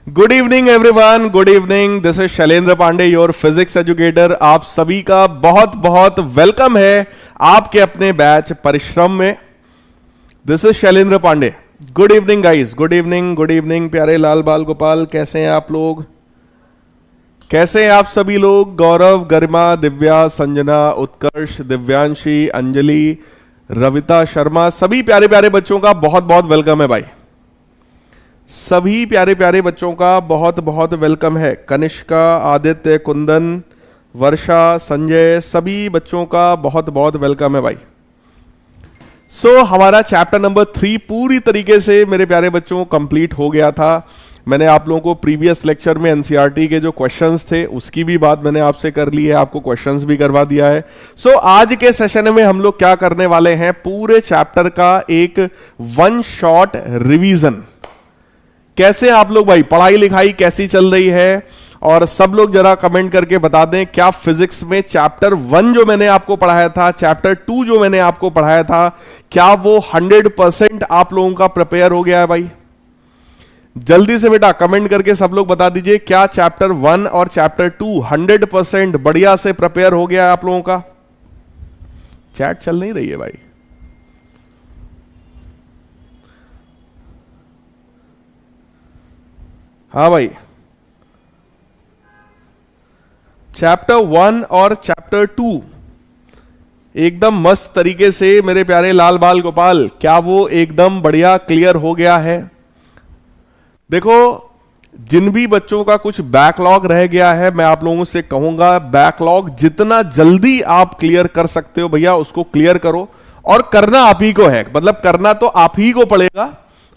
Good evening everyone, good evening. This is Shailendra Pandey, your physics educator. आप सभी का बहुत बहुत वेलकम है आपके अपने बैच परिश्रम में। This is Shailendra Pandey. Good evening guys, good evening, good evening. प्यारे लाल बाल गोपाल, कैसे हैं आप लोग? कैसे हैं आप सभी लोग? गौरव, गरिमा, दिव्या, संजना, उत्कर्ष, दिव्यांशी, अंजलि, रविता शर्मा, सभी प्यारे प्यारे बच्चों का बहुत बहुत वेलकम है भाई। सभी प्यारे प्यारे बच्चों का बहुत बहुत वेलकम है। कनिष्का, आदित्य, कुंदन, वर्षा, संजय, सभी बच्चों का बहुत बहुत वेलकम है भाई। हमारा चैप्टर नंबर 3 पूरी तरीके से मेरे प्यारे बच्चों कंप्लीट हो गया था। मैंने आप लोगों को प्रीवियस लेक्चर में एनसीईआरटी के जो क्वेश्चंस थे उसकी भी बात मैंने आपसे कर ली है, आपको क्वेश्चंस भी करवा दिया है। आज के सेशन में हम लोग क्या करने वाले हैं, पूरे चैप्टर का एक वन शॉट रिवीजन। कैसे आप लोग भाई, पढ़ाई लिखाई कैसी चल रही है? और सब लोग जरा कमेंट करके बता दें, क्या फिजिक्स में चैप्टर 1 जो मैंने आपको पढ़ाया था, चैप्टर 2 जो मैंने आपको पढ़ाया था, क्या वो 100% आप लोगों का प्रिपेयर हो गया है भाई? जल्दी से बेटा कमेंट करके सब लोग बता दीजिए, क्या चैप्टर 1 और चैप्टर 2 100% बढ़िया से प्रिपेयर हो गया है आप लोगों का? चैट चल नहीं रही है भाई। हाँ भाई, चैप्टर 1 और चैप्टर 2 एकदम मस्त तरीके से मेरे प्यारे लाल बाल गोपाल, क्या वो एकदम बढ़िया क्लियर हो गया है? देखो, जिन भी बच्चों का कुछ बैकलॉग रह गया है, मैं आप लोगों से कहूंगा बैकलॉग जितना जल्दी आप क्लियर कर सकते हो भैया उसको क्लियर करो। और करना आप ही को है, मतलब करना तो आप ही को पड़ेगा,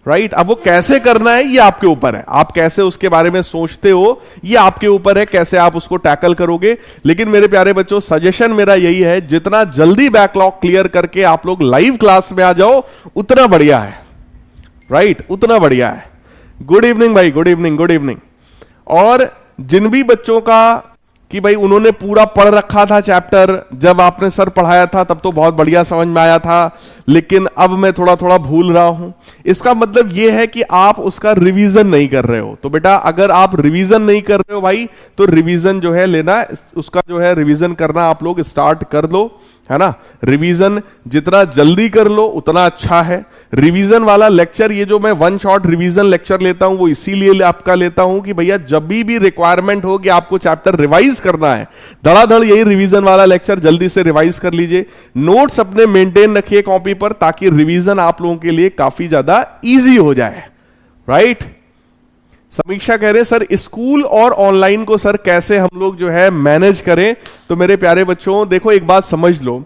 राइट? अब वो कैसे करना है ये आपके ऊपर है, आप कैसे उसके बारे में सोचते हो ये आपके ऊपर है, कैसे आप उसको टैकल करोगे। लेकिन मेरे प्यारे बच्चों, सजेशन मेरा यही है, जितना जल्दी बैकलॉग क्लियर करके आप लोग लाइव क्लास में आ जाओ उतना बढ़िया है, राइट? उतना बढ़िया है। गुड इवनिंग भाई, गुड इवनिंग, गुड इवनिंग। और जिन भी बच्चों का कि भाई उन्होंने पूरा पढ़ रखा था चैप्टर, जब आपने सर पढ़ाया था तब तो बहुत बढ़िया समझ में आया था, लेकिन अब मैं थोड़ा थोड़ा भूल रहा हूं, इसका मतलब यह है कि आप उसका रिवीजन नहीं कर रहे हो। तो बेटा अगर आप रिवीजन नहीं कर रहे हो भाई, तो रिवीजन जो है लेना, उसका जो है रिवीजन करना आप लोग स्टार्ट कर दो, है ना? रिवीजन जितना जल्दी कर लो उतना अच्छा है। रिवीजन वाला लेक्चर, ये जो मैं वन शॉट रिवीजन लेक्चर लेता हूं वो इसीलिए आपका लेता हूं कि भैया जब भी रिक्वायरमेंट हो कि आपको चैप्टर रिवाइज करना है, धड़ाधड़ यही रिवीजन वाला लेक्चर जल्दी से रिवाइज कर लीजिए। नोट्स अपने मेंटेन रखिए कॉपी पर, ताकि रिवीजन आप लोगों के लिए काफी ज्यादा इजी हो जाए, राइट? समीक्षा कह रहे सर स्कूल और ऑनलाइन को सर कैसे हम लोग जो है मैनेज करें? तो मेरे प्यारे बच्चों देखो, एक बात समझ लो,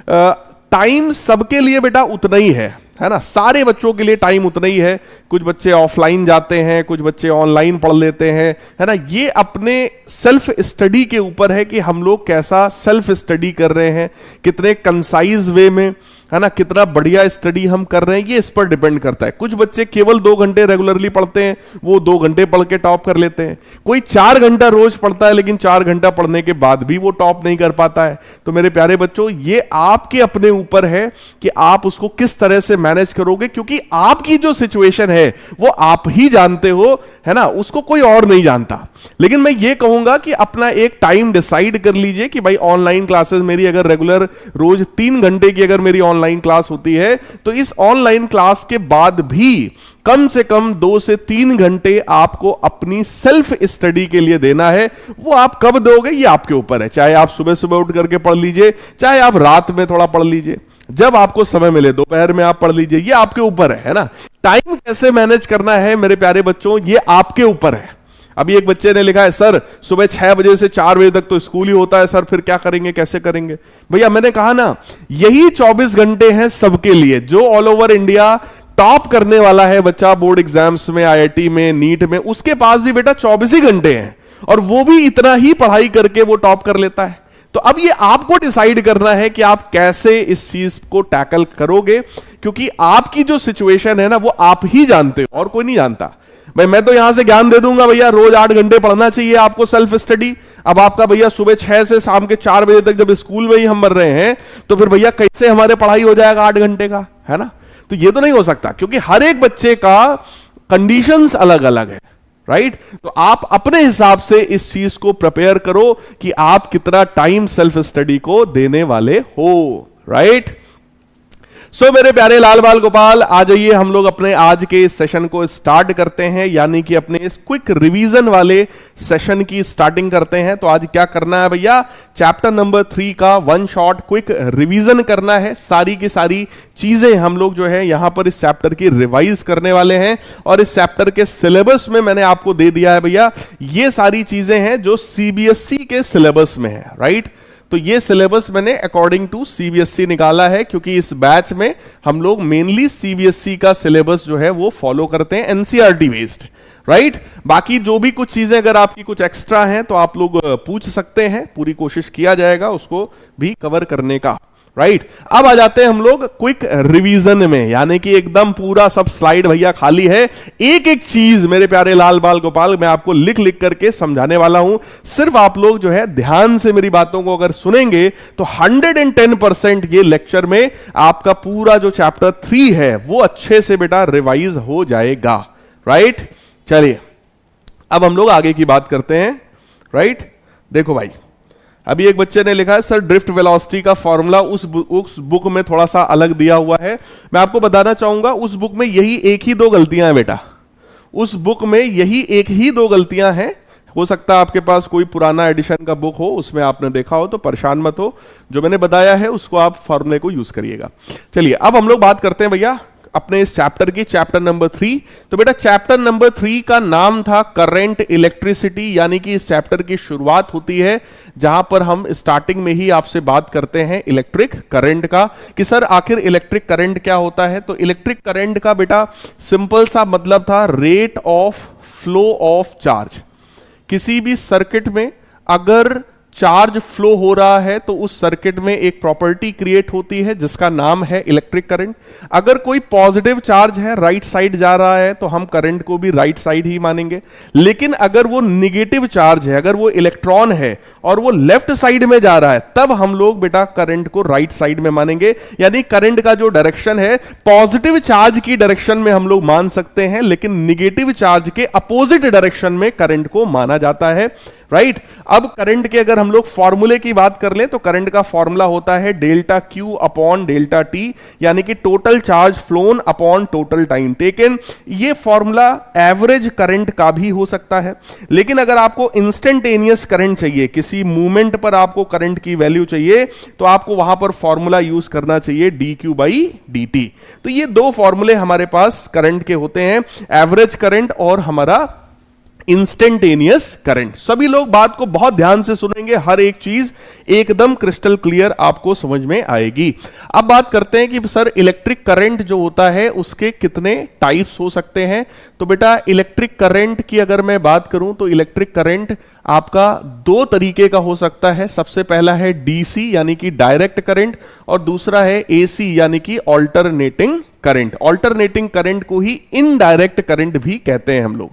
टाइम सबके लिए बेटा उतना ही है ना? सारे बच्चों के लिए टाइम उतना ही है। कुछ बच्चे ऑफलाइन जाते हैं, कुछ बच्चे ऑनलाइन पढ़ लेते हैं, है ना? ये अपने सेल्फ स्टडी के ऊपर है कि हम लोग कैसा सेल्फ स्टडी कर रहे हैं, कितने कंसाइज वे में, है ना, कितना बढ़िया स्टडी हम कर रहे हैं, ये इस पर डिपेंड करता है। कुछ बच्चे केवल 2 घंटे रेगुलरली पढ़ते हैं, वो 2 घंटे पढ़ के टॉप कर लेते हैं। कोई 4 घंटा रोज पढ़ता है, लेकिन 4 घंटा पढ़ने के बाद भी वो टॉप नहीं कर पाता है। तो मेरे प्यारे बच्चों, ये आपके अपने ऊपर है कि आप उसको किस तरह से मैनेज करोगे, क्योंकि आपकी जो सिचुएशन है वो आप ही जानते हो, है ना? उसको कोई और नहीं जानता। लेकिन मैं ये कहूंगा कि अपना एक टाइम डिसाइड कर लीजिए कि भाई ऑनलाइन क्लासेस मेरी अगर रेगुलर रोज 3 घंटे की अगर मेरी ऑनलाइन क्लास होती है, तो इस ऑनलाइन क्लास के बाद भी कम से कम 2 से 3 घंटे आपको अपनी सेल्फ स्टडी के लिए देना है। वो आप कब दोगे ये आपके ऊपर है। चाहे आप सुबह सुबह उठ करके पढ़ लीजिए, चाहे आप रात में थोड़ा पढ़ लीजिए, जब आपको समय मिले, दोपहर में आप पढ़ लीजिए, ये आपके ऊपर है ना? टाइम कैसे मैनेज करना है मेरे प्यारे बच्चों, ये आपके ऊपर है। अभी एक बच्चे ने लिखा है सर सुबह 6 बजे से 4 बजे तक तो स्कूल ही होता है सर, फिर क्या करेंगे, कैसे करेंगे? भैया मैंने कहा ना, यही 24 घंटे हैं सबके लिए। जो ऑल ओवर इंडिया टॉप करने वाला है बच्चा बोर्ड एग्जाम्स में, आईआईटी में, नीट में, उसके पास भी बेटा 24 ही घंटे हैं, और वो भी इतना ही पढ़ाई करके वो टॉप कर लेता है। तो अब ये आपको डिसाइड करना है कि आप कैसे इस चीज को टैकल करोगे, क्योंकि आपकी जो सिचुएशन है ना वो आप ही जानते हो और कोई नहीं जानता। भाई मैं तो यहां से ज्ञान दे दूंगा भैया रोज 8 घंटे पढ़ना चाहिए आपको सेल्फ स्टडी। अब आपका भैया सुबह 6 से शाम के 4 बजे तक जब स्कूल में ही हम मर रहे हैं, तो फिर भैया कैसे हमारे पढ़ाई हो जाएगा 8 घंटे का, है ना? तो ये तो नहीं हो सकता, क्योंकि हर एक बच्चे का कंडीशंस अलग अलग राइट? तो आप अपने हिसाब से इस चीज को प्रिपेयर करो कि आप कितना टाइम सेल्फ स्टडी को देने वाले हो, राइट? सो मेरे प्यारे लाल बाल गोपाल, आ जाइए हम लोग अपने आज के इस सेशन को स्टार्ट करते हैं, यानी कि अपने इस क्विक रिवीजन वाले सेशन की स्टार्टिंग करते हैं। तो आज क्या करना है भैया, चैप्टर नंबर 3 का वन शॉट क्विक रिवीजन करना है। सारी की सारी चीजें हम लोग जो है यहां पर इस चैप्टर की रिवाइज करने वाले हैं, और इस चैप्टर के सिलेबस में मैंने आपको दे दिया है भैया, ये सारी चीजें हैं जो सीबीएसई के सिलेबस में है, राइट? तो ये सिलेबस मैंने अकॉर्डिंग टू सीबीएसई निकाला है, क्योंकि इस बैच में हम लोग मेनली सीबीएसई का सिलेबस जो है वो फॉलो करते हैं, एनसीईआरटी बेस्ड, राइट? बाकी जो भी कुछ चीजें अगर आपकी कुछ एक्स्ट्रा हैं तो आप लोग पूछ सकते हैं, पूरी कोशिश किया जाएगा उसको भी कवर करने का, राइट? अब आ जाते हैं हम लोग क्विक रिवीजन में, यानी कि एकदम पूरा सब स्लाइड भैया खाली है। एक एक चीज मेरे प्यारे लाल बाल गोपाल मैं आपको लिख लिख करके समझाने वाला हूं। सिर्फ आप लोग जो है ध्यान से मेरी बातों को अगर सुनेंगे तो 110% ये लेक्चर में आपका पूरा जो चैप्टर 3 है वो अच्छे से बेटा रिवाइज हो जाएगा, राइट? चलिए अब हम लोग आगे की बात करते हैं, राइट? देखो भाई, अभी एक बच्चे ने लिखा है सर ड्रिफ्ट वेलोसिटी का फॉर्मूला उस बुक में थोड़ा सा अलग दिया हुआ है। मैं आपको बताना चाहूंगा उस बुक में यही एक ही दो गलतियां हैं बेटा, उस बुक में यही एक ही दो गलतियां हैं। हो सकता है आपके पास कोई पुराना एडिशन का बुक हो, उसमें आपने देखा हो, तो परेशान मत हो, जो मैंने बताया है उसको आप फॉर्मूले को यूज करिएगा। चलिए अब हम लोग बात करते हैं भैया अपने इस चैप्टर की, चैप्टर नंबर 3। तो बेटा चैप्टर नंबर 3 का नाम था करंट इलेक्ट्रिसिटी, यानी कि इस चैप्टर की शुरुआत होती है जहां पर हम स्टार्टिंग में ही आपसे बात करते हैं इलेक्ट्रिक करंट का, कि सर आखिर इलेक्ट्रिक करंट क्या होता है। तो इलेक्ट्रिक करंट का बेटा सिंपल सा मतलब था rate of flow of charge. किसी भी सर्किट में अगर चार्ज फ्लो हो रहा है तो उस सर्किट में एक प्रॉपर्टी क्रिएट होती है जिसका नाम है इलेक्ट्रिक करंट। अगर कोई पॉजिटिव चार्ज है, राइट साइड जा रहा है, तो हम करंट को भी राइट साइड ही मानेंगे। लेकिन अगर वो निगेटिव चार्ज है, अगर वो इलेक्ट्रॉन है और वो लेफ्ट साइड में जा रहा है, तब हम लोग बेटा करंट को राइट साइड में मानेंगे। यानी करंट का जो डायरेक्शन है पॉजिटिव चार्ज की डायरेक्शन में हम लोग मान सकते हैं, लेकिन निगेटिव चार्ज के अपोजिट डायरेक्शन में करंट को माना जाता है, राइट? अब करंट के अगर हम लोग फॉर्मूले की बात कर लें तो करंट का फॉर्मूला होता है delta Q upon delta T, यानी कि total charge phloem upon total time taken. ये फॉर्मूला एवरेज करंट का भी हो सकता है, लेकिन अगर आपको इंस्टेंटेनियस करंट चाहिए, किसी मूवमेंट पर आपको करंट की वैल्यू चाहिए, तो आपको वहां पर फॉर्मूला यूज करना चाहिए D Q by D T. तो ये दो फॉर्मूले हमारे पास करंट के होते हैं, एवरेज करंट और हमारा इंस्टेंटेनियस करंट। सभी लोग बात को बहुत ध्यान से सुनेंगे, हर एक चीज एकदम क्रिस्टल क्लियर आपको समझ में आएगी। अब बात करते हैं कि सर इलेक्ट्रिक करंट जो होता है उसके कितने टाइप्स हो सकते हैं। तो बेटा इलेक्ट्रिक करंट की अगर मैं बात करूं तो इलेक्ट्रिक करंट आपका दो तरीके का हो सकता है। सबसे पहला है डीसी यानी कि डायरेक्ट करंट, और दूसरा है एसी यानी कि ऑल्टरनेटिंग करंट। ऑल्टरनेटिंग करंट को ही इनडायरेक्ट करंट भी कहते हैं हम लोग।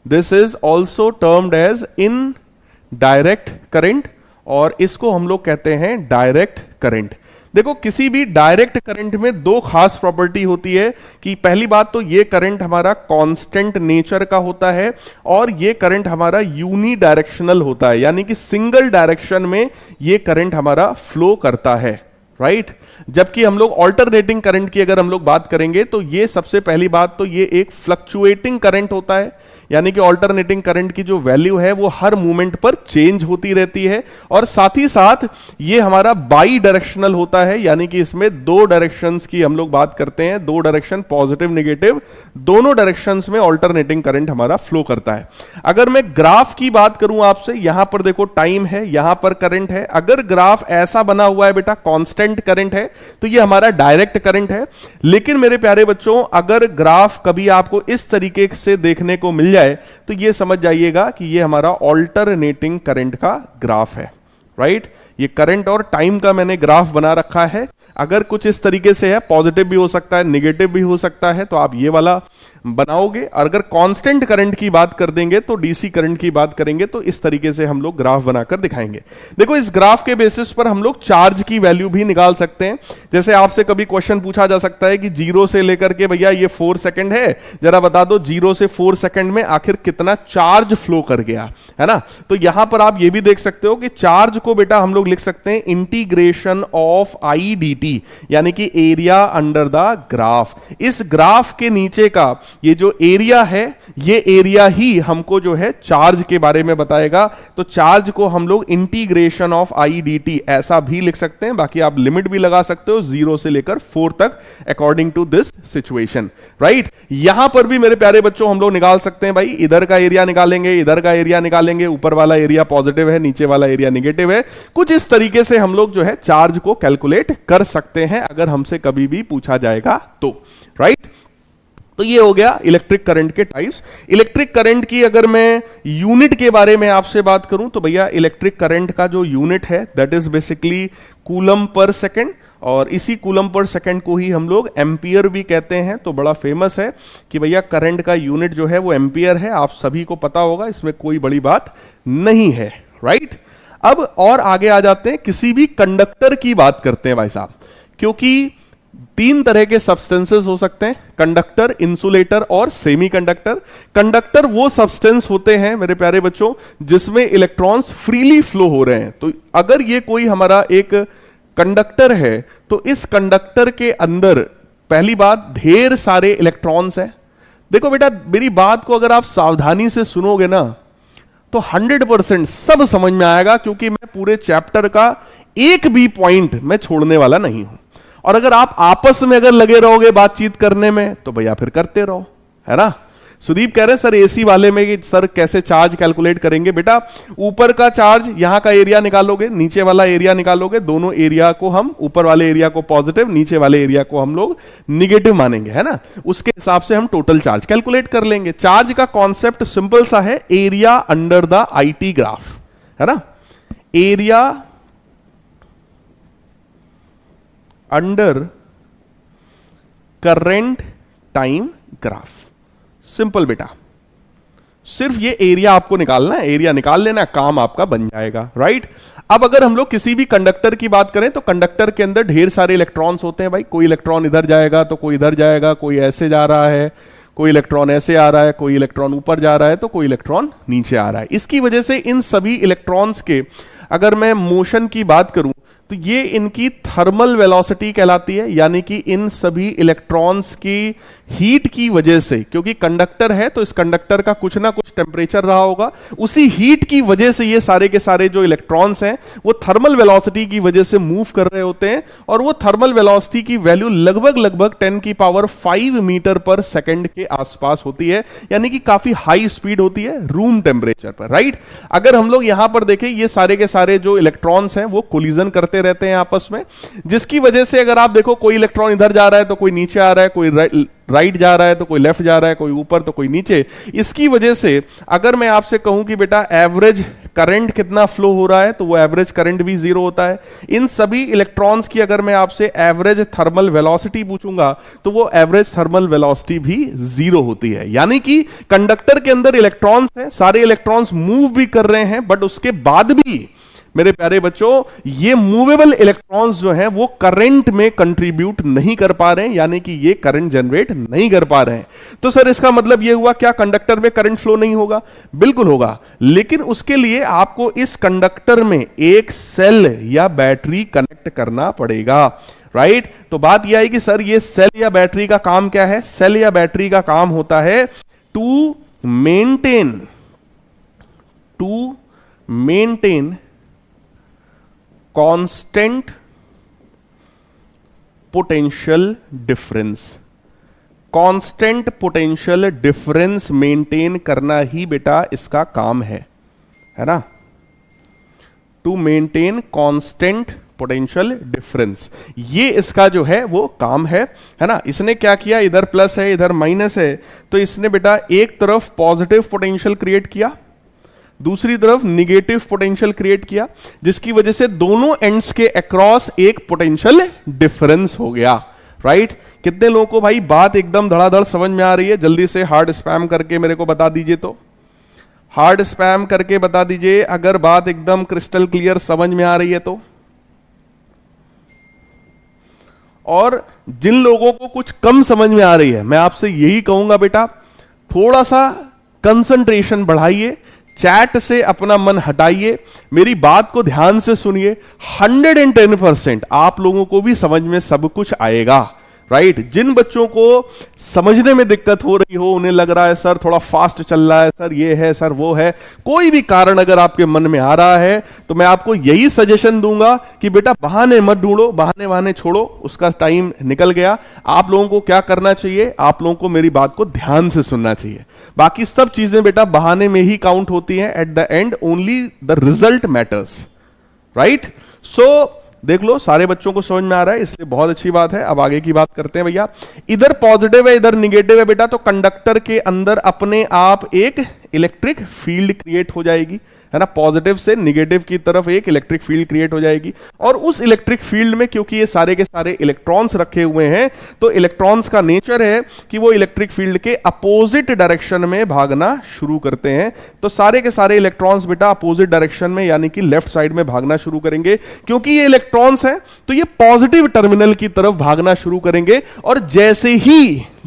This is also termed as indirect current, और इसको हम लोग कहते हैं डायरेक्ट करंट। देखो किसी भी डायरेक्ट करंट में दो खास प्रॉपर्टी होती है कि पहली बात तो ये करंट हमारा कांस्टेंट नेचर का होता है, और ये करंट हमारा यूनी डायरेक्शनल होता है, यानी कि सिंगल डायरेक्शन में ये करंट हमारा फ्लो करता है, राइट? जबकि हम लोग ऑल्टरनेटिंग करंट की अगर हम लोग बात करेंगे तो ये सबसे पहली बात तो ये एक फ्लक्चुएटिंग करंट होता है, यानी कि ऑल्टरनेटिंग करंट की जो वैल्यू है वो हर मूवमेंट पर चेंज होती रहती है, और साथ ही साथ ये हमारा बाई डायरेक्शनल होता है, यानी कि इसमें दो डायरेक्शंस की हम लोग बात करते हैं, दो डायरेक्शन पॉजिटिव नेगेटिव दोनों डायरेक्शंस में ऑल्टरनेटिंग करंट हमारा फ्लो करता है। अगर मैं ग्राफ की बात करूं आपसे, यहां पर देखो टाइम है, यहां पर करंट है। अगर ग्राफ ऐसा बना हुआ है बेटा कांस्टेंट करंट है तो ये हमारा डायरेक्ट करंट है। लेकिन मेरे प्यारे बच्चों अगर ग्राफ कभी आपको इस तरीके से देखने को मिल जाए तो ये समझ जाइएगा कि ये हमारा ऑल्टरनेटिंग करंट का ग्राफ है, राइट? ये करंट और टाइम का मैंने ग्राफ बना रखा है। अगर कुछ इस तरीके से है, पॉजिटिव भी हो सकता है, नेगेटिव भी हो सकता है, तो आप ये वाला बनाओगे। अगर कांस्टेंट करंट की बात कर देंगे तो डीसी करंट की बात करेंगे तो इस तरीके से हम लोग ग्राफ बनाकर दिखाएंगे। देखो इस ग्राफ के बेसिस पर हम लोग चार्ज की वैल्यू भी निकाल सकते हैं। जैसे आपसे कभी क्वेश्चन पूछा जा सकता है कि 0 से लेकर के भैया ये 4 सेकंड है, जरा बता दो 0 से 4 सेकंड में आखिर कितना चार्ज फ्लो कर गया, है ना। तो यहां पर आप ये भी देख सकते हो कि चार्ज को बेटा हम लोग लिख सकते हैं integration of I D T, यानी कि एरिया अंडर द ग्राफ। इस ग्राफ के नीचे का ये जो एरिया है, ये एरिया ही हमको जो है चार्ज के बारे में बताएगा। तो चार्ज को हम लोग integration of I D T ऐसा भी लिख सकते हैं। बाकी आप लिमिट भी लगा सकते हो 0 से लेकर 4 तक according to this situation, right. यहां पर भी मेरे प्यारे बच्चों हम लोग निकाल सकते हैं भाई, इधर का एरिया निकालेंगे, इधर का एरिया निकालेंगे, ऊपर वाला एरिया पॉजिटिव है, नीचे वाला एरिया नेगेटिव है। कुछ इस तरीके से हम लोग जो है चार्ज को कैलकुलेट कर सकते हैं अगर हमसे कभी भी पूछा जाएगा तो, राइट। तो ये हो गया इलेक्ट्रिक करंट के टाइप्स। इलेक्ट्रिक करंट की अगर मैं यूनिट के बारे में आपसे बात करूं तो भैया इलेक्ट्रिक करंट का जो यूनिट है that is basically coulomb per second, और इसी कूलम पर सेकंड को ही हम लोग एम्पियर भी कहते हैं। तो बड़ा फेमस है कि भैया करंट का यूनिट जो है वो एम्पियर है, आप सभी को पता होगा, इसमें कोई बड़ी बात नहीं है, राइट। अब और आगे आ जाते हैं, किसी भी कंडक्टर की बात करते हैं भाई साहब, क्योंकि 3 तरह के सब्सटेंसेस हो सकते हैं, कंडक्टर, इंसुलेटर और सेमीकंडक्टर। कंडक्टर वो सब्सटेंस होते हैं मेरे प्यारे बच्चों जिसमें इलेक्ट्रॉन्स फ्रीली फ्लो हो रहे हैं। तो अगर ये कोई हमारा एक कंडक्टर है तो इस कंडक्टर के अंदर पहली बात ढेर सारे इलेक्ट्रॉन्स हैं। देखो बेटा मेरी बात को अगर आप सावधानी से सुनोगे ना तो 100% सब समझ में आएगा, क्योंकि मैं पूरे चैप्टर का एक भी पॉइंट मैं छोड़ने वाला नहीं हूं। और अगर आप आपस में अगर लगे रहोगे बातचीत करने में तो भैया फिर करते रहो, है ना। सुदीप कह रहे हैं सर एसी वाले में कि सर कैसे चार्ज कैलकुलेट करेंगे। बेटा ऊपर का चार्ज यहां का एरिया निकालोगे, नीचे वाला एरिया निकालोगे, दोनों एरिया को हम, ऊपर वाले एरिया को पॉजिटिव, नीचे वाले एरिया को हम लोग निगेटिव मानेंगे, है ना। उसके हिसाब से हम टोटल चार्ज कैलकुलेट कर लेंगे। चार्ज का कॉन्सेप्ट सिंपल सा है, area under the IT graph, है ना। Area under current time graph, simple बेटा। सिर्फ ये एरिया आपको निकालना है, एरिया निकाल लेना, काम आपका बन जाएगा, राइट। अब अगर हम लोग किसी भी कंडक्टर की बात करें तो कंडक्टर के अंदर ढेर सारे इलेक्ट्रॉन्स होते हैं भाई। कोई इलेक्ट्रॉन इधर जाएगा तो कोई इधर जाएगा, कोई ऐसे जा रहा है, कोई इलेक्ट्रॉन ऐसे आ रहा है, कोई इलेक्ट्रॉन ऊपर जा रहा है, तो कोई इलेक्ट्रॉन नीचे आ रहा है। इसकी वजह से इन सभी इलेक्ट्रॉन्स के अगर मैं मोशन की बात करूं तो ये इनकी थर्मल वेलोसिटी कहलाती है, यानी कि इन सभी इलेक्ट्रॉन्स की हीट की वजह से, क्योंकि कंडक्टर है तो इस कंडक्टर का कुछ ना कुछ टेम्परेचर रहा होगा, उसी हीट की वजह से ये सारे के सारे जो इलेक्ट्रॉन्स हैं वो थर्मल वेलोसिटी की वजह से मूव कर रहे होते हैं। और वो थर्मल वेलोसिटी की वैल्यू लगभग 10⁵ मीटर पर सेकंड के आसपास होती है, यानी कि काफी हाई स्पीड होती है रूम टेम्परेचर पर, राइट। अगर हम लोग यहां पर देखें ये सारे के सारे जो इलेक्ट्रॉन्स हैं वो कोलिजन करते रहते हैं आपस में, जिसकी वजह से अगर आप देखो कोई इलेक्ट्रॉन इधर जा रहा है तो कोई नीचे आ रहा है, कोई राइट जा रहा है तो कोई लेफ्ट जा रहा है, कोई ऊपर तो कोई नीचे। इसकी वजह से अगर मैं आपसे कहूं कि बेटा एवरेज करंट कितना फ्लो हो रहा है तो वो एवरेज करंट भी 0 होता है। इन सभी इलेक्ट्रॉन्स की अगर मैं आपसे एवरेज थर्मल वेलोसिटी पूछूंगा तो वो एवरेज थर्मल वेलोसिटी भी 0 होती है। यानी कि कंडक्टर के अंदर इलेक्ट्रॉन्स हैं, सारे इलेक्ट्रॉन्स मूव भी कर रहे हैं, बट उसके बाद भी मेरे प्यारे बच्चों ये मूवेबल इलेक्ट्रॉन्स जो हैं वो करंट में कंट्रीब्यूट नहीं कर पा रहे हैं, यानी कि ये करंट जनरेट नहीं कर पा रहे हैं। तो सर इसका मतलब ये हुआ क्या कंडक्टर में करंट फ्लो नहीं होगा? बिल्कुल होगा, लेकिन उसके लिए आपको इस कंडक्टर में एक सेल या बैटरी कनेक्ट करना पड़ेगा, राइट। तो बात यह है कि सर ये सेल या बैटरी का काम क्या है? सेल या बैटरी का काम होता है to maintain constant potential difference. Constant potential difference maintain करना ही बेटा इसका काम है ना, to maintain constant potential difference, ये इसका जो है वो काम है ना। इसने क्या किया, इधर प्लस है इधर माइनस है, तो इसने बेटा एक तरफ पॉजिटिव पोटेंशियल क्रिएट किया, दूसरी तरफ निगेटिव पोटेंशियल क्रिएट किया, जिसकी वजह से दोनों एंड्स के अक्रॉस एक पोटेंशियल डिफरेंस हो गया, राइट? कितने लोगों को भाई बात एकदम धड़ाधड़ समझ में आ रही है? जल्दी से हार्ड स्पैम करके मेरे को बता दीजिए। तो हार्ड स्पैम करके बता दीजिए अगर बात एकदम क्रिस्टल क्लियर समझ में आ रही है तो। और जिन लोगों को कुछ कम समझ में आ रही है, मैं आपसे यही कहूंगा बेटा, थोड़ा सा कंसंट्रेशन बढ़ाइए, चैट से अपना मन हटाइए, मेरी बात को ध्यान से सुनिए। 110% आप लोगों को भी समझ में सब कुछ आएगा, राइट? जिन बच्चों को समझने में दिक्कत हो रही हो, उन्हें लग रहा है सर थोड़ा फास्ट चल रहा है, सर ये है, सर वो है, कोई भी कारण अगर आपके मन में आ रहा है, तो मैं आपको यही सजेशन दूंगा कि बेटा बहाने मत ढूंढो, बहाने बहाने छोड़ो, उसका टाइम निकल गया। आप लोगों को क्या करना चाहिए? आप लोगों को मेरी बात को ध्यान से सुनना चाहिए। बाकी सब चीजें बेटा बहाने में ही काउंट होती हैं। At the end only the result matters, right? So देख लो, सारे बच्चों को समझ में आ रहा है, इसलिए बहुत अच्छी बात है। अब आगे की बात करते हैं भैया। इधर पॉजिटिव है, इधर निगेटिव है बेटा, तो कंडक्टर के अंदर अपने आप एक इलेक्ट्रिक फील्ड क्रिएट हो जाएगी, है ना? पॉजिटिव से निगेटिव की तरफ एक इलेक्ट्रिक फील्ड क्रिएट हो जाएगी। और उस इलेक्ट्रिक फील्ड में क्योंकि ये सारे के सारे इलेक्ट्रॉन्स रखे हुए हैं, तो इलेक्ट्रॉन्स का नेचर है कि वो इलेक्ट्रिक फील्ड के अपोजिट डायरेक्शन में भागना शुरू करते हैं। तो सारे के सारे इलेक्ट्रॉन्स बेटा अपोजिट डायरेक्शन में, यानी कि लेफ्ट साइड में भागना शुरू करेंगे। क्योंकि ये इलेक्ट्रॉन्स हैं, तो ये पॉजिटिव टर्मिनल की तरफ भागना शुरू करेंगे। और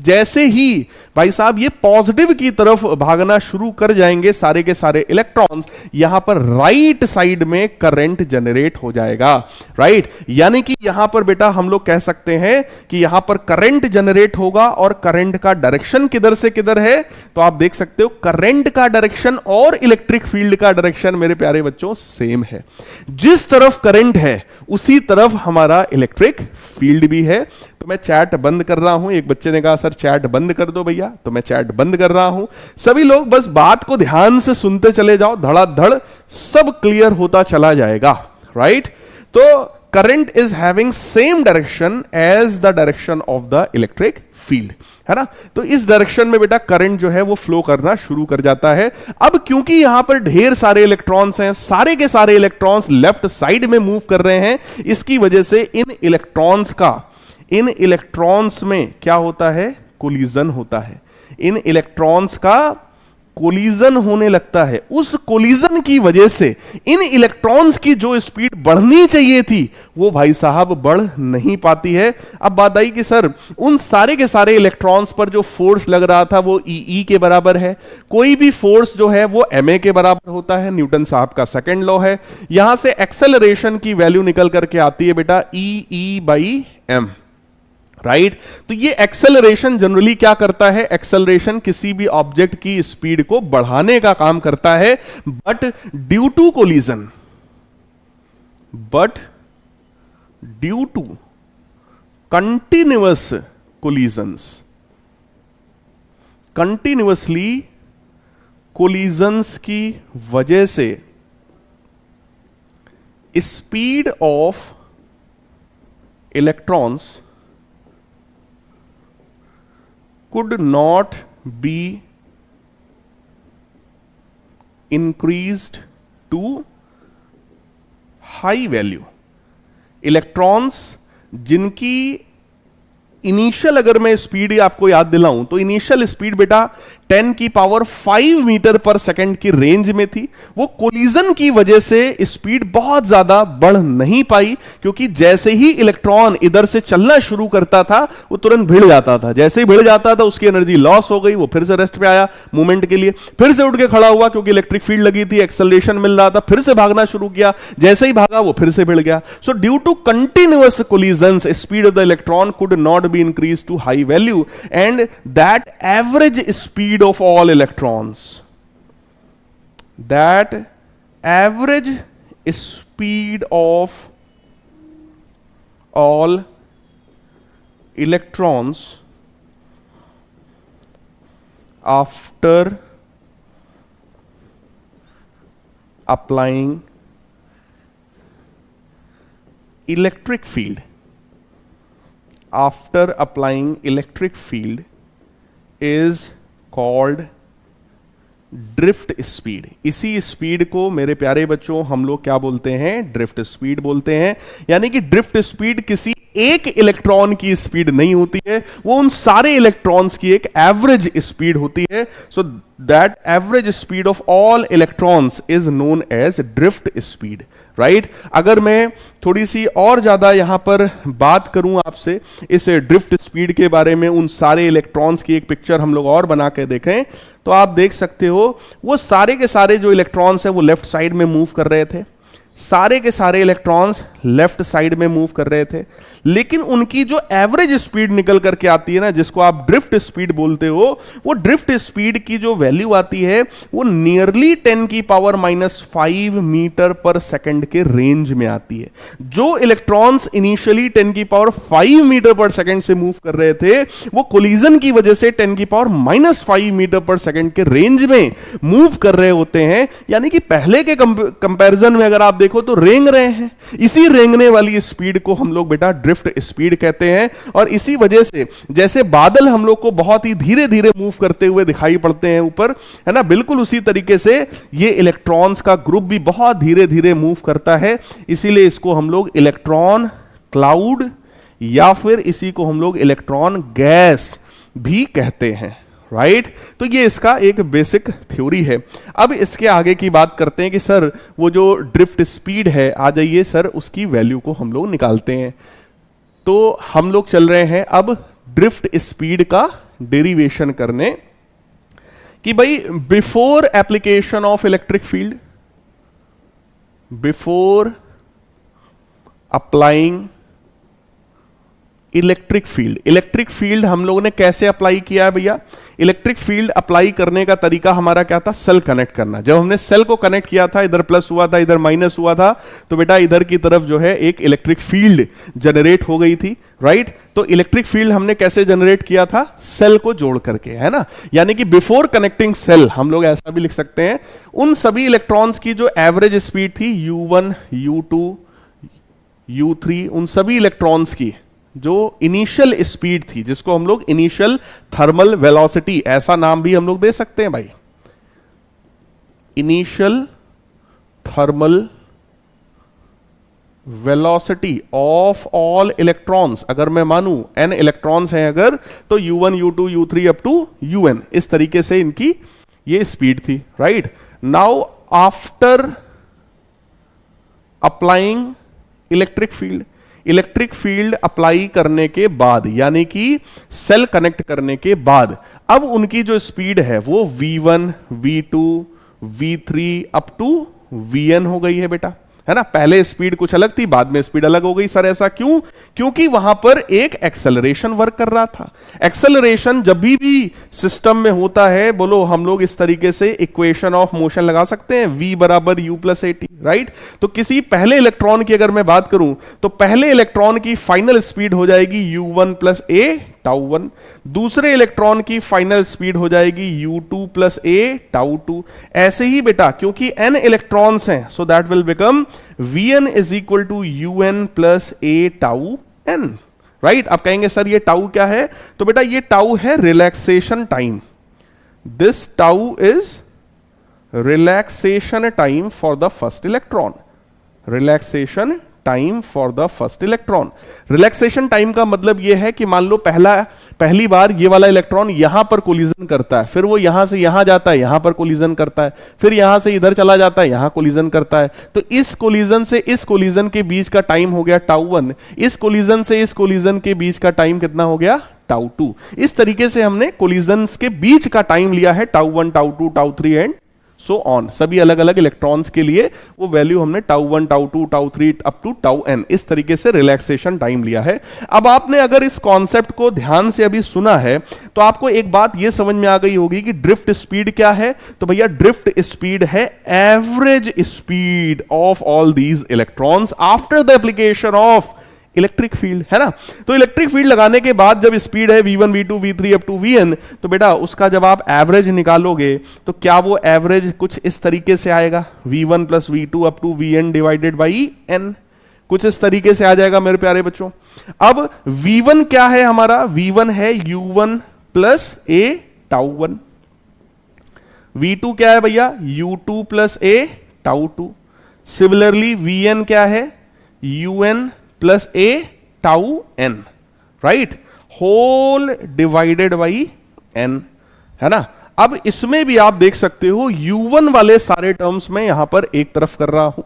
जैसे ही भाई साहब ये पॉजिटिव की तरफ भागना शुरू कर जाएंगे सारे के सारे इलेक्ट्रॉन्स, यहां पर राइट साइड में करंट जनरेट हो जाएगा, राइट? यानी कि यहां पर बेटा हम लोग कह सकते हैं कि यहां पर करंट जनरेट होगा। और करंट का डायरेक्शन किधर से किधर है? तो आप देख सकते हो करंट का डायरेक्शन और इलेक्ट्रिक फील्ड का डायरेक्शन मेरे प्यारे बच्चों सेम है। जिस तरफ करंट है उसी तरफ हमारा इलेक्ट्रिक फील्ड भी है। तो मैं चैट बंद कर रहा हूं। एक बच्चे ने कहा सर चैट बंद कर दो भैया, तो मैं चैट बंद कर रहा हूं। सभी लोग बस बात को ध्यान से सुनते चले जाओ, धड़ाधड़ सब क्लियर होता चला जाएगा, राइट? तो current is having same direction as the direction of the electric field, है ना? तो इस डायरेक्शन में बेटा करंट जो है वो फ्लो करना शुरू कर जाता है। अब क्योंकि यहां पर ढेर सारे इलेक्ट्रॉन्स हैं, सारे के सारे इलेक्ट्रॉन्स लेफ्ट साइड में मूव कर रहे हैं, इसकी वजह से इन इलेक्ट्रॉन्स में क्या होता है? कोलिजन होता है। इन इलेक्ट्रॉन्स का कोलिजन होने लगता है। उस कोलिजन की वजह से इन इलेक्ट्रॉन्स की जो स्पीड बढ़नी चाहिए थी वो भाई साहब बढ़ नहीं पाती है। अब बात आई कि सर उन सारे के सारे इलेक्ट्रॉन्स पर जो फोर्स लग रहा था वो ई के बराबर है। कोई भी फोर्स जो है वो ma के बराबर होता है, न्यूटन साहब का सेकंड लॉ है। यहां से एक्सेलरेशन की वैल्यू निकल करके आती है बेटा E/m, राइट? तो ये एक्सेलरेशन जनरली क्या करता है? एक्सेलरेशन किसी भी ऑब्जेक्ट की स्पीड को बढ़ाने का काम करता है। But due to continuous continuously collisions की वजह से speed of electrons could not be increased to high value। Electrons जिनकी इनिशियल, अगर मैं स्पीड आपको याद दिलाऊं तो इनिशियल स्पीड बेटा 10⁵ मीटर पर सेकंड की रेंज में थी, वो कोलिजन की वजह से स्पीड बहुत ज्यादा बढ़ नहीं पाई। क्योंकि जैसे ही इलेक्ट्रॉन इधर से चलना शुरू करता था वो तुरंत भिड़ जाता था। जैसे ही भिड़ जाता था उसकी एनर्जी लॉस हो गई, वो फिर से रेस्ट पे आया मूवमेंट के लिए, फिर से उठ के खड़ा हुआ क्योंकि इलेक्ट्रिक फील्ड लगी थी, एक्सेलरेशन मिल रहा था, फिर से भागना शुरू किया। जैसे ही भागा वो फिर से भिड़ गया। So due to continuous collisions speed of the electron could not be increase to high value and that average speed of all electrons, that average speed of all electrons after applying electric field is called drift speed. इसी speed को मेरे प्यारे बच्चों हम लोग क्या बोलते हैं? ड्रिफ्ट स्पीड बोलते हैं। यानी कि ड्रिफ्ट स्पीड किसी एक इलेक्ट्रॉन की स्पीड नहीं होती है, वो उन सारे इलेक्ट्रॉन्स की एक एवरेज स्पीड होती है. So that average speed of all electrons is known as drift speed. Right, अगर मैं थोड़ी सी और ज्यादा यहां पर बात करूं आपसे इस ड्रिफ्ट स्पीड के बारे में, उन सारे इलेक्ट्रॉन्स की एक पिक्चर हम लोग और बना के देखें, तो आप देख सकते हो वो सारे के सारे जो इलेक्ट्रॉन्स हैं वो लेफ्ट साइड में मूव कर रहे थे, सारे के सारे इलेक्ट्रॉन्स लेफ्ट साइड में मूव कर रहे थे, लेकिन उनकी जो एवरेज स्पीड निकल करके आती है ना, जिसको आप ड्रिफ्ट स्पीड बोलते हो, वो ड्रिफ्ट स्पीड की जो वैल्यू आती है वो नियरली 10⁻⁵ मीटर पर सेकंड के रेंज में आती है. जो इलेक्ट्रॉन्स इनिशियली 10⁵ मीटर पर सेकंड से मूव कर रहे थे, वो कोलिजन की वजह से 10⁻⁵ मीटर पर सेकंड के रेंज में मूव कर रहे होते हैं. यानी कि पहले के कंपैरिजन में अगर आप देखो तो रेंग रहे हैं. इसी रेंगने वाली स्पीड को हम लोग बेटा ड्रिफ्ट स्पीड कहते हैं. और इसी वजह से जैसे बादल हम लोग को बहुत ही धीरे धीरे मूव करते हुए दिखाई पड़ते हैं ऊपर, है ना, बिल्कुल उसी तरीके से ये इलेक्ट्रॉन्स का ग्रुप भी बहुत धीरे धीरे मूव करता है. इसीलिए इसको हम लोग इलेक्ट्रॉन क्लाउड या फिर इसी को हम लोग इलेक्ट्रॉन गैस भी कहते हैं. राइट, तो ये इसका एक बेसिक थ्योरी है. अब इसके आगे की बात करते हैं कि सर वो जो ड्रिफ्ट स्पीड है, आ जाइए सर उसकी वैल्यू को हम लोग निकालते हैं. तो हम लोग चल रहे हैं अब ड्रिफ्ट स्पीड का डेरिवेशन करने कि भाई before application of electric field, before applying electric field. Electric field हम लोगों ने कैसे अप्लाई किया है भैया? इलेक्ट्रिक फील्ड अप्लाई करने का तरीका हमारा क्या था? सेल कनेक्ट करना. जब हमने सेल को कनेक्ट किया था, इधर प्लस हुआ था, इधर माइनस हुआ था, तो बेटा इधर की तरफ जो है एक इलेक्ट्रिक फील्ड जनरेट हो गई थी. राइट, तो इलेक्ट्रिक फील्ड हमने कैसे जनरेट किया था? सेल को जोड़ करके, है ना. यानी कि बिफोर कनेक्टिंग सेल, हम लोग ऐसा भी लिख सकते हैं, उन सभी इलेक्ट्रॉन्स की जो एवरेज स्पीड थी U1, U2, U3, उन सभी इलेक्ट्रॉन्स की जो इनिशियल स्पीड थी, जिसको हम लोग इनिशियल थर्मल वेलोसिटी, ऐसा नाम भी हम लोग दे सकते हैं भाई, initial thermal velocity of all electrons. अगर मैं मानूं n इलेक्ट्रॉन्स हैं अगर, तो U1, U2, U3 up to UN, इस तरीके से इनकी ये स्पीड थी. Right, now after applying electric field, electric field apply करने के बाद, यानी कि सेल कनेक्ट करने के बाद, अब उनकी जो स्पीड है वो V1, V2, V3 up to Vn हो गई है बेटा, है ना. पहले स्पीड कुछ अलग थी, बाद में स्पीड अलग हो गई. सर ऐसा क्यों? क्योंकि वहां पर एक एक्सेलरेशन वर्क कर रहा था. एक्सेलरेशन जब भी सिस्टम में होता है, बोलो हम लोग इस तरीके से इक्वेशन ऑफ मोशन लगा सकते हैं, v बराबर u प्लस at. राइट, तो किसी पहले इलेक्ट्रॉन की अगर मैं बात करूं, तो पहले इलेक्ट्रॉन की फाइनल स्पीड हो जाएगी u1 प्लस a τ1, दूसरे इलेक्ट्रॉन की फाइनल स्पीड हो जाएगी u2 प्लस a τ2. ऐसे ही बेटा, क्योंकि n इलेक्ट्रॉन्स हैं, so that will become vn is equal to un plus a τn. Right, आप कहेंगे सर ये टाउ क्या है? तो बेटा ये टाउ है relaxation time. This tau is relaxation time for the first electron. Relaxation time for the first electron. Relaxation time का मतलब यह है कि मान लो पहली बार ये वाला इलेक्ट्रॉन यहां पर कोलिजन करता है, फिर वो यहां से यहां जाता है, यहां पर कोलिजन करता है, फिर यहां से इधर चला जाता है, यहां कोलिजन करता है. तो इस कोलिजन से इस कोलिजन के बीच का टाइम हो गया τ1, इस कोलिजन से इस कोलिजन के बीच का टाइम कितना हो गया? τ2. इस तरीके से हमने कोलिजन्स के बीच का टाइम लिया है, τ1, τ2, τ3 एंड सो ऑन. सभी अलग अलग इलेक्ट्रॉन्स के लिए वो वैल्यू हमने τ1, τ2, τ3 अप टू τn, इस तरीके से रिलैक्सेशन टाइम लिया है. अब आपने अगर इस कॉन्सेप्ट को ध्यान से अभी सुना है, तो आपको एक बात ये समझ में आ गई होगी कि ड्रिफ्ट स्पीड क्या है. तो भैया ड्रिफ्ट स्पीड है average speed of all these electrons after the application of electric field, है ना. तो इलेक्ट्रिक फील्ड लगाने के बाद जब स्पीड है v1, v2, v3 up to vn, तो बेटा उसका जब आप एवरेज निकालोगे, तो क्या वो एवरेज कुछ इस तरीके से आएगा? v1 plus v2 up to vn divided by n, कुछ इस तरीके से आ जाएगा मेरे प्यारे बच्चों. अब v1 क्या है हमारा? v1 है u1 प्लस a τ1. v2 क्या है भैया? u2 plus a τ2. Similarly vn क्या है? un plus a tau N, right, whole divided by N, है ना। अब इसमें भी आप देख सकते हो u1 वाले सारे टर्म्स में यहां पर एक तरफ कर रहा हूं,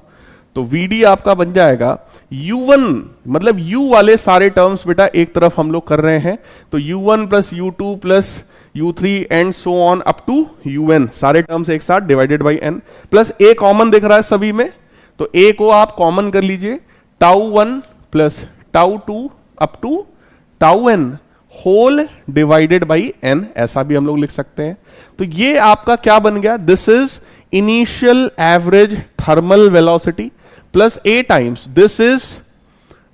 तो vd आपका बन जाएगा u1, मतलब u वाले सारे टर्म्स बेटा एक तरफ हम लोग कर रहे हैं, तो u1 plus u2 plus u3 and so on up to un, सारे टर्म्स एक साथ divided by n, plus a common दिख रहा है सभी में, तो a को आप कॉमन कर लीजिए, tau 1 plus tau 2 up to tau n whole divided by n, ऐसा भी हम लोग लिख सकते हैं। तो ये आपका क्या बन गया, this is initial average thermal velocity plus a times this is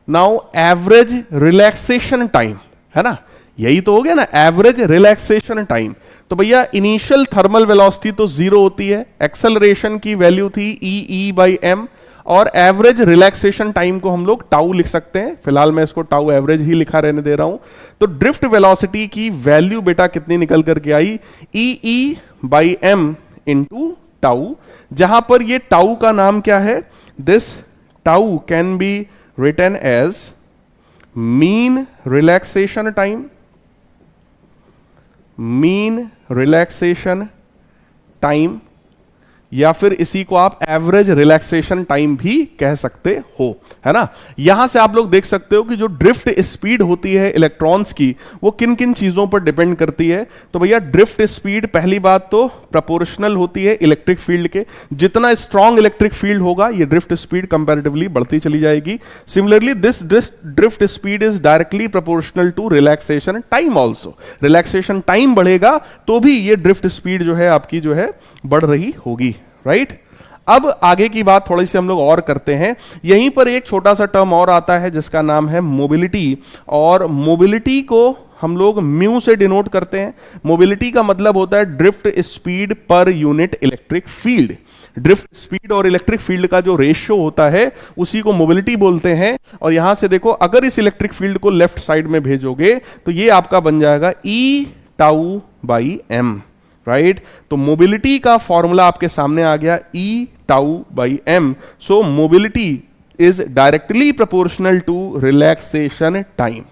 now average relaxation time, है ना, यही तो हो गया ना, एवरेज रिलैक्सेशन टाइम। तो भैया इनिशियल थर्मल वेलोसिटी तो जीरो होती है, एक्सेलरेशन की वैल्यू थी ई बाई एम, और एवरेज रिलैक्सेशन टाइम को हम लोग टाउ लिख सकते हैं, फिलहाल मैं इसको टाउ एवरेज ही लिखा रहने दे रहा हूं। तो ड्रिफ्ट वेलोसिटी की वैल्यू बेटा कितनी निकल करके आई, E by M into tau, जहां पर ये टाउ का नाम क्या है, this tau can be written as mean relaxation time, mean relaxation time, या फिर इसी को आप एवरेज रिलैक्सेशन टाइम भी कह सकते हो, है ना। यहां से आप लोग देख सकते हो कि जो ड्रिफ्ट स्पीड होती है इलेक्ट्रॉन्स की वो किन किन चीजों पर डिपेंड करती है। तो भैया ड्रिफ्ट स्पीड पहली बात तो प्रोपोर्शनल होती है इलेक्ट्रिक फील्ड के, जितना स्ट्रॉन्ग इलेक्ट्रिक फील्ड होगा ये ड्रिफ्ट स्पीड कंपैरेटिवली बढ़ती चली जाएगी। Similarly this drift speed is directly proportional to relaxation time also, relaxation time बढ़ेगा तो भी ये ड्रिफ्ट स्पीड जो है आपकी जो है बढ़ रही होगी, राइट। अब आगे की बात थोड़ी सी हम लोग और करते हैं, यहीं पर एक छोटा सा टर्म और आता है जिसका नाम है मोबिलिटी, और मोबिलिटी को हम लोग म्यू से डिनोट करते हैं। मोबिलिटी का मतलब होता है drift speed per unit electric field, drift speed और इलेक्ट्रिक फील्ड का जो रेशियो होता है उसी को मोबिलिटी बोलते हैं। और यहां से देखो अगर इस इलेक्ट्रिक फील्ड को लेफ्ट साइड में भेजोगे तो ये आपका बन जाएगा E tau by m, right. तो मोबिलिटी का फॉर्मूला आपके सामने आ गया, E tau by m. So mobility is directly proportional to relaxation time,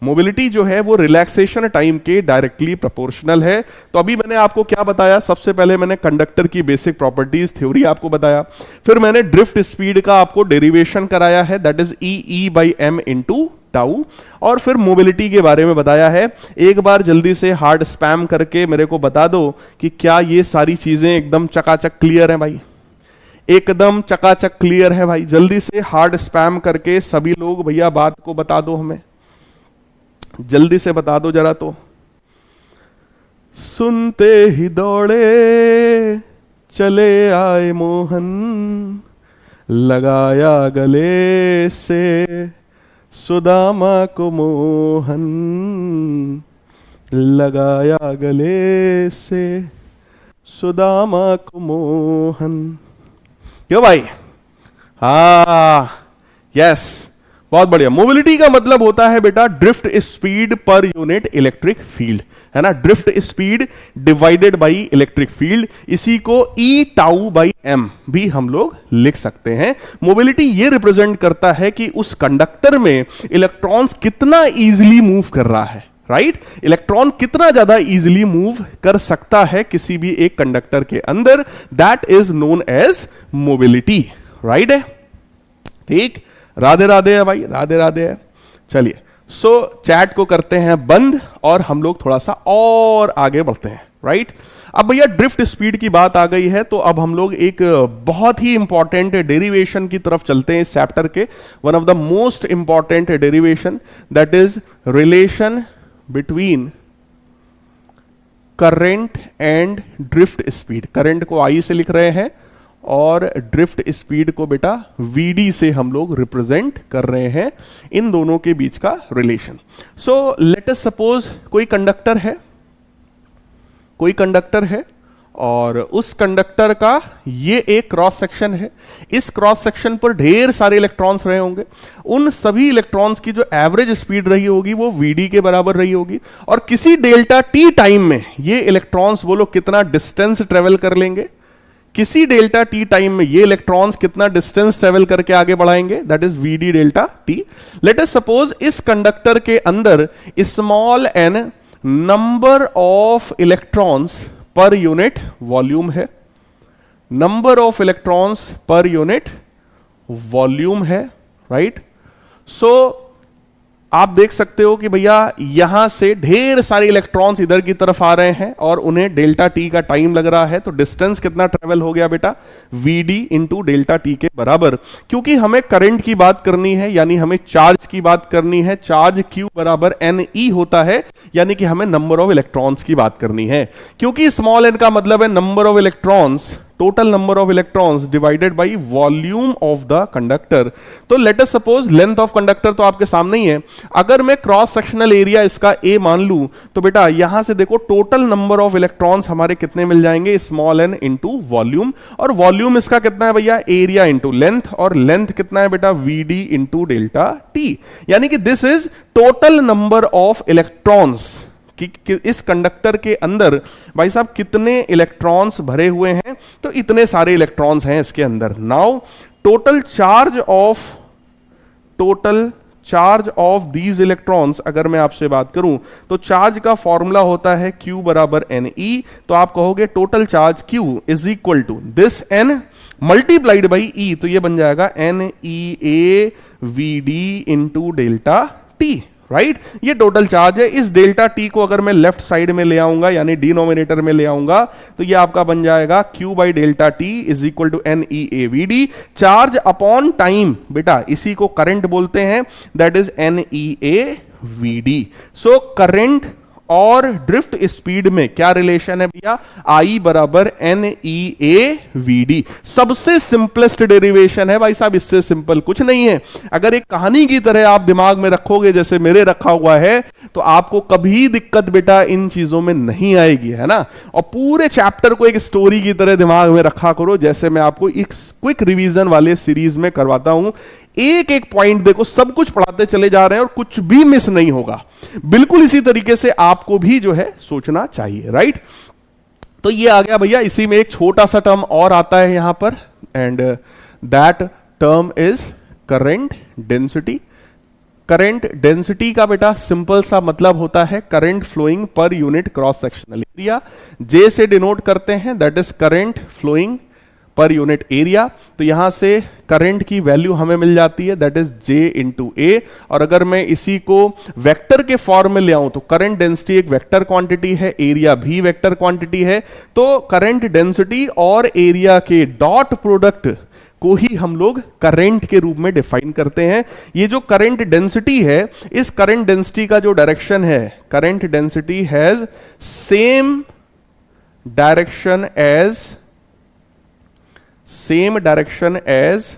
mobility जो है वो रिलैक्सेशन टाइम के डायरेक्टली प्रोपोर्शनल है। तो अभी मैंने आपको क्या बताया, सबसे पहले मैंने कंडक्टर की बेसिक प्रॉपर्टीज थ्योरी आपको बताया, फिर मैंने ड्रिफ्ट स्पीड का आपको डेरिवेशन कराया है, that is E by M into tau, और फिर मोबिलिटी के बारे में बताया है। एक बार जल्दी से हार्ड स्पैम करके मेरे को बता दो कि क्या ये सारी चीजें एकदम चकाचक क्लियर है भाई, एकदम चकाचक क्लियर है भाई। जल्दी से हार्ड स्पैम करके सभी लोग भैया बात को बता दो, हमें जल्दी से बता दो जरा। तो सुनते ही दौड़े चले आए मोहन, लगाया गले से सुदामा को मोहन, लगाया गले से सुदामा को मोहन। क्यों भाई, हाँ यस, बहुत बढ़िया। मोबिलिटी का मतलब होता है बेटा drift speed per unit electric field, है ना, drift speed divided by electric field, इसी को ई टाउ बाई एम भी हम लोग लिख सकते हैं। मोबिलिटी ये रिप्रेजेंट करता है कि उस कंडक्टर में इलेक्ट्रॉन्स कितना इजीली मूव कर रहा है, राइट। इलेक्ट्रॉन कितना ज्यादा इजीली मूव कर सकता है किसी भी एक कंडक्टर के अंदर, that is known as mobility, right है। ठीक, राधे राधे है भाई, राधे राधे है। चलिए, सो चैट को करते हैं बंद और हम लोग थोड़ा सा और आगे बढ़ते हैं, राइट। अब भैया ड्रिफ्ट स्पीड की बात आ गई है तो अब हम लोग एक बहुत ही इंपॉर्टेंट डेरिवेशन की तरफ चलते हैं इस चैप्टर के, one of the most important derivation, that is relation between current and drift speed. Current को आई से लिख रहे हैं और ड्रिफ्ट स्पीड को बेटा वीडी से हम लोग रिप्रेजेंट कर रहे हैं, इन दोनों के बीच का relation. So let us suppose कोई कंडक्टर है, कोई कंडक्टर है और उस कंडक्टर का ये एक क्रॉस सेक्शन है, इस क्रॉस सेक्शन पर ढेर सारे इलेक्ट्रॉन्स रहे होंगे, उन सभी इलेक्ट्रॉन्स की जो एवरेज स्पीड रही होगी वो वीडी के बराबर रही होगी, और किसी डेल्टा टी टाइम में ये इलेक्ट्रॉन्स बोलो कितना डिस्टेंस ट्रेवल कर लेंगे, किसी डेल्टा टी टाइम में ये इलेक्ट्रॉन्स कितना डिस्टेंस ट्रेवल करके आगे बढ़ाएंगे, that is v d delta t. Let us suppose इस कंडक्टर के अंदर small n number of electrons per unit volume है, number of electrons per unit volume है, राइट। सो आप देख सकते हो कि भैया यहां से ढेर सारे इलेक्ट्रॉन्स इधर की तरफ आ रहे हैं और उन्हें डेल्टा टी का टाइम लग रहा है। तो डिस्टेंस कितना ट्रेवल हो गया बेटा, V D into delta T के बराबर। क्योंकि हमें करंट की बात करनी है, यानी हमें चार्ज की बात करनी है, चार्ज क्यू बराबर एन ई होता है, यानी कि हमें नंबर ऑफ इलेक्ट्रॉन्स की बात करनी है। क्योंकि स्मॉल एन का मतलब है number of electrons, total number of electrons divided by volume of the conductor. तो let us suppose length of conductor तो आपके सामने ही है, अगर मैं क्रॉस सेक्शनल एरिया इसका ए मान लूं तो बेटा यहां से देखो टोटल नंबर ऑफ इलेक्ट्रॉन्स हमारे कितने मिल जाएंगे, स्मॉल एन इंटू वॉल्यूम। और वॉल्यूम इसका कितना है भैया, एरिया इंटू लेंथ, और लेंथ कितना है बेटा, V D into delta T. यानी कि this is total number of electrons कि इस कंडक्टर के अंदर भाई साहब कितने इलेक्ट्रॉन्स भरे हुए हैं, तो इतने सारे इलेक्ट्रॉन्स हैं इसके अंदर। Now total charge of these electrons अगर मैं आपसे बात करूं तो चार्ज का फॉर्मूला होता है Q बराबर एन ई। तो आप कहोगे total charge Q is equal to this n multiplied by E, तो ये बन जाएगा N E A we D into delta T, right. ये टोटल चार्ज है। इस डेल्टा टी को अगर मैं लेफ्ट साइड में ले आऊंगा यानी डिनोमिनेटर में ले आऊंगा तो ये आपका बन जाएगा Q by delta T is equal to N E A we D. Charge upon time बेटा इसी को करंट बोलते हैं, that is N E A we D. So current और ड्रिफ्ट स्पीड में क्या रिलेशन है भैया, आई बराबर N E A we D. सबसे सिंपलेस्ट डेरिवेशन है भाई साहब, इससे सिंपल कुछ नहीं है। अगर एक कहानी की तरह आप दिमाग में रखोगे जैसे मेरे रखा हुआ है तो आपको कभी दिक्कत बेटा इन चीजों में नहीं आएगी, है ना। और पूरे चैप्टर को एक स्टोरी की तरह दिमाग में रखा करो, जैसे मैं आपको एक क्विक रिवीजन वाले सीरीज में करवाता हूं। एक एक पॉइंट देखो, सब कुछ पढ़ाते चले जा रहे हैं और कुछ भी मिस नहीं होगा। बिल्कुल इसी तरीके से आपको भी जो है सोचना चाहिए, राइट। तो ये आ गया भैया। इसी में एक छोटा सा टर्म और आता है यहां पर, and that term is current density. Current density का बेटा सिंपल सा मतलब होता है current flowing per unit cross sectional area. J से डिनोट करते हैं, that is current flowing per unit area. तो यहां से करंट की वैल्यू हमें मिल जाती है, दैट इज जे इंटू ए। और अगर मैं इसी को वेक्टर के फॉर्म में ले आऊं तो करंट डेंसिटी एक वेक्टर क्वांटिटी है, एरिया भी वेक्टर क्वांटिटी है। तो करंट डेंसिटी और एरिया के डॉट प्रोडक्ट को ही हम लोग करंट के रूप में डिफाइन करते हैं। ये जो करंट डेंसिटी है, इस करंट डेंसिटी का जो डायरेक्शन है, current density has same direction as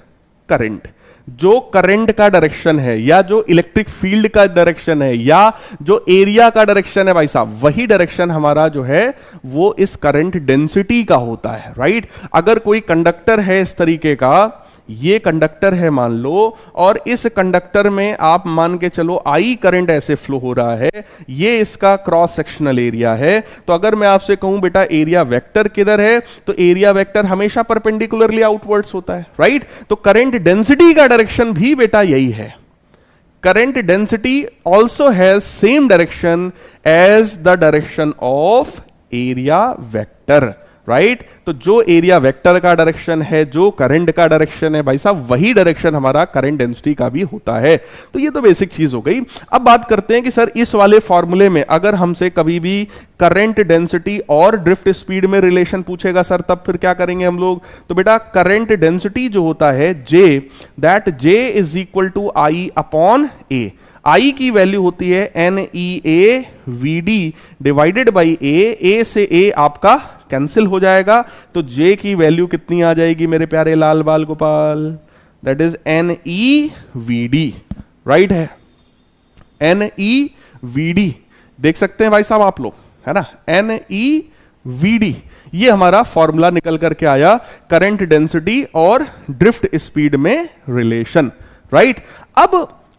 current. जो करंट का डायरेक्शन है या जो इलेक्ट्रिक फील्ड का डायरेक्शन है या जो एरिया का डायरेक्शन है भाई साहब, वही डायरेक्शन हमारा जो है वो इस करंट डेंसिटी का होता है, राइट। अगर कोई कंडक्टर है इस तरीके का, ये कंडक्टर है मान लो, और इस कंडक्टर में आप मान के चलो आई करंट ऐसे फ्लो हो रहा है, ये इसका क्रॉस सेक्शनल एरिया है। तो अगर मैं आपसे कहूं बेटा एरिया वेक्टर किधर है, तो एरिया वेक्टर हमेशा परपेंडिकुलरली आउटवर्ड्स होता है, राइट। तो करंट डेंसिटी का डायरेक्शन भी बेटा यही है। Current density also has same direction as the direction of area vector, right. तो जो एरिया वेक्टर का डायरेक्शन है, जो करंट का डायरेक्शन है भाई साहब, वही डायरेक्शन हमारा करंट डेंसिटी का भी होता है। तो ये तो बेसिक चीज हो गई। अब बात करते हैं कि सर इस वाले फॉर्मूले में अगर हमसे कभी भी करंट डेंसिटी और ड्रिफ्ट स्पीड में रिलेशन पूछेगा सर, तब फिर क्या करेंगे हम लोग। तो बेटा करंट डेंसिटी जो होता है J, that J is equal to I upon A. I की वैल्यू होती है N E A we d divided by A से ए आपका कैंसिल हो जाएगा। तो जे की वैल्यू कितनी आ जाएगी मेरे प्यारे लाल बाल गोपाल, that is N E V D, right है। एन ई वी डी देख सकते हैं भाई साहब आप लोग, है ना, एन ई वी डी। ये हमारा फॉर्मूला निकल करके आया करंट डेंसिटी और ड्रिफ्ट स्पीड में रिलेशन, राइट।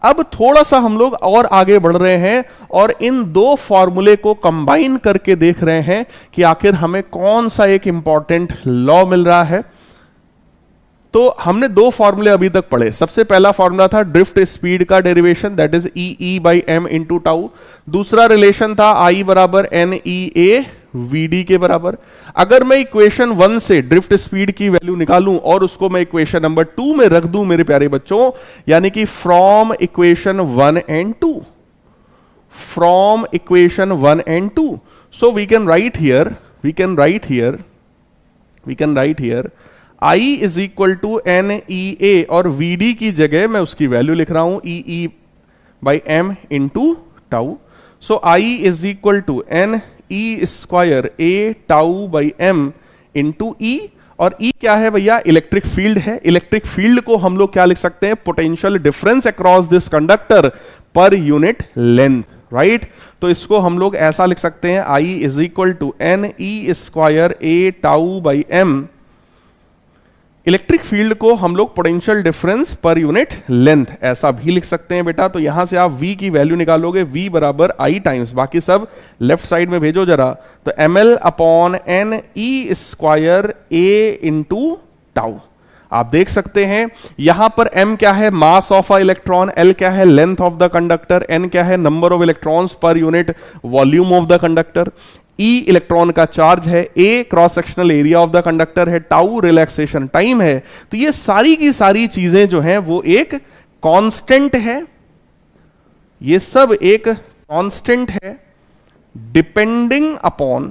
अब थोड़ा सा हम लोग और आगे बढ़ रहे हैं और इन दो फॉर्मूले को कंबाइन करके देख रहे हैं कि आखिर हमें कौन सा एक इंपॉर्टेंट लॉ मिल रहा है। तो हमने दो फॉर्मूले अभी तक पढ़े। सबसे पहला फॉर्मूला था ड्रिफ्ट स्पीड का derivation, that is E by M into tau. दूसरा रिलेशन था आई बराबर एन ई ए वीडी के बराबर। अगर मैं इक्वेशन 1 से ड्रिफ्ट स्पीड की वैल्यू निकालूं और उसको मैं इक्वेशन नंबर 2 में रख दूं मेरे प्यारे बच्चों, यानी कि from equation 1 and 2, from equation 1 and 2, so we can write here I is equal to N E A, और वीडी की जगह मैं उसकी वैल्यू लिख रहा हूं e by M into tau. So I is equal to N E square A tau by M into E. और E क्या है भैया? इलेक्ट्रिक फील्ड है। इलेक्ट्रिक फील्ड को हम लोग क्या लिख सकते हैं? Potential difference across this conductor per unit length, right? तो इसको हम लोग ऐसा लिख सकते हैं, I is equal to N E square A tau by m. Electric field को हम लोग पोटेंशियल डिफरेंस पर यूनिट लेंथ ऐसा भी लिख सकते हैं बेटा। तो यहां से आप v की वैल्यू निकालोगे, v बराबर आई टाइम्स, बाकी सब लेफ्ट साइड में भेजो जरा, तो ml upon N E square A into tau. आप देख सकते हैं यहां पर m क्या है? Mass of a electron, l क्या है? Length of the conductor, n क्या है? Number of electrons per unit volume of the conductor, E electron का चार्ज है, A cross sectional area of the conductor है, टाउ रिलैक्सेशन टाइम है। तो ये सारी की सारी चीजें जो हैं वो एक कांस्टेंट है, ये सब एक कांस्टेंट है डिपेंडिंग अपॉन,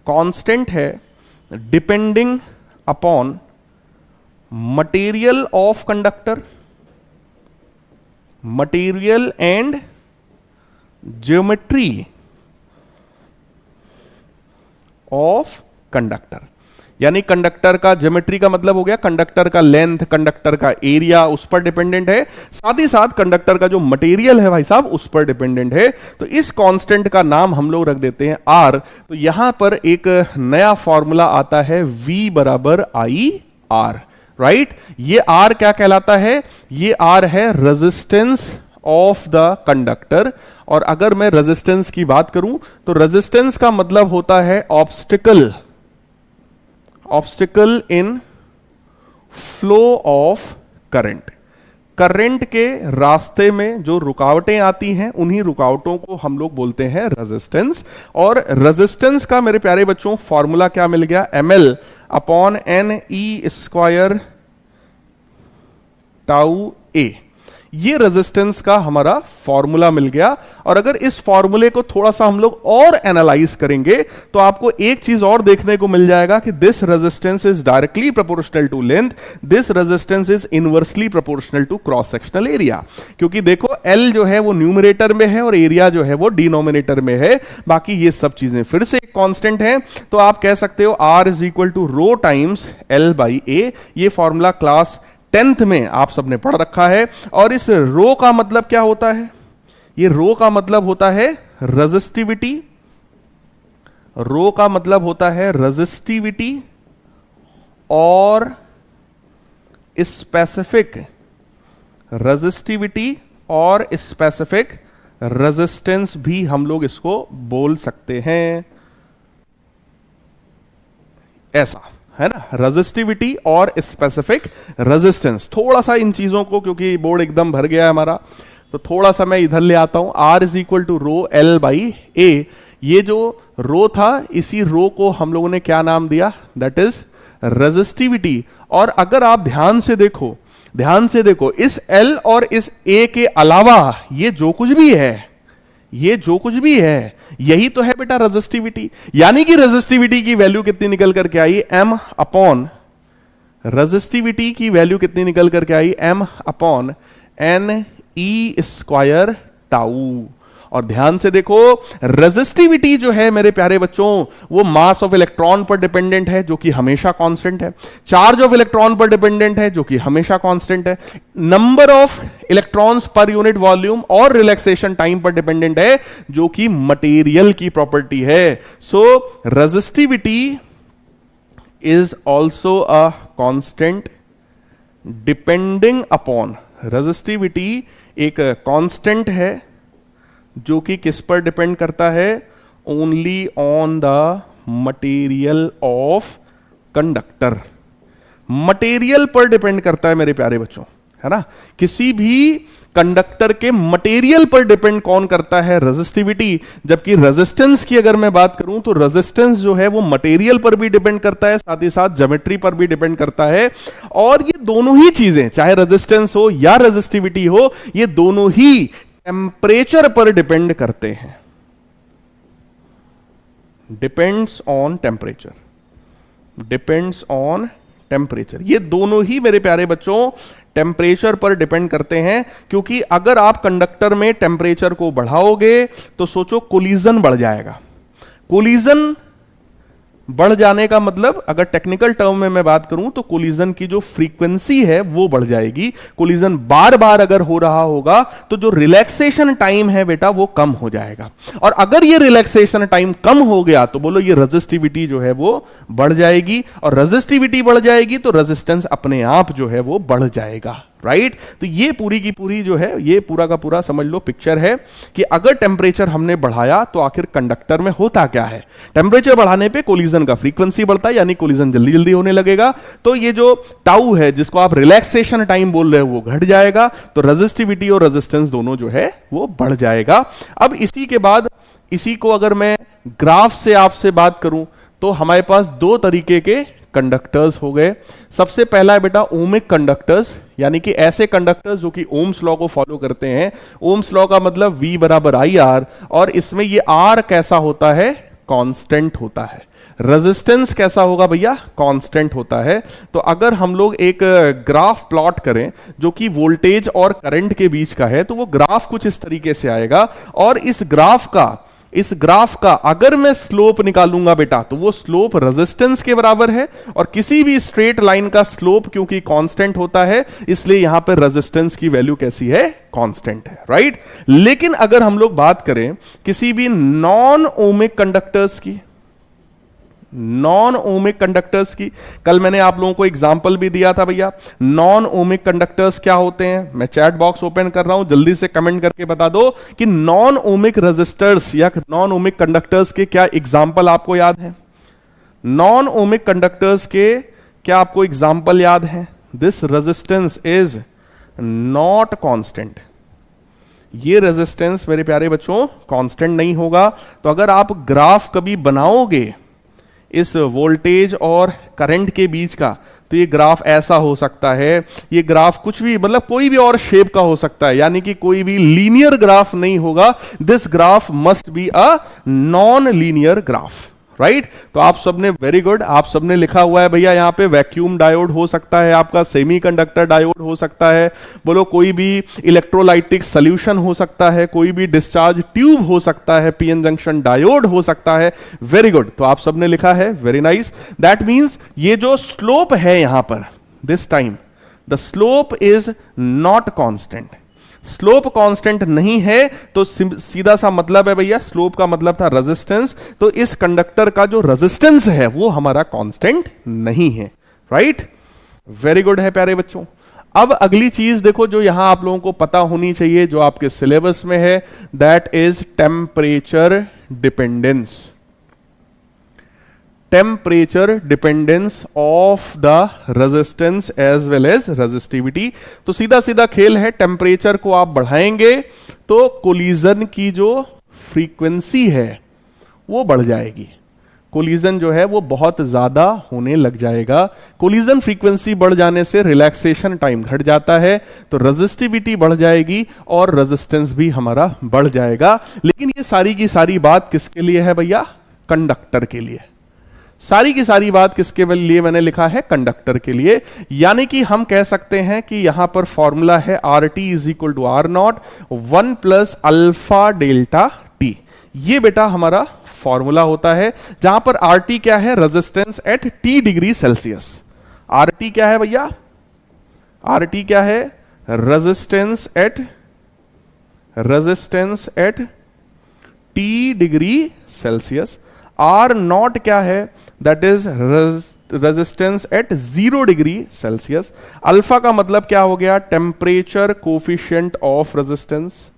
कांस्टेंट है depending upon material of conductor, material and geometry of conductor. यानी कंडक्टर का ज्योमेट्री का मतलब हो गया कंडक्टर का लेंथ, कंडक्टर का एरिया उस पर डिपेंडेंट है, साथ ही साथ कंडक्टर का जो मटेरियल है भाई साहब उस पर डिपेंडेंट है। तो इस कांस्टेंट का नाम हम लोग रख देते हैं आर। तो यहां पर एक नया फॉर्मूला आता है V बराबर आई आर, राइट? ये आर क्या कहलाता है? ये आर है रेजिस्टेंस ऑफ द कंडक्टर। और अगर मैं रेजिस्टेंस की बात करूं तो रेजिस्टेंस का मतलब होता है obstacle, obstacle in flow of current. Current के रास्ते में जो रुकावटें आती हैं उन्हीं रुकावटों को हम लोग बोलते हैं रेजिस्टेंस। और रेजिस्टेंस का मेरे प्यारे बच्चों फॉर्मूला क्या मिल गया? ml upon N E square tau A. ये रेजिस्टेंस का हमारा फॉर्मूला मिल गया। और अगर इस फॉर्मूले को थोड़ा सा हम लोग और एनालाइज करेंगे तो आपको एक चीज और देखने को मिल जाएगा कि this resistance is directly proportional to length, this resistance is inversely proportional to cross sectional area. क्योंकि देखो L जो है वो न्यूमरेटर में है और एरिया जो है वो डिनोमिनेटर में है, बाकी ये सब चीजें फिर से एक कांस्टेंट है। तो आप कह सकते हो R is equal to rho times L by A। ये फॉर्मूला क्लास 10th में आप सबने पढ़ रखा है। और इस रो का मतलब क्या होता है? ये रो का मतलब होता है रेजिस्टिविटी, रो का मतलब होता है रेजिस्टिविटी और स्पेसिफिक, रेजिस्टिविटी और स्पेसिफिक रेजिस्टेंस भी हम लोग इसको बोल सकते हैं, ऐसा है ना, रेजिस्टिविटी और स्पेसिफिक रेजिस्टेंस। थोड़ा सा इन चीजों को, क्योंकि बोर्ड एकदम भर गया है हमारा, तो थोड़ा सा मैं इधर ले आता हूं। R is equal to rho L by A। ये जो रो था इसी रो को हम लोगों ने क्या नाम दिया? That is resistivity. और अगर आप ध्यान से देखो, ध्यान से देखो, इस L और इस A के अलावा ये जो कुछ भी है, ये जो कुछ भी है यही तो है बेटा रेजिस्टिविटी। यानी कि रेजिस्टिविटी की वैल्यू कितनी निकल करके आई? M अपॉन, रेजिस्टिविटी की वैल्यू कितनी निकल करके आई? M upon N E square tau. और ध्यान से देखो, रेजिस्टिविटी जो है मेरे प्यारे बच्चों वो मास ऑफ इलेक्ट्रॉन पर डिपेंडेंट है जो कि हमेशा कांस्टेंट है, चार्ज ऑफ इलेक्ट्रॉन पर डिपेंडेंट है जो कि हमेशा कांस्टेंट है, number of electrons per unit volume और रिलैक्सेशन टाइम पर डिपेंडेंट है जो कि मटेरियल की प्रॉपर्टी है। So resistivity is also a constant depending upon, resistivity एक कांस्टेंट है जो कि किस पर डिपेंड करता है, only on the material of conductor, material पर डिपेंड करता है मेरे प्यारे बच्चों, है ना। किसी भी कंडक्टर के मटेरियल पर डिपेंड कौन करता है, रेजिस्टिविटी। जबकि रेजिस्टेंस की अगर मैं बात करूं तो रेजिस्टेंस जो है वो मटेरियल पर भी डिपेंड करता है, साथ ही साथ ज्योमेट्री पर भी डिपेंड करता है। और ये दोनों ही चीजें, चाहे रेजिस्टेंस हो या रेजिस्टिविटी हो, ये दोनों ही टेम्परेचर पर डिपेंड करते हैं, depends on temperature, depends on temperature. ये दोनों ही मेरे प्यारे बच्चों टेम्परेचर पर डिपेंड करते हैं, क्योंकि अगर आप कंडक्टर में टेम्परेचर को बढ़ाओगे तो सोचो कोलिजन बढ़ जाएगा। कोलिजन बढ़ जाने का मतलब, अगर टेक्निकल टर्म में मैं बात करूं तो कोलिजन की जो फ्रीक्वेंसी है वो बढ़ जाएगी। कोलिजन बार बार अगर हो रहा होगा तो जो रिलैक्सेशन टाइम है बेटा वो कम हो जाएगा, और अगर ये रिलैक्सेशन टाइम कम हो गया तो बोलो ये रेजिस्टिविटी जो है वो बढ़ जाएगी, और रेजिस्टिविटी बढ़ जाएगी तो रेजिस्टेंस अपने आप जो है वो बढ़ जाएगा, राइट। तो ये पूरी की पूरी जो है, ये पूरा का पूरा समझ लो पिक्चर है कि अगर टेम्परेचर हमने बढ़ाया तो आखिर कंडक्टर में होता क्या है। टेम्परेचर बढ़ाने पे कोलिजन का फ्रीक्वेंसी बढ़ता है, यानी कोलिजन जल्दी जल्दी होने लगेगा, तो ये जो टाउ है जिसको आप रिलैक्सेशन टाइम बोल रहे हो वो घट जाएगा, तो रेजिस्टिविटी और रेजिस्टेंस दोनों जो है वो बढ़ जाएगा। अब इसी के बाद, इसी को अगर मैं ग्राफ से आपसे बात करूं तो हमारे पास दो तरीके के कंडक्टर्स हो गए। सबसे पहला है बेटा ओमिक कंडक्टर्स, यानी कि ऐसे कंडक्टर्स जो कि ओम्स लॉ को फॉलो करते हैं। ओम्स लॉ का मतलब V बराबर IR, और इसमें ये R कैसा होता है, कांस्टेंट होता है। रेजिस्टेंस कैसा होगा भैया, कांस्टेंट होता है। तो अगर हम लोग एक ग्राफ प्लॉट करें जो कि वोल्टेज और करंट के बीच का है, तो वो ग्राफ कुछ इस तरीके से आएगा, और इस ग्राफ का अगर मैं स्लोप निकालूंगा बेटा तो वो स्लोप रेजिस्टेंस के बराबर है, और किसी भी स्ट्रेट लाइन का स्लोप क्योंकि कांस्टेंट होता है इसलिए यहां पर रेजिस्टेंस की वैल्यू कैसी है, कांस्टेंट है, राइट। लेकिन अगर हम लोग बात करें किसी भी नॉन ओमिक कंडक्टर्स की, नॉन ओमिक कंडक्टर्स की, कल मैंने आप लोगों को एग्जांपल भी दिया था भैया। नॉन ओमिक कंडक्टर्स क्या होते हैं, मैं चैट बॉक्स ओपन कर रहा हूं, जल्दी से कमेंट करके बता दो कि नॉन ओमिक रेजिस्टर्स या नॉन ओमिक कंडक्टर्स के क्या एग्जांपल आपको याद है। नॉन ओमिक कंडक्टर्स के क्या आपको एग्जांपल याद है। This resistance is not constant, ये रेजिस्टेंस मेरे प्यारे बच्चों कांस्टेंट नहीं होगा। तो अगर आप ग्राफ कभी बनाओगे इस वोल्टेज और करंट के बीच का, तो ये ग्राफ ऐसा हो सकता है, ये ग्राफ कुछ भी मतलब कोई भी और शेप का हो सकता है, यानी कि कोई भी लीनियर ग्राफ नहीं होगा। This graph must be a non linear graph, right. तो आप सबने वेरी गुड, आप सबने लिखा हुआ है भैया यहाँ पे वैक्यूम डायोड हो सकता है, आपका सेमीकंडक्टर डायोड हो सकता है, बोलो कोई भी इलेक्ट्रोलाइटिक सॉल्यूशन हो सकता है, कोई भी डिस्चार्ज ट्यूब हो सकता है, पीएन जंक्शन डायोड हो सकता है। वेरी गुड, तो आप सबने लिखा है, वेरी नाइस। दैट मींस ये जो स्लोप है यहां पर, this time the slope is not constant. Slope constant नहीं है तो सीधा सा मतलब है भैया, स्लोप का मतलब था रेजिस्टेंस, तो इस कंडक्टर का जो रेजिस्टेंस है वो हमारा कांस्टेंट नहीं है, राइट। वेरी गुड है प्यारे बच्चों। अब अगली चीज देखो जो यहां आप लोगों को पता होनी चाहिए, जो आपके सिलेबस में है, that is temperature dependence. Temperature dependence of the resistance as well as resistivity. तो सीधा सीधा खेल है, टेम्परेचर को आप बढ़ाएंगे तो कोलिजन की जो फ्रीक्वेंसी है वो बढ़ जाएगी, कोलिजन जो है वो बहुत ज्यादा होने लग जाएगा। कोलिजन फ्रीक्वेंसी बढ़ जाने से रिलैक्सेशन टाइम घट जाता है, तो रेजिस्टिविटी बढ़ जाएगी और रेजिस्टेंस भी हमारा बढ़ जाएगा। लेकिन ये सारी की सारी बात किसके लिए है भैया, कंडक्टर के लिए। सारी की सारी बात किसके लिए मैंने लिखा है, कंडक्टर के लिए। यानी कि हम कह सकते हैं कि यहां पर फॉर्मूला है RT is equal to R0 1 plus alpha delta T। ये बेटा हमारा फॉर्मूला होता है, जहां पर RT क्या है, resistance at T degree Celsius. RT क्या है भैया, RT क्या है, resistance at T degree Celsius. R0 क्या है, that is resistance at 0 degree Celsius. Alpha का मतलब क्या हो गया? Temperature coefficient of resistance,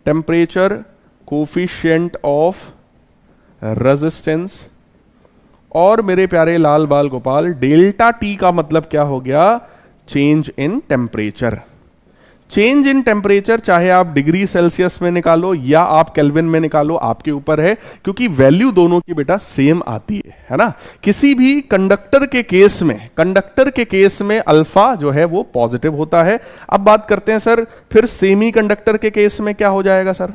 temperature coefficient of resistance. और मेरे प्यारे लाल बाल गोपाल, डेल्टा टी का मतलब क्या हो गया? Change in temperature. Change in temperature चाहे आप डिग्री सेल्सियस में निकालो या आप केल्विन में निकालो, आपके ऊपर है, क्योंकि वैल्यू दोनों की बेटा सेम आती है ना। किसी भी कंडक्टर के केस में अल्फा जो है वो पॉजिटिव होता है। अब बात करते हैं सर फिर सेमी कंडक्टर के केस में क्या हो जाएगा सर?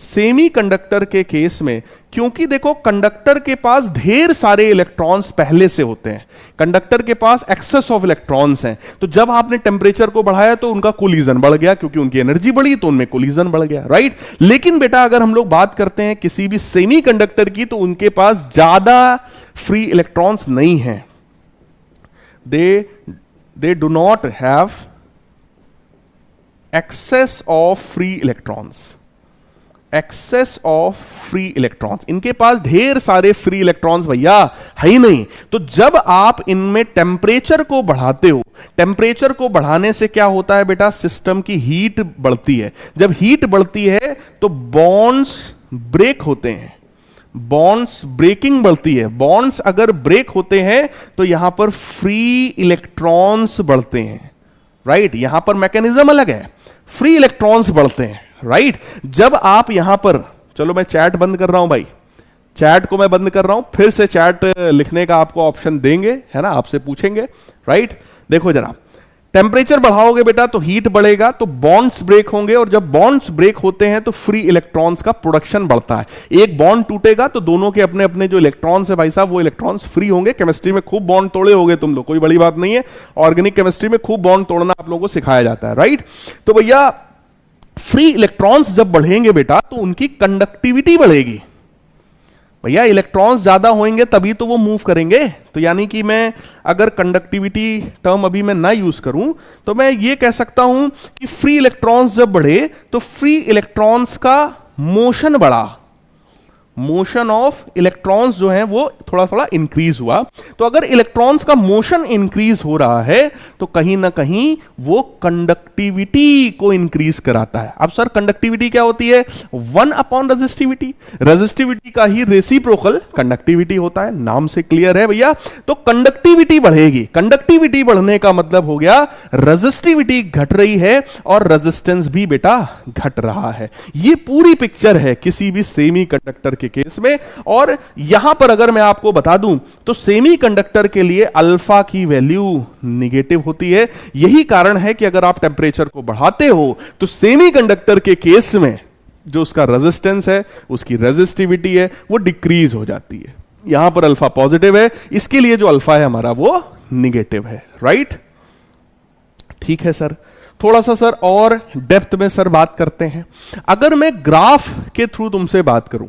सेमी कंडक्टर के केस में, क्योंकि देखो कंडक्टर के पास ढेर सारे इलेक्ट्रॉन्स पहले से होते हैं, कंडक्टर के पास एक्सेस ऑफ इलेक्ट्रॉन्स हैं, तो जब आपने टेम्परेचर को बढ़ाया तो उनका कोलिजन बढ़ गया, क्योंकि उनकी एनर्जी बढ़ी तो उनमें कोलिजन बढ़ गया, राइट। लेकिन बेटा अगर हम लोग बात करते हैं किसी भी सेमी कंडक्टर की, तो उनके पास ज्यादा फ्री इलेक्ट्रॉन्स नहीं है, they do not have excess of free electrons, excess of free electrons. इनके पास ढेर सारे फ्री इलेक्ट्रॉन्स भैया है ही नहीं। तो जब आप इनमें टेम्परेचर को बढ़ाते हो, टेम्परेचर को बढ़ाने से क्या होता है बेटा? सिस्टम की हीट बढ़ती है। जब हीट बढ़ती है तो बॉन्ड्स ब्रेक होते हैं, बॉन्ड्स ब्रेकिंग बढ़ती है। बॉन्ड्स अगर ब्रेक होते हैं तो यहां पर फ्री इलेक्ट्रॉन्स बढ़ते हैं, राइट। यहां पर मैकेनिज्म अलग है, फ्री इलेक्ट्रॉन्स बढ़ते हैं, राइट। जब आप यहां पर, चलो मैं चैट बंद कर रहा हूं भाई, चैट को मैं बंद कर रहा हूं, फिर से चैट लिखने का आपको ऑप्शन देंगे, है ना, आपसे पूछेंगे, राइट। देखो जरा, टेम्परेचर बढ़ाओगे बेटा तो हीट बढ़ेगा, तो बॉन्ड्स ब्रेक होंगे, और जब बॉन्ड्स ब्रेक होते हैं तो फ्री इलेक्ट्रॉन्स का प्रोडक्शन बढ़ता है। एक बॉन्ड टूटेगा तो दोनों के अपने अपने जो इलेक्ट्रॉन्स है भाई साहब, वो इलेक्ट्रॉन्स फ्री होंगे। केमिस्ट्री में खूब बॉन्ड तोड़े होगे तुम लोग, कोई बड़ी बात नहीं है, ऑर्गेनिक केमिस्ट्री में खूब बॉन्ड तोड़ना आप लोगों को सिखाया जाता है, राइट। तो भैया फ्री इलेक्ट्रॉन्स जब बढ़ेंगे बेटा तो उनकी कंडक्टिविटी बढ़ेगी। भैया इलेक्ट्रॉन्स ज्यादा होंगे तभी तो वो मूव करेंगे। तो यानी कि मैं अगर कंडक्टिविटी टर्म अभी मैं ना यूज करूं तो मैं ये कह सकता हूं कि फ्री इलेक्ट्रॉन्स जब बढ़े तो फ्री इलेक्ट्रॉन्स का मोशन बढ़ा, मोशन ऑफ इलेक्ट्रॉन्स जो है वो थोड़ा थोड़ा इंक्रीज हुआ। तो अगर इलेक्ट्रॉन्स का मोशन इंक्रीज हो रहा है तो कहीं ना कहीं वो कंडक्टिविटी को इंक्रीज कराता है। अब सर कंडक्टिविटी क्या होती है? 1 अपॉन रेजिस्टिविटी। रेजिस्टिविटी का ही रेसिप्रोकल कंडक्टिविटी होता है, नाम से क्लियर है भैया। तो कंडक्टिविटी बढ़ेगी, कंडक्टिविटी बढ़ने का मतलब हो गया रेजिस्टिविटी घट रही है और रेजिस्टेंस भी बेटा घट रहा है। ये पूरी पिक्चर है किसी भी सेमी कंडक्टर के केस में। और यहां पर अगर मैं आपको बता दूं तो सेमी कंडक्टर के लिए अल्फा की वैल्यू निगेटिव होती है। यही कारण है कि अगर आप टेम्परेचर को बढ़ाते हो तो सेमी कंडक्टर के केस में जो उसका रेजिस्टेंस है, उसकी रेजिस्टिविटी है, वो डिक्रीज हो जाती है। यहां पर अल्फा पॉजिटिव है, इसके लिए जो अल्फा है हमारा वो निगेटिव है, राइट। ठीक है सर, थोड़ा सा सर और डेप्थ में सर बात करते हैं। अगर मैं ग्राफ के थ्रू तुमसे बात करूं,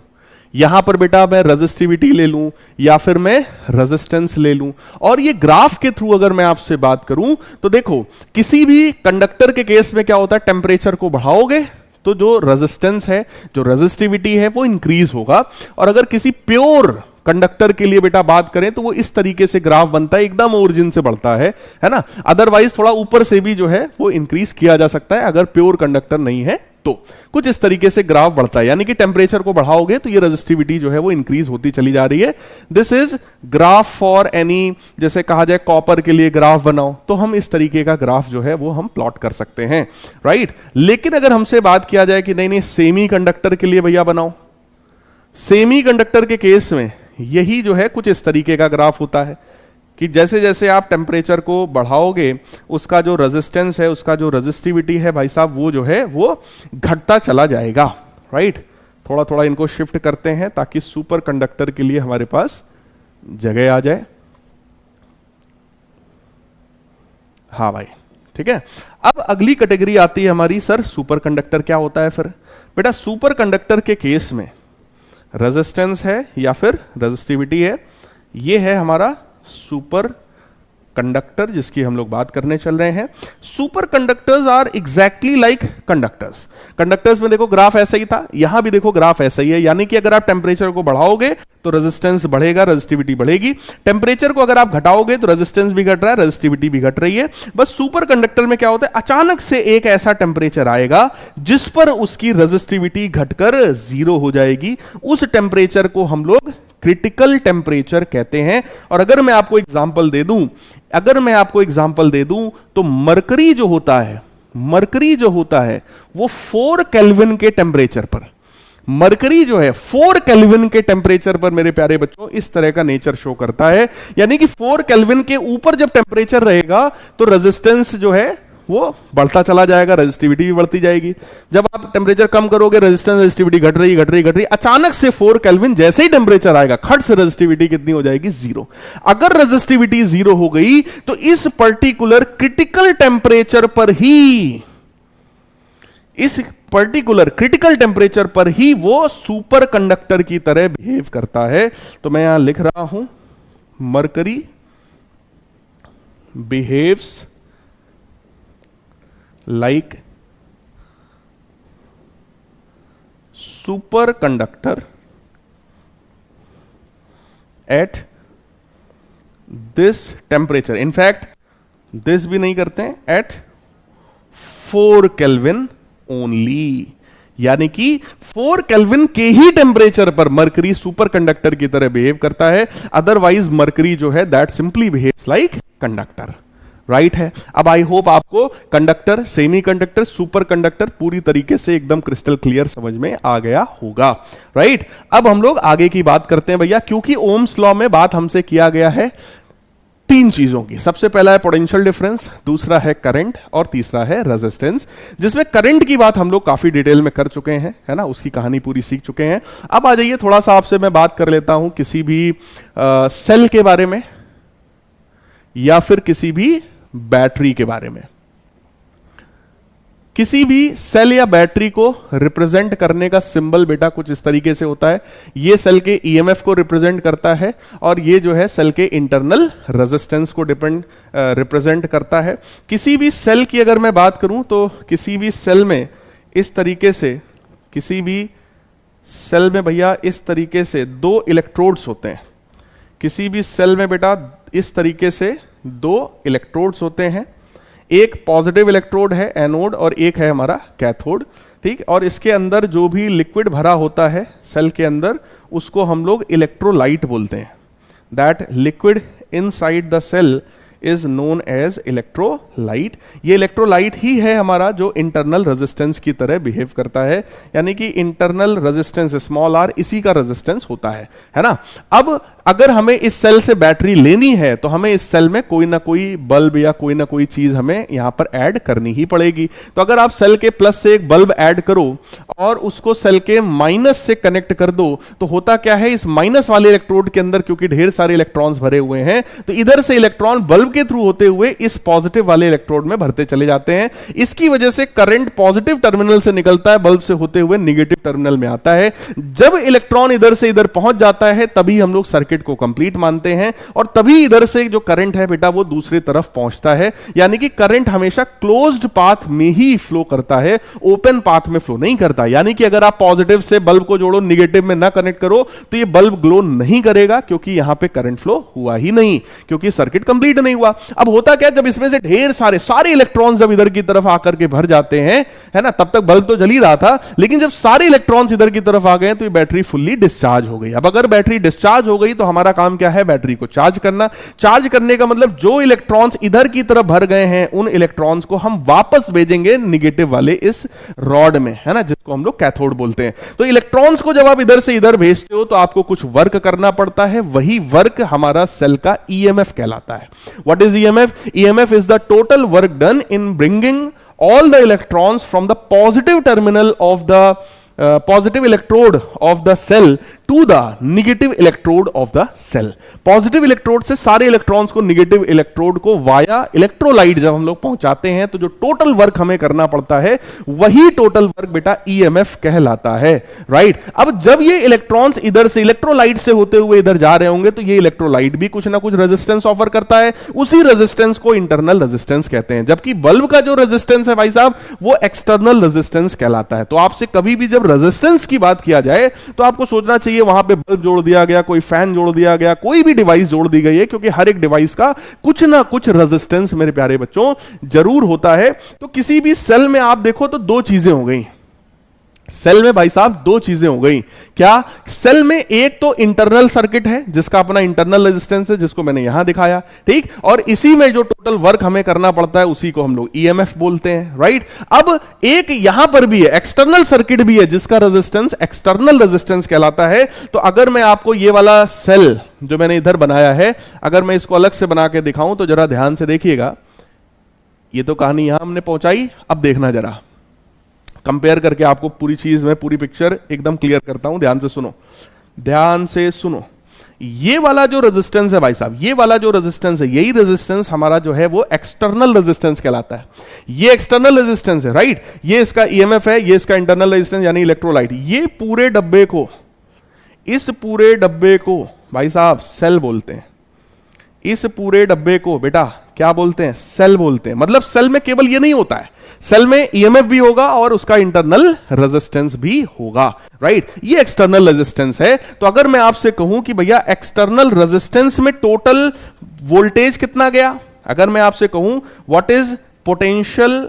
यहां पर बेटा मैं रेजिस्टिविटी ले लूं या फिर मैं रेजिस्टेंस ले लूं, और ये ग्राफ के थ्रू अगर मैं आपसे बात करूं तो देखो किसी भी कंडक्टर के केस में क्या होता है? टेम्परेचर को बढ़ाओगे तो जो रेजिस्टेंस है, जो रेजिस्टिविटी है, वो इंक्रीज होगा। और अगर किसी प्योर कंडक्टर के लिए बेटा बात करें तो वो इस तरीके से ग्राफ बनता है, एकदम ओरिजिन से बढ़ता है ना। अदरवाइज थोड़ा ऊपर से भी जो है वो इंक्रीज किया जा सकता है अगर प्योर कंडक्टर नहीं है तो। कुछ इस तरीके से ग्राफ बढ़ता है, यानी कि टेम्परेचर को बढ़ाओगे तो ये रेजिस्टिविटी जो है वो इंक्रीज होती चली जा रही है। This is graph for any, जैसे कहा जाए कॉपर के लिए ग्राफ बनाओ, तो हम इस तरीके का ग्राफ जो है वो हम प्लॉट कर सकते हैं, राइट। लेकिन अगर हमसे बात किया जाए कि नहीं नहीं सेमी कंडक्टर के लिए भैया बनाओ, सेमी कंडक्टर के केस में यही जो है कुछ इस तरीके का ग्राफ होता है कि जैसे जैसे आप टेम्परेचर को बढ़ाओगे उसका जो रेजिस्टेंस है, उसका जो रेजिस्टिविटी है भाई साहब, वो जो है वो घटता चला जाएगा, राइट। थोड़ा थोड़ा इनको शिफ्ट करते हैं ताकि सुपर कंडक्टर के लिए हमारे पास जगह आ जाए। हाँ भाई, ठीक है। अब अगली कैटेगरी आती है हमारी, सर सुपर कंडक्टर क्या होता है? फिर बेटा सुपर कंडक्टर के केस में रेजिस्टेंस है या फिर रेजिस्टिविटी है, ये है हमारा सुपर कंडक्टर जिसकी हम लोग बात करने चल रहे हैं। Superconductors are exactly like conductors. Conductors में देखो ग्राफ ऐसा ही था, यहां भी देखो ग्राफ ऐसा ही है, यानी कि अगर आप टेम्परेचर को बढ़ाओगे तो रेजिस्टेंस बढ़ेगा, रेजिस्टिविटी बढ़ेगी। टेम्परेचर को अगर आप घटाओगे तो रेजिस्टेंस भी घट रहा है, रेजिस्टिविटी भी घट रही है। बस सुपर कंडक्टर में क्या होता है, अचानक से एक ऐसा टेम्परेचर आएगा जिस पर उसकी रेजिस्टिविटी घटकर 0 हो जाएगी। उस टेम्परेचर को हम लोग क्रिटिकल टेम्परेचर कहते हैं। और अगर मैं आपको एग्जांपल दे दूं तो मरकरी जो होता है वो 4 केल्विन के टेम्परेचर पर, मरकरी जो है 4 केल्विन के टेम्परेचर पर मेरे प्यारे बच्चों इस तरह का नेचर शो करता है। यानी कि 4 केल्विन के ऊपर जब टेम्परेचर रहेगा तो रेजिस्टेंस जो है वो बढ़ता चला जाएगा, रेजिस्टिविटी भी बढ़ती जाएगी। जब आप टेम्परेचर कम करोगे रेजिस्टेंस रेजिस्टिविटी घट रही, अचानक से 4 केल्विन जैसे ही टेम्परेचर आएगा खट से रेजिस्टिविटी कितनी हो जाएगी, 0। अगर रेजिस्टिविटी 0 हो गई तो इस पर्टिकुलर क्रिटिकल टेम्परेचर पर ही वो सुपर कंडक्टर की तरह बिहेव करता है। तो मैं यहां लिख रहा हूं mercury behaves like superconductor at this temperature। in fact this भी नहीं करते हैं, at 4 केल्विन ओनली। यानी कि 4 केल्विन के ही टेम्परेचर पर मरकरी सुपर कंडक्टर की तरह बिहेव करता है, अदरवाइज मरकरी जो है that simply behaves like conductor. Right है। अब आई होप आपको conductor, semi conductor, super conductor पूरी तरीके से एकदम क्रिस्टल क्लियर समझ में आ गया होगा। राइट। अब हम लोग आगे की बात करते हैं भैया, क्योंकि ओम्स लॉ में बात हमसे किया गया है 3 चीजों की। सबसे पहला है पोटेंशियल डिफरेंस, दूसरा है करंट और तीसरा है रेजिस्टेंस, जिसमें करंट की बात हम लोग काफी डिटेल में कर चुके हैं, है ना, उसकी कहानी पूरी सीख चुके हैं। अब आ जाइए थोड़ा सा आपसे मैं बात कर लेता हूं किसी भी सेल के बारे में या फिर किसी भी बैटरी के बारे में। किसी भी सेल या बैटरी को रिप्रेजेंट करने का सिंबल बेटा कुछ इस तरीके से होता है। ये सेल के ईएमएफ को रिप्रेजेंट करता है और ये जो है सेल के इंटरनल रेजिस्टेंस को रिप्रेजेंट करता है। किसी भी सेल की अगर मैं बात करूं तो किसी भी सेल में इस तरीके से, किसी भी सेल में भैया इस तरीके से 2 इलेक्ट्रोड्स होते हैं। किसी भी सेल में बेटा इस तरीके से 2 इलेक्ट्रोड्स होते हैं। एक पॉजिटिव इलेक्ट्रोड है एनोड और एक है हमारा कैथोड। ठीक। और इसके अंदर जो भी लिक्विड भरा होता है सेल के अंदर उसको हम लोग इलेक्ट्रोलाइट बोलते हैं। That liquid inside the cell is known as electrolyte. ये इलेक्ट्रोलाइट ही है हमारा जो इंटरनल रेजिस्टेंस की तरह बिहेव करता है, यानी कि इंटरनल रेजिस्टेंस स्मॉल आर इसी का रेजिस्टेंस होता है ना। अब अगर हमें इस सेल से बैटरी लेनी है तो हमें इस सेल में कोई ना कोई बल्ब या कोई ना कोई चीज हमें यहां पर ऐड करनी ही पड़ेगी। तो अगर आप सेल के प्लस से एक बल्ब ऐड करो और उसको सेल के माइनस से कनेक्ट कर दो तो होता क्या है, इस माइनस वाले इलेक्ट्रोड के अंदर क्योंकि ढेर सारे इलेक्ट्रॉन्स भरे हुए हैं तो इधर से इलेक्ट्रॉन बल्ब के थ्रू होते हुए इस पॉजिटिव वाले इलेक्ट्रोड में भरते चले जाते हैं। इसकी वजह से करंट पॉजिटिव टर्मिनल से निकलता है, बल्ब से होते हुए नेगेटिव टर्मिनल में आता है। जब इलेक्ट्रॉन इधर से इधर पहुंच जाता है तभी हम लोग सर्किट को कंप्लीट मानते हैं और तभी इधर से जो करंट है बेटा वो दूसरी तरफ पहुंचता है। यानी कि करंट हमेशा क्लोज्ड पाथ में ही फ्लो करता है, ओपन पाथ में फ्लो नहीं करता। यानी कि अगर आप पॉजिटिव से बल्ब को जोड़ो, नेगेटिव में ना कनेक्ट करो तो ये बल्ब ग्लो नहीं करेगा क्योंकि यहां पे करंट फ्लो हुआ ही नहीं, क्योंकि सर्किट कंप्लीट नहीं हुआ। अब होता क्या, जब इसमें से ढेर सारे इलेक्ट्रॉन्स जब इधर की तरफ आकर के भर जाते हैं, है ना, तब तक बल्ब तो जल ही रहा था, लेकिन जब सारे इलेक्ट्रॉन्स इधर की तरफ आ गए तो ये बैटरी फुल्ली डिस्चार्ज हो गई। अब अगर बैटरी डिस्चार्ज हो गई तो हमारा काम क्या है, बैटरी को चार्ज करना। चार्ज करने का मतलब जो इलेक्ट्रॉन्स इधर की तरफ भर गए हैं उन इलेक्ट्रॉन्स को हम वापस भेजेंगे नेगेटिव वाले इस रॉड में, है ना, जिसको हम लोग कैथोड बोलते हैं। तो इलेक्ट्रॉन्स को जब आप इधर से इधर भेजते हो तो आपको कुछ वर्क करना पड़ता है, वही वर्क हमारा सेल का ईएमएफ कहलाता है। What is EMF? EMF is the total work done in bringing all the electrons from the positive terminal of the positive electrode of the cell to the negative electrode of the cell. Positive electrode से सारे electrons को negative electrode को via electrolyte जब हम लोग पहुंचाते हैं तो जो टोटल वर्क हमें करना पड़ता है वही टोटल वर्क बेटा ईएमएफ कहलाता है, राइट। अब जब ये इलेक्ट्रॉन्स इधर से इलेक्ट्रोलाइट से होते हुए इधर जा रहे होंगे तो ये इलेक्ट्रोलाइट भी कुछ ना कुछ रेजिस्टेंस ऑफर करता है, उसी रेजिस्टेंस को इंटरनल रेजिस्टेंस कहते हैं। जबकि बल्ब का जो रेजिस्टेंस है भाई साहब वो एक्सटर्नल रेजिस्टेंस कहलाता है। तो आपसे कभी भी जब रेजिस्टेंस की बात किया जाए तो आपको सोचना चाहिए वहां पे बल्ब जोड़ दिया गया, कोई फैन जोड़ दिया गया, कोई भी डिवाइस जोड़ दी गई है, क्योंकि हर एक डिवाइस का कुछ ना कुछ रेजिस्टेंस मेरे प्यारे बच्चों जरूर होता है। तो किसी भी सेल में आप देखो तो दो चीजें हो गई, सेल में भाई साहब दो चीजें हो गई। क्या? सेल में एक तो इंटरनल सर्किट है जिसका अपना इंटरनल रेजिस्टेंस है जिसको मैंने यहां दिखाया, ठीक, और इसी में जो टोटल वर्क हमें करना पड़ता है उसी को हम लोग ईएमएफ बोलते हैं, राइट। अब एक यहां पर भी है एक्सटर्नल सर्किट भी है जिसका रेजिस्टेंस एक्सटर्नल रेजिस्टेंस कहलाता है। तो अगर मैं आपको ये वाला सेल जो मैंने इधर बनाया है अगर मैं इसको अलग से बना के दिखाऊं तो जरा ध्यान से देखिएगा। ये तो कहानी यहां हमने पहुंचाई, अब देखना जरा कंपेयर करके आपको पूरी चीज में पूरी पिक्चर एकदम क्लियर करता हूं, ध्यान से सुनो, ध्यान से सुनो। ये वाला जो रेजिस्टेंस है भाई साहब, ये वाला जो रेजिस्टेंस है, यही रेजिस्टेंस हमारा जो है वो एक्सटर्नल रेजिस्टेंस कहलाता है। ये एक्सटर्नल रेजिस्टेंस है, राइट। ये इसका ईएमएफ है, ये इसका इंटरनल रेजिस्टेंस यानी इलेक्ट्रोलाइट। ये पूरे डब्बे को, इस पूरे डब्बे को भाई साहब सेल बोलते हैं। इस पूरे डब्बे को बेटा क्या बोलते हैं? सेल बोलते हैं। मतलब सेल में केवल ये नहीं होता है, सेल में ईएमएफ भी होगा और उसका इंटरनल रेजिस्टेंस भी होगा, राइट। ये एक्सटर्नल रेजिस्टेंस है। तो अगर मैं आपसे कहूं कि भैया एक्सटर्नल रेजिस्टेंस में टोटल वोल्टेज कितना गया, अगर मैं आपसे कहूं what is potential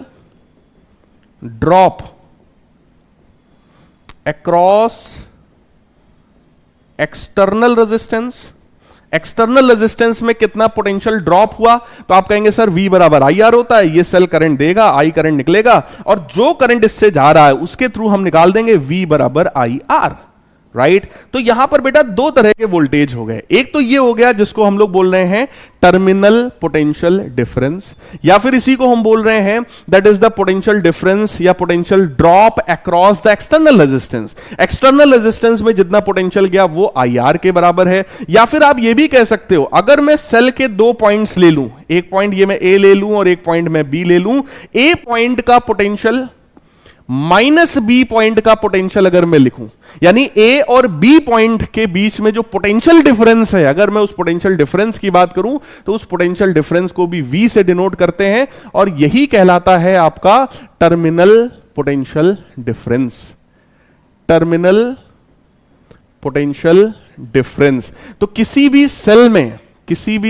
drop across external resistance, external resistance में कितना पोटेंशियल ड्रॉप हुआ, तो आप कहेंगे सर V बराबर IR होता है, ये सेल करंट देगा, I करंट निकलेगा और जो करंट इससे जा रहा है उसके थ्रू हम निकाल देंगे V बराबर IR, राइट। तो यहां पर बेटा दो तरह के वोल्टेज हो गए। एक तो ये हो गया जिसको हम लोग बोल रहे हैं टर्मिनल पोटेंशियल डिफरेंस, या फिर इसी को हम बोल रहे हैं that is the potential difference या potential drop across the external resistance. External resistance में जितना पोटेंशियल गया वो IR के बराबर है। या फिर आप ये भी कह सकते हो अगर मैं सेल के दो पॉइंट्स ले लूं, एक पॉइंट ये मैं A ले लूं और एक पॉइंट मैं B ले लूं, A पॉइंट का पोटेंशियल माइनस B पॉइंट का पोटेंशियल अगर मैं लिखूं, यानी A और B पॉइंट के बीच में जो पोटेंशियल डिफरेंस है, अगर मैं उस पोटेंशियल डिफरेंस की बात करूं तो उस पोटेंशियल डिफरेंस को भी V से डिनोट करते हैं और यही कहलाता है आपका terminal potential difference. Terminal potential difference. तो किसी भी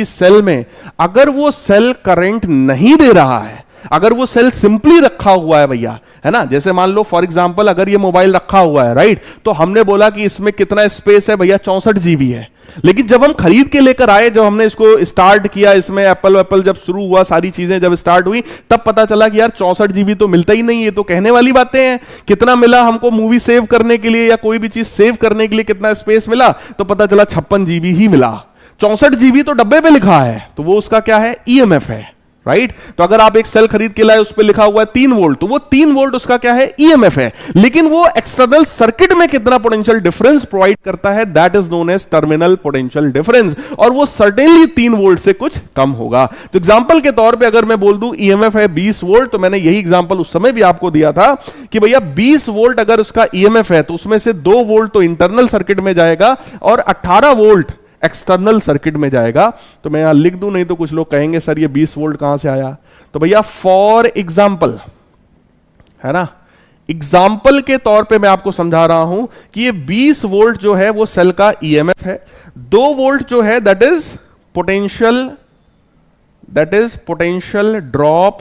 सेल में अगर वो सेल करंट नहीं दे रहा है, अगर वो सेल सिंपली रखा हुआ है भैया, है ना, जैसे मान लो फॉर एग्जांपल अगर ये मोबाइल रखा हुआ है, राइट, तो हमने बोला कि इसमें कितना स्पेस है भैया, 64 GB है। लेकिन जब हम खरीद के लेकर आए, जब हमने इसको स्टार्ट किया, इसमें एप्पल जब शुरू हुआ, सारी चीजें जब स्टार्ट हुई, तब पता चला कि यार 64 GB तो मिलता ही नहीं, ये तो कहने वाली बातें हैं। कितना मिला हमको मूवी सेव करने के लिए या कोई भी चीज सेव करने के लिए कितना स्पेस मिला, तो पता चला 56 GB ही मिला। 64 GB तो डब्बे पे लिखा है, तो वो उसका क्या है? ईएमएफ है, राइट। तो अगर आप एक सेल खरीद के लाए, उस पर लिखा हुआ है 3 वोल्ट, तो वो 3 वोल्ट उसका क्या है? ईएमएफ है। लेकिन वो एक्सटर्नल सर्किट में कितना पोटेंशियल डिफरेंस प्रोवाइड करता है, that is known as terminal potential difference, और वो सर्टेनली 3 वोल्ट से कुछ कम होगा। तो एग्जांपल के तौर पे अगर मैं बोल दूं ईएमएफ है 20 वोल्ट, तो मैंने यही एग्जांपल उस समय भी आपको दिया था कि भैया 20 वोल्ट अगर उसका ईएमएफ है तो उसमें से 2 वोल्ट तो इंटरनल सर्किट में जाएगा और 18 वोल्ट एक्सटर्नल सर्किट में जाएगा। तो मैं यहां लिख दूं, नहीं तो कुछ लोग कहेंगे सर ये 20 वोल्ट कहां से आया। तो भैया फॉर एग्जांपल, है ना, एग्जांपल के तौर पे मैं आपको समझा रहा हूं कि ये 20 वोल्ट जो है वो सेल का ईएमएफ है। 2 वोल्ट जो है that is potential drop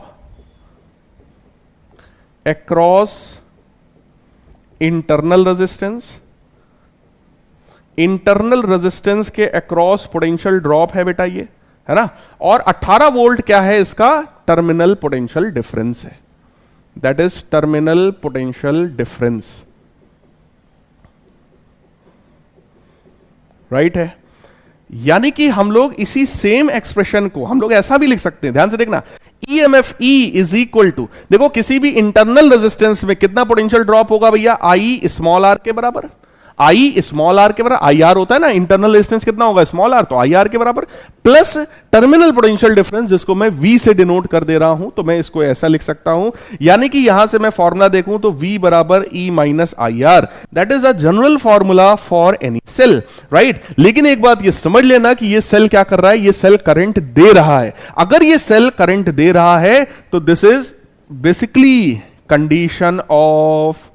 across internal resistance. Internal resistance के अक्रॉस पोटेंशियल ड्रॉप है बेटा ये, है ना। और 18 वोल्ट क्या है? इसका टर्मिनल पोटेंशियल डिफरेंस है, that is terminal potential difference, right है। यानी कि हम लोग इसी सेम एक्सप्रेशन को हम लोग ऐसा भी लिख सकते हैं, ध्यान से देखना, EMF E is equal to, देखो किसी भी इंटरनल रेजिस्टेंस में कितना पोटेंशियल ड्रॉप होगा भैया? I स्मॉल r के बराबर। आई स्मॉल आर के बराबर, आई आर होता है ना, इंटरनल रेजिस्टेंस कितना होगा स्मॉल आर, तो आई आर के बराबर प्लस टर्मिनल पोटेंशियल डिफरेंस जिसको मैं V से डिनोट कर दे रहा हूं, तो मैं इसको ऐसा लिख सकता हूं, यानी कि यहां से मैं फॉर्मूला देखूं तो V बराबर E minus I R, that is a general formula for any cell, right. लेकिन एक बात ये समझ लेना कि ये सेल क्या कर रहा है, ये सेल करंट दे रहा है। अगर ये सेल करंट दे रहा है तो this is basically condition of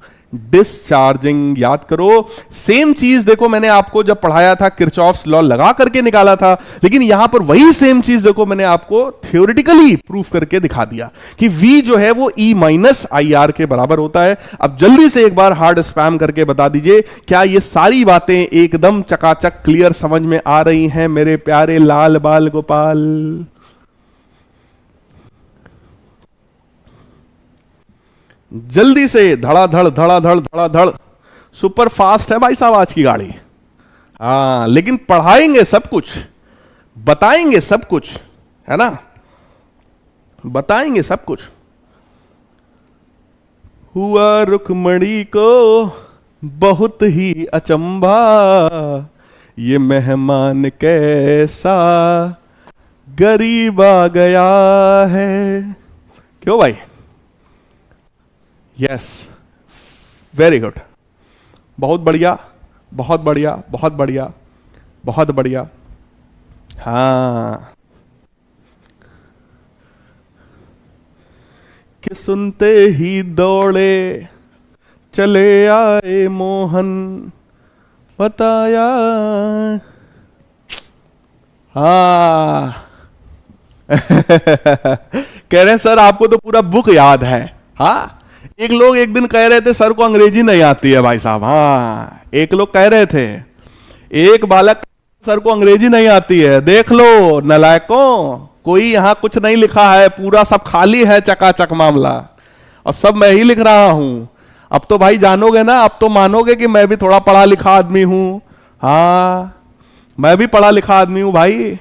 discharging. याद करो सेम चीज, देखो मैंने आपको जब पढ़ाया था किरचॉफ्स लॉ लगा करके निकाला था, लेकिन यहां पर वही सेम चीज देखो मैंने आपको थियोरेटिकली प्रूफ करके दिखा दिया कि V जो है वो E माइनस आई आर के बराबर होता है। अब जल्दी से एक बार हार्ड स्पैम करके बता दीजिए, क्या ये सारी बातें एकदम चकाचक क्लियर समझ में आ रही हैं मेरे प्यारे लाल बाल गोपाल? जल्दी से धड़ाधड़ धड़ाधड़ धड़ाधड़, सुपर फास्ट है भाई साहब आज की गाड़ी। हाँ, लेकिन पढ़ाएंगे सब कुछ, बताएंगे सब कुछ, है ना, बताएंगे सब कुछ। हुआ रुक्मणी को बहुत ही अचंभा, ये मेहमान कैसा गरीब आ गया है। क्यों भाई? यस, वेरी गुड, बहुत बढ़िया, बहुत बढ़िया, बहुत बढ़िया, बहुत बढ़िया। हाँ, कि सुनते ही दौड़े चले आए मोहन, बताया। हाँ कह रहे सर आपको तो पूरा बुक याद है। हाँ, एक लोग एक दिन कह रहे थे सर को अंग्रेजी नहीं आती है भाई साहब। हाँ, एक लोग कह रहे थे, एक बालक सर को अंग्रेजी नहीं आती है, देख लो नलायकों, कोई यहां कुछ नहीं लिखा है, पूरा सब खाली है चकाचक मामला, और सब मैं ही लिख रहा हूं। अब तो भाई जानोगे ना, अब तो मानोगे कि मैं भी थोड़ा पढ़ा लिखा आदमी हूं। हाँ, मैं भी पढ़ा लिखा आदमी हूं भाई।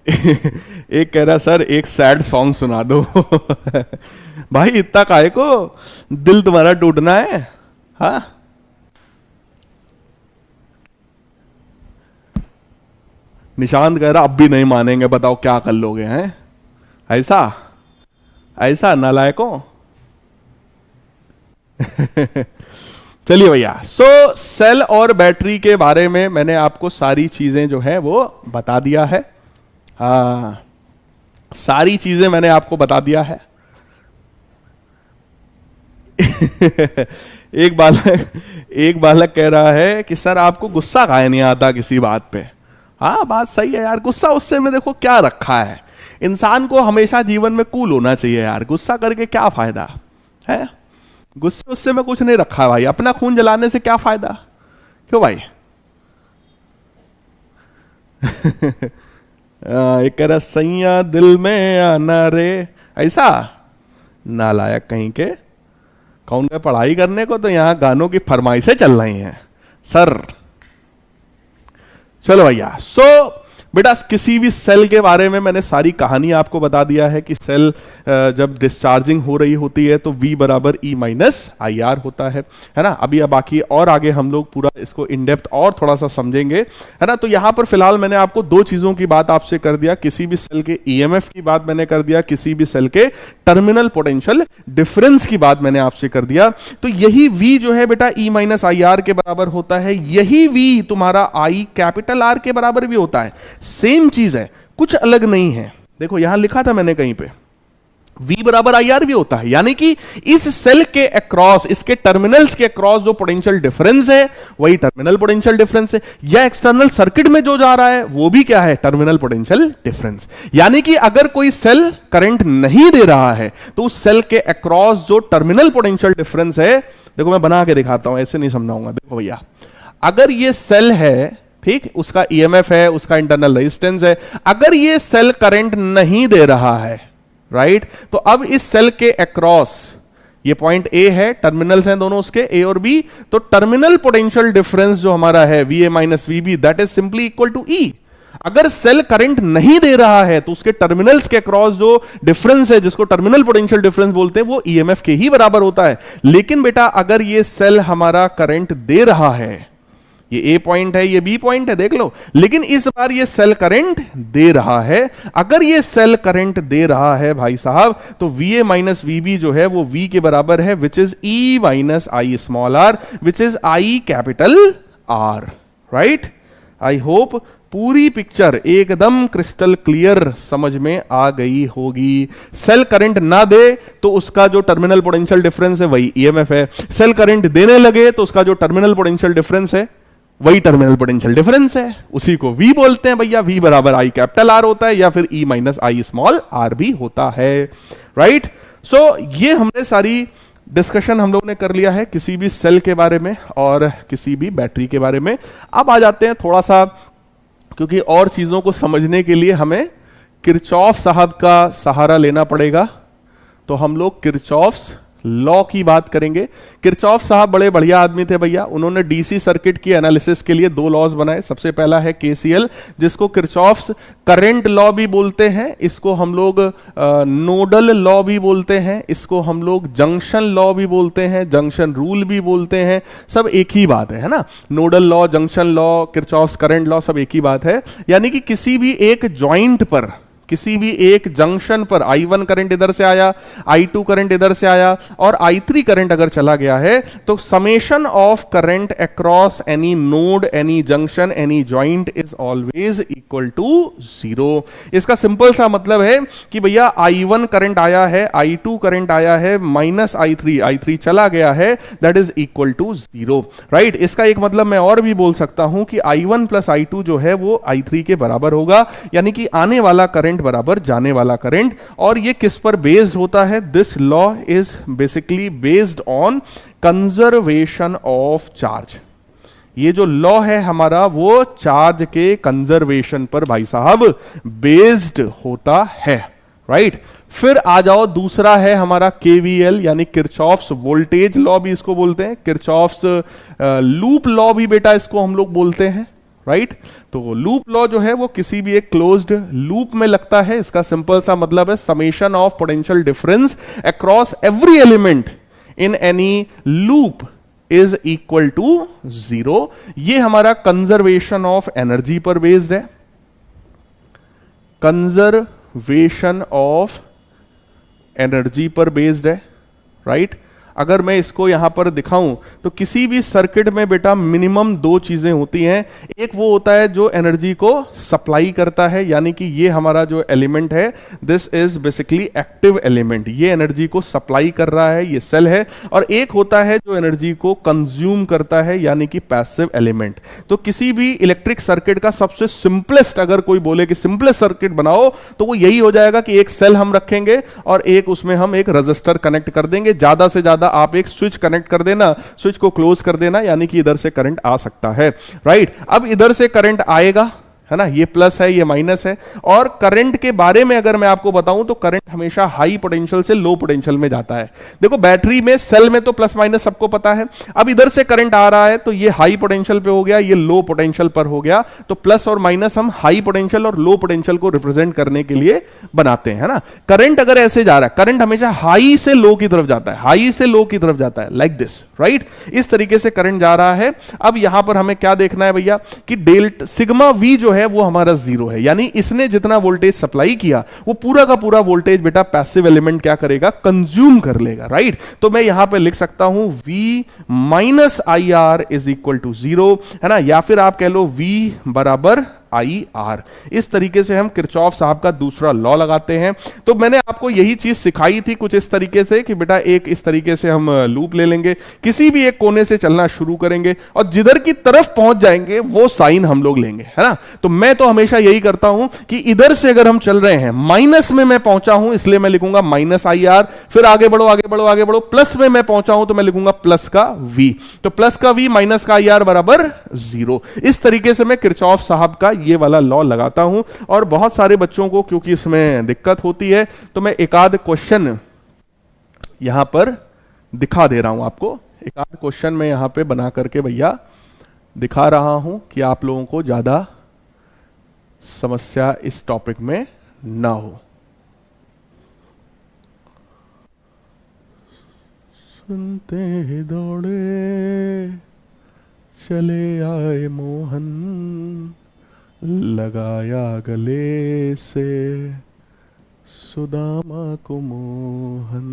एक कह रहा सर एक सैड सॉन्ग सुना दो। भाई इतना काहे को, दिल तुम्हारा टूटना है? हाँ, निशांत कह रहा अब भी नहीं मानेंगे, बताओ क्या कर लोगे हैं? ऐसा ऐसा नालायकों। चलिए भैया, सो सेल और बैटरी के बारे में मैंने आपको सारी चीजें जो है वो बता दिया है। हाँ, सारी चीजें मैंने आपको बता दिया है। एक बालक कह रहा है कि सर आपको गुस्सा काहे नहीं आता किसी बात पे? हाँ, बात सही है यार, गुस्सा उससे में देखो क्या रखा है। इंसान को हमेशा जीवन में कूल होना चाहिए यार, गुस्सा करके क्या फायदा है? गुस्से उससे में कुछ नहीं रखा भाई, अपना खून जलाने से क्या फायदा? क्यों भाई? एक कह रहा सैया दिल में आना रे, ऐसा नालायक कहीं के। कौन गए पढ़ाई करने को, तो यहां गानों की फरमाइशें चल रही हैं सर। चलो भैया, सो बेटा किसी भी सेल के बारे में मैंने सारी कहानी आपको बता दिया है कि सेल जब डिस्चार्जिंग हो रही होती है तो V बराबर E माइनस आई आर होता है ना। अभी अब बाकी और आगे हम लोग पूरा इसको इन डेप्थ और थोड़ा सा समझेंगे, है ना। तो यहां पर फिलहाल मैंने आपको दो चीजों की बात आपसे कर दिया, किसी भी सेल के EMF की बात मैंने कर दिया, किसी भी सेल के टर्मिनल पोटेंशियल डिफरेंस की बात मैंने आपसे कर दिया। तो यही V जो है बेटा E माइनस आई आर के बराबर होता है, यही V तुम्हारा I कैपिटल R के बराबर भी होता है। सेम चीज है, कुछ अलग नहीं है। देखो यहां लिखा था मैंने कहीं पे V बराबर आई आर भी होता है, यानी कि इस सेल के अक्रॉस, इसके टर्मिनल्स के अक्रॉस जो पोटेंशियल डिफरेंस है वही टर्मिनल पोटेंशियल डिफरेंस है, या एक्सटर्नल सर्किट में जो जा रहा है वो भी क्या है? Terminal potential difference. यानी कि अगर कोई सेल करंट नहीं दे रहा है तो उस सेल के अक्रॉस जो टर्मिनल पोटेंशियल डिफरेंस है, देखो मैं बना के दिखाता हूं, ऐसे नहीं समझाऊंगा। देखो भैया, अगर ये सेल है, ठीक, उसका EMF है, उसका इंटरनल रेजिस्टेंस है, अगर ये सेल करंट नहीं दे रहा है, राइट, तो अब इस सेल के अक्रॉस ये पॉइंट A है, टर्मिनल्स हैं दोनों उसके A और B, तो टर्मिनल पोटेंशियल डिफरेंस जो हमारा है VA minus VB, that is simply equal to E। अगर सेल करंट नहीं दे रहा है तो उसके टर्मिनल्स के अक्रॉस जो डिफरेंस है, जिसको टर्मिनल पोटेंशियल डिफरेंस बोलते हैं, वो ईएमएफ के ही बराबर होता है। लेकिन बेटा अगर ये सेल हमारा करंट दे रहा है, ये ए पॉइंट है, ये बी पॉइंट है, देख लो, लेकिन इस बार ये सेल करंट दे रहा है। अगर ये सेल करंट दे रहा है भाई साहब, तो VA माइनस VB जो है वो V के बराबर है, which is E minus I small r, which is I capital R, right. I hope पूरी पिक्चर एकदम क्रिस्टल क्लियर समझ में आ गई होगी। सेल करंट ना दे तो उसका जो टर्मिनल पोटेंशियल डिफरेंस है वही ईएमएफ है, सेल करंट देने लगे तो उसका जो टर्मिनल पोटेंशियल डिफरेंस है वही टर्मिनल पोटेंशियल डिफरेंस है, उसी को V बोलते हैं भैया। V बराबर I कैपिटल R होता है या फिर E minus I small r भी होता है, राइट। सो ये हमने सारी डिस्कशन हम लोगों ने कर लिया है किसी भी सेल के बारे में और किसी भी बैटरी के बारे में। अब आ जाते हैं थोड़ा सा, क्योंकि और चीजों को समझने के लिए हमें किरचॉफ साहब का सहारा लेना पड़ेगा, तो हम लोग किरचॉफ्स लॉ की बात करेंगे। किरचॉफ साहब बड़े बढ़िया आदमी थे भैया, उन्होंने डीसी सर्किट की एनालिसिस के लिए दो लॉज बनाए। सबसे पहला है केसीएल, जिसको किरचॉफ्स करंट लॉ भी बोलते हैं, इसको हम लोग नोडल लॉ भी बोलते हैं, इसको हम लोग जंक्शन लॉ भी बोलते हैं, जंक्शन रूल भी बोलते हैं, सब एक ही बात है ना। Nodal law, junction law, Kirchhoff's current law सब एक ही बात है। यानी कि किसी भी एक जॉइंट पर, किसी भी एक जंक्शन पर I1 करंट इधर से आया, I2 करंट इधर से आया और I3 करंट अगर चला गया है, तो summation of current across any node, any junction, any joint is always equal to 0। इसका सिंपल सा मतलब है कि भैया I1 करंट आया है, I2 करंट आया है, माइनस I3 चला गया है, that is equal to 0, right. इसका एक मतलब मैं और भी बोल सकता हूं कि I1 प्लस I2 जो है वो I3 के बराबर होगा, यानी कि आने वाला करंट बराबर जाने वाला करंट। और ये किस पर बेस्ड होता है? This law is basically based on conservation of charge. ये जो लॉ है हमारा वो चार्ज के कंजर्वेशन पर भाई साहब बेस्ड होता है, राइट। फिर आ जाओ, दूसरा है हमारा केवीएल यानी किरचॉफ्स वोल्टेज लॉ भी इसको बोलते हैं, किरचॉफ्स लूप लॉ भी बेटा इसको हम लोग बोलते हैं, राइट। तो लूप लॉ जो है वो किसी भी एक क्लोज्ड लूप में लगता है। इसका सिंपल सा मतलब है summation of potential difference across every element in any loop is equal to 0। ये हमारा कंजर्वेशन ऑफ एनर्जी पर बेस्ड है, कंजर्वेशन ऑफ एनर्जी पर बेस्ड है, राइट। अगर मैं इसको यहां पर दिखाऊं तो किसी भी सर्किट में बेटा मिनिमम दो चीजें होती हैं। एक वो होता है जो एनर्जी को सप्लाई करता है, यानी कि ये हमारा जो एलिमेंट है this is basically active element, ये एनर्जी को सप्लाई कर रहा है, ये सेल है। और एक होता है जो एनर्जी को कंज्यूम करता है, यानी कि पैसिव एलिमेंट। तो किसी भी इलेक्ट्रिक सर्किट का सबसे सिंपलेस्ट अगर कोई बोले कि सिंपलेस्ट सर्किट बनाओ तो वो यही हो जाएगा कि एक सेल हम रखेंगे और एक उसमें हम एक रजिस्टर कनेक्ट कर देंगे, ज्यादा से ज्यादा आप एक स्विच कनेक्ट कर देना, स्विच को क्लोज कर देना, यानी कि इधर से करंट आ सकता है, राइट। अब इधर से करंट आएगा, है ना, ये प्लस है ये माइनस है। और करंट के बारे में अगर मैं आपको बताऊं तो करंट हमेशा हाई पोटेंशियल से लो पोटेंशियल में जाता है। देखो बैटरी में, सेल में तो प्लस माइनस सबको पता है। अब इधर से करंट आ रहा है तो ये हाई पोटेंशियल पे हो गया, ये लो पोटेंशियल पर हो गया। तो प्लस और माइनस हम हाई पोटेंशियल और लो पोटेंशियल को रिप्रेजेंट करने के लिए बनाते हैं, है ना। करंट अगर ऐसे जा रहा है, करंट हमेशा हाई से लो की तरफ जाता है, हाई से लो की तरफ जाता है, लाइक दिस, राइट। इस तरीके से करंट जा रहा है। अब यहां पर हमें क्या देखना है भैया कि डेल्टा सिग्मा वी जो है वो हमारा 0 है, यानी इसने जितना वोल्टेज सप्लाई किया वो पूरा का पूरा वोल्टेज बेटा पैसिव एलिमेंट क्या करेगा, कंज्यूम कर लेगा, राइट। तो मैं यहां पे लिख सकता हूं V minus IR is equal to 0, है ना, या फिर आप कह लो V बराबर IR। इस तरीके से हम किरचॉफ साहब का दूसरा लॉ लगाते हैं। तो मैंने आपको यही चीज सिखाई थी कुछ इस तरीके से कि बेटा एक इस तरीके से हम लूप ले लेंगे, किसी भी एक कोने से चलना शुरू करेंगे और जिधर की तरफ पहुंच जाएंगे वो साइन हम लोग लेंगे, है ना। तो मैं तो हमेशा यही करता हूं कि इधर से अगर हम चल रहे हैं, माइनस में मैं पहुंचा हूं इसलिए मैं लिखूंगा माइनस IR, फिर आगे बढ़ो आगे बढ़ो आगे बढ़ो, प्लस में मैं पहुंचा हूं तो मैं लिखूंगा प्लस का V। तो प्लस का V माइनस का IR बराबर 0। इस तरीके से मैं किरचॉफ साहब का ये वाला लॉ लगाता हूं। और बहुत सारे बच्चों को क्योंकि इसमें दिक्कत होती है तो मैं एक आध क्वेश्चन यहां पर दिखा दे रहा हूं आपको, एक आध क्वेश्चन मैं यहां पे बना करके भैया दिखा रहा हूं कि आप लोगों को ज्यादा समस्या इस टॉपिक में ना हो। सुनते ही दौड़े चले आए मोहन, लगाया गले से सुदामा को मोहन।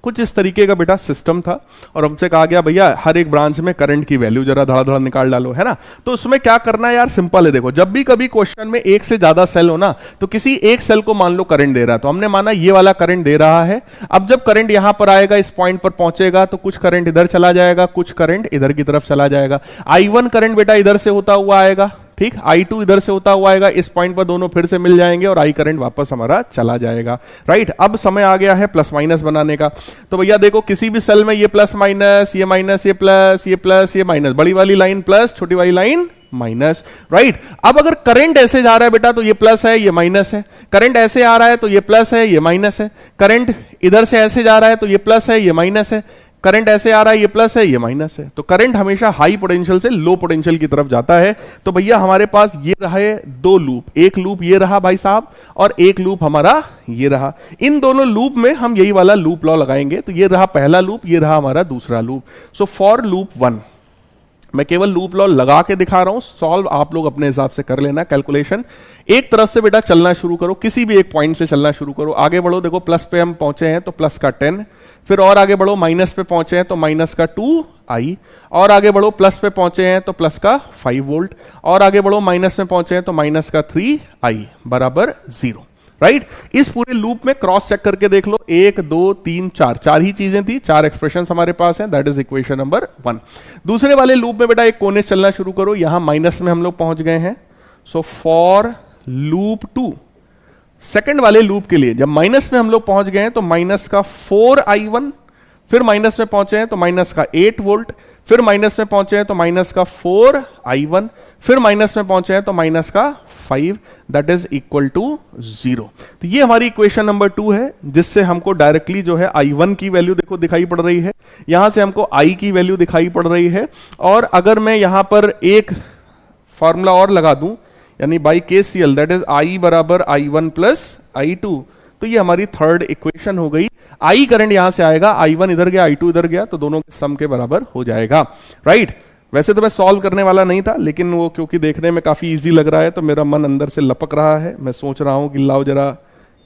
कुछ इस तरीके का बेटा सिस्टम था और हमसे कहा गया भैया हर एक ब्रांच में करंट की वैल्यू जरा धड़ा निकाल डालो, है ना। तो उसमें क्या करना है यार, सिंपल है। देखो जब भी कभी क्वेश्चन में एक से ज्यादा सेल हो ना, तो किसी एक सेल को मान लो करंट दे रहा है, तो हमने माना ये वाला करंट दे रहा है। अब जब करंट यहां पर आएगा, इस पॉइंट पर पहुंचेगा, तो कुछ करंट इधर चला जाएगा, कुछ करंट इधर की तरफ चला जाएगा। I1 करंट बेटा इधर से होता हुआ आएगा, ठीक। I2 इधर से होता हुआ आएगा, इस पॉइंट पर दोनों फिर से मिल जाएंगे और I करंट वापस हमारा चला जाएगा, राइट। अब समय आ गया है प्लस माइनस बनाने का। तो भैया देखो किसी भी सेल में ये प्लस माइनस, ये माइनस, ये प्लस, ये प्लस, ये माइनस, बड़ी वाली लाइन प्लस, छोटी वाली लाइन माइनस, राइट। अब अगर करंट ऐसे जा रहा है बेटा तो ये प्लस है, ये माइनस है। करंट ऐसे आ रहा है तो ये प्लस है, ये माइनस है। करंट इधर से ऐसे जा रहा है तो ये प्लस है, ये माइनस है। करंट ऐसे आ रहा है, ये प्लस है, ये माइनस है। तो करंट हमेशा हाई पोटेंशियल से लो पोटेंशियल की तरफ जाता है। तो भैया हमारे पास ये रहे दो लूप, एक लूप ये रहा भाई साहब और एक लूप हमारा ये रहा। इन दोनों लूप में हम यही वाला लूप लॉ लगाएंगे। तो ये रहा पहला लूप, ये रहा हमारा दूसरा लूप। सो फॉर लूप 1 मैं केवल लूप लॉ लगा के दिखा रहा हूं, सॉल्व आप लोग अपने हिसाब से कर लेना कैलकुलेशन। एक तरफ से बेटा चलना शुरू करो, किसी भी एक पॉइंट से चलना शुरू करो, आगे बढ़ो। देखो प्लस पे हम पहुंचे हैं तो प्लस का 10, फिर और आगे बढ़ो, माइनस पे पहुंचे हैं तो माइनस का 2i, और आगे बढ़ो प्लस पे पहुंचे हैं तो प्लस का 5 वोल्ट, और आगे बढ़ो माइनस में पहुंचे हैं तो माइनस का 3i बराबर 0, राइट। इस पूरे लूप में क्रॉस चेक करके देख लो, 1 2 3 4, चार ही चीजें थी, चार एक्सप्रेशंस हमारे पास हैं, दैट इज इक्वेशन नंबर 1। दूसरे वाले लूप में बेटा एक कोने चलना शुरू करो, यहां माइनस में हम लोग पहुंच गए हैं। सो फॉर लूप 2 सेकंड वाले लूप के लिए जब माइनस में हम लोग पहुंच गए हैं तो माइनस का 4i1, फिर माइनस में पहुंचे हैं तो माइनस का 8 वोल्ट, फिर माइनस में पहुंचे हैं तो माइनस का 4i1, फिर माइनस में पहुंचे हैं तो माइनस का 5, दैट इज इक्वल टू 0। तो ये हमारी इक्वेशन नंबर 2 है, जिससे हमको डायरेक्टली जो है I1 की वैल्यू देखो दिखाई पड़ रही है, यहां से हमको I की वैल्यू दिखाई पड़ रही है। और अगर मैं यहां पर एक फॉर्मूला और लगा दूं, यानी by KCL, that is I बराबर I1 प्लस I2, तो ये हमारी थर्ड इक्वेशन हो गई। I करंट यहां से आएगा, I1 इधर गया, I2 इधर गया, तो दोनों के सम के बराबर हो जाएगा, राइट। वैसे तो मैं सॉल्व करने वाला नहीं था, लेकिन वो क्योंकि देखने में काफी इजी लग रहा है तो मेरा मन अंदर से लपक रहा है। मैं सोच रहा हूं कि लाओ जरा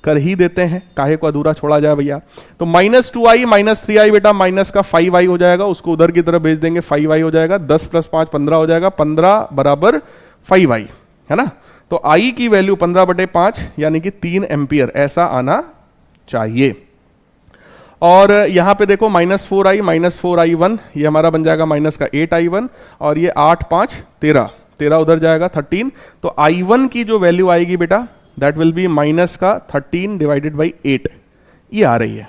कर ही देते हैं, काहे को अधूरा छोड़ा जाए भैया। तो माइनस 2i माइनस 3i बेटा माइनस का 5i हो जाएगा, उसको उधर की तरफ भेज देंगे, 5i हो जाएगा, 10 प्लस 5 15 हो जाएगा, 15 बराबर 5i, है ना। तो I की वैल्यू 15/5 यानी कि 3 एम्पियर ऐसा आना चाहिए। और यहां पे देखो माइनस 4i माइनस 4i1, ये हमारा बन जाएगा माइनस का 8i1, और ये 8 5 13, 13 उधर जाएगा 13। तो I1 की जो वैल्यू आएगी बेटा दैट विल बी माइनस का 13 डिवाइडेड बाई 8, ये आ रही है।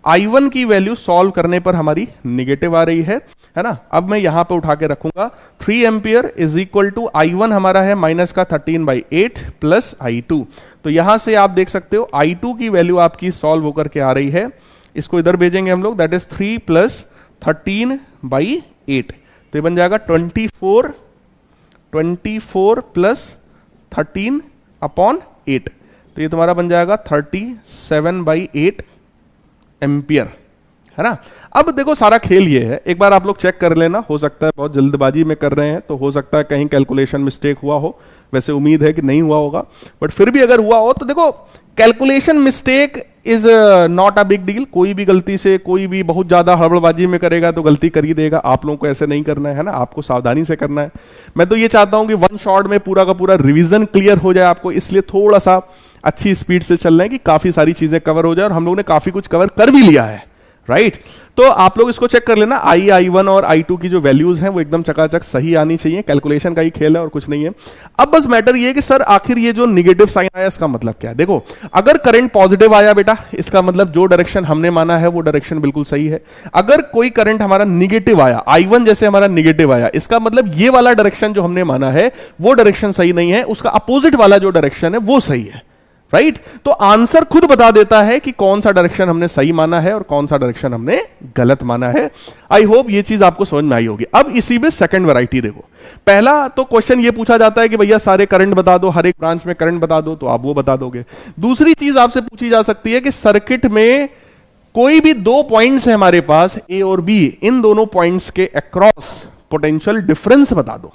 I1 की वैल्यू सॉल्व करने पर हमारी निगेटिव आ रही है ना। अब मैं यहां पे उठा के रखूंगा 3 ampere is equal to I1 हमारा है माइनस का 13/8 प्लस I2। तो यहां से आप देख सकते हो I2 की वैल्यू आपकी सॉल्व होकर के आ रही है, इसको इधर भेजेंगे हम लोग, दैट इज 3 प्लस 13/8, तो ये बन जाएगा 24 प्लस 13/8, तो ये तुम्हारा बन जाएगा 37/8 एम्पियर, है ना। अब देखो सारा खेल ये है, एक बार आप लोग चेक कर लेना, हो सकता है बहुत जल्दबाजी में कर रहे हैं तो हो सकता है कहीं कैलकुलेशन मिस्टेक हुआ हो, वैसे उम्मीद है कि नहीं हुआ होगा, बट फिर भी अगर हुआ हो तो देखो calculation mistake is not a big deal. कोई भी गलती से, कोई भी बहुत ज्यादा हड़बड़बाजी में करेगा तो गलती कर ही देगा। आप लोगों को ऐसे नहीं करना है ना, आपको सावधानी से करना है। मैं तो ये चाहता हूं कि वन शॉट में पूरा का पूरा रिवीजन क्लियर हो जाए आपको, इसलिए थोड़ा सा अच्छी स्पीड से चल रहे हैं कि काफी सारी चीजें कवर हो जाए, और हम लोगों ने काफी कुछ कवर कर भी लिया है, राइट। तो आप लोग इसको चेक कर लेना, I1 और I2 की जो वैल्यूज हैं वो एकदम चकाचक सही आनी चाहिए, कैलकुलेशन का ही खेल है और कुछ नहीं है। अब बस मैटर ये है कि सर आखिर ये जो निगेटिव साइन आया इसका मतलब क्या है। देखो अगर करंट पॉजिटिव आया बेटा, इसका मतलब जो डायरेक्शन हमने माना है वो डायरेक्शन बिल्कुल सही है। अगर कोई करंट हमारा निगेटिव आया, I1 जैसे हमारा निगेटिव आया, इसका मतलब ये वाला डायरेक्शन जो हमने माना है वो डायरेक्शन सही नहीं है, उसका अपोजिट वाला जो डायरेक्शन है वो सही है, राइट तो आंसर खुद बता देता है कि कौन सा डायरेक्शन हमने सही माना है और कौन सा डायरेक्शन हमने गलत माना है। आई होप ये चीज आपको समझ में आई होगी। अब इसी में सेकंड वैरायटी देखो। पहला तो क्वेश्चन ये पूछा जाता है कि भैया सारे करंट बता दो, हर एक ब्रांच में करंट बता दो, तो आप वो बता दोगे। दूसरी चीज आपसे पूछी जा सकती है कि सर्किट में कोई भी दो पॉइंट्स है हमारे पास ए और बी, इन दोनों पॉइंट्स के अक्रॉस पोटेंशियल डिफरेंस बता दो।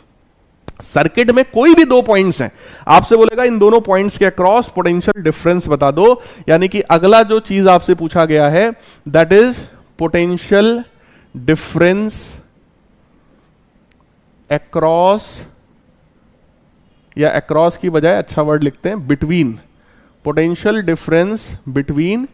सर्किट में कोई भी दो पॉइंट्स हैं, आपसे बोलेगा इन दोनों पॉइंट्स के अक्रॉस पोटेंशियल डिफरेंस बता दो। यानी कि अगला जो चीज आपसे पूछा गया है that is potential difference across, या अक्रॉस की बजाय अच्छा वर्ड लिखते हैं between, potential difference between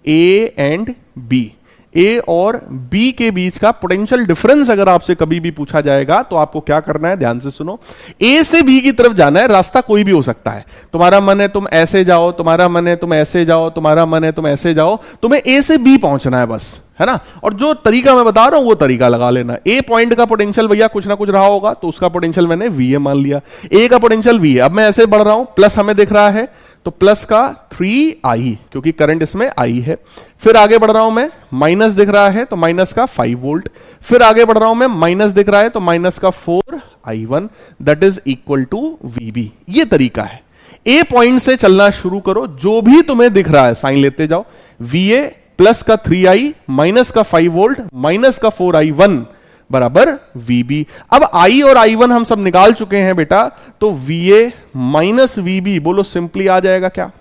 A and B. A और बी के बीच का पोटेंशियल डिफरेंस अगर आपसे कभी भी पूछा जाएगा तो आपको क्या करना है, ध्यान से सुनो। ए से बी की तरफ जाना है, रास्ता कोई भी हो सकता है। तुम्हारा मन है तुम ऐसे जाओ, तुम्हारा मन है तुम ऐसे जाओ, तुम्हारा मन है तुम ऐसे जाओ, तुम्हें ए से बी पहुंचना है बस, है ना। और जो तरीका मैं बता रहा हूं वो तरीका लगा लेना। ए पॉइंट का पोटेंशियल भैया कुछ ना कुछ रहा होगा, तो उसका पोटेंशियल मैंने वी ए मान लिया। ए का पोटेंशियल वी है, अब मैं ऐसे बढ़ रहा हूं, प्लस हमें दिख रहा है तो प्लस का 3i, क्योंकि करंट इसमें आई है। फिर आगे बढ़ रहा हूं मैं, माइनस दिख रहा है तो माइनस का 5 वोल्ट। फिर आगे बढ़ रहा हूं मैं, माइनस दिख रहा है तो माइनस का 4i1 that is equal to VB. ये तरीका है। ए पॉइंट से चलना शुरू करो, जो भी तुम्हें दिख रहा है साइन लेते जाओ। वी ए प्लस का 3i माइनस का 5 वोल्ट माइनस का 4i1 बराबर वीबी। अब आई और i1 हम सब निकाल चुके हैं बेटा, तो वीए माइनस वीबी बोलो सिंपली आ जाएगा क्या,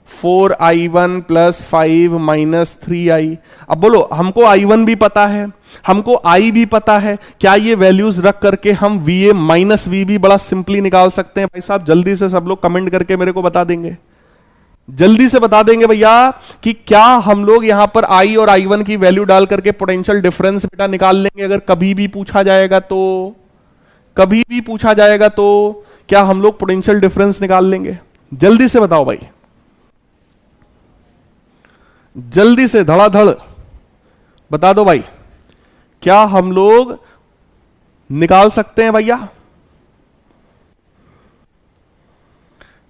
4i1 प्लस 5 माइनस 3i। अब बोलो हमको i1 भी पता है, हमको i भी पता है, क्या ये वैल्यूज रख करके हम va माइनस वीबी बड़ा सिंपली निकाल सकते हैं? भाई साहब जल्दी से सब लोग कमेंट करके मेरे को बता देंगे, जल्दी से बता देंगे भैया कि क्या हम लोग यहां पर i और i1 की वैल्यू डाल करके पोटेंशियल डिफरेंस बेटा निकाल लेंगे? अगर कभी भी पूछा जाएगा तो, कभी भी पूछा जाएगा तो क्या हम लोग पोटेंशियल डिफरेंस निकाल लेंगे? जल्दी से बताओ भाई, जल्दी से धड़ाधड़ बता दो भाई, क्या हम लोग निकाल सकते हैं भैया?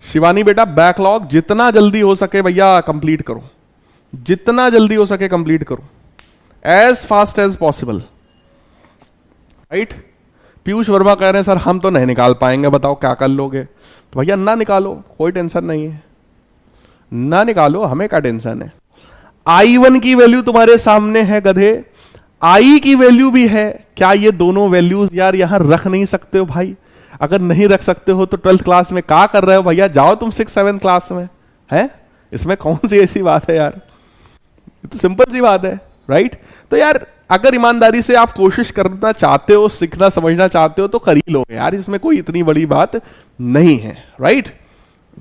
शिवानी बेटा बैकलॉग जितना जल्दी हो सके भैया कंप्लीट करो, जितना जल्दी हो सके कंप्लीट करो, as fast as possible, right. Piyush Verma कह रहे हैं सर हम तो नहीं निकाल पाएंगे, बताओ क्या कर लोगे? तो भैया ना निकालो, कोई टेंशन नहीं है, ना निकालो, हमें क्या टेंशन है। i1 की वैल्यू तुम्हारे सामने है गधे, i की वैल्यू भी है। क्या ये दोनों वैल्यूज यार यहां रख नहीं सकते हो भाई? अगर नहीं रख सकते हो तो 12th क्लास में क्या कर रहे हो भैया? जाओ तुम 6-7 क्लास में, है इसमें कौन सी ऐसी बात है यार, ये तो सिंपल सी बात है, राइट। तो यार अगर ईमानदारी से आप कोशिश करना चाहते हो, सीखना समझना चाहते हो तो कर ही लोगे यार, इसमें कोई इतनी बड़ी बात नहीं है, राइट।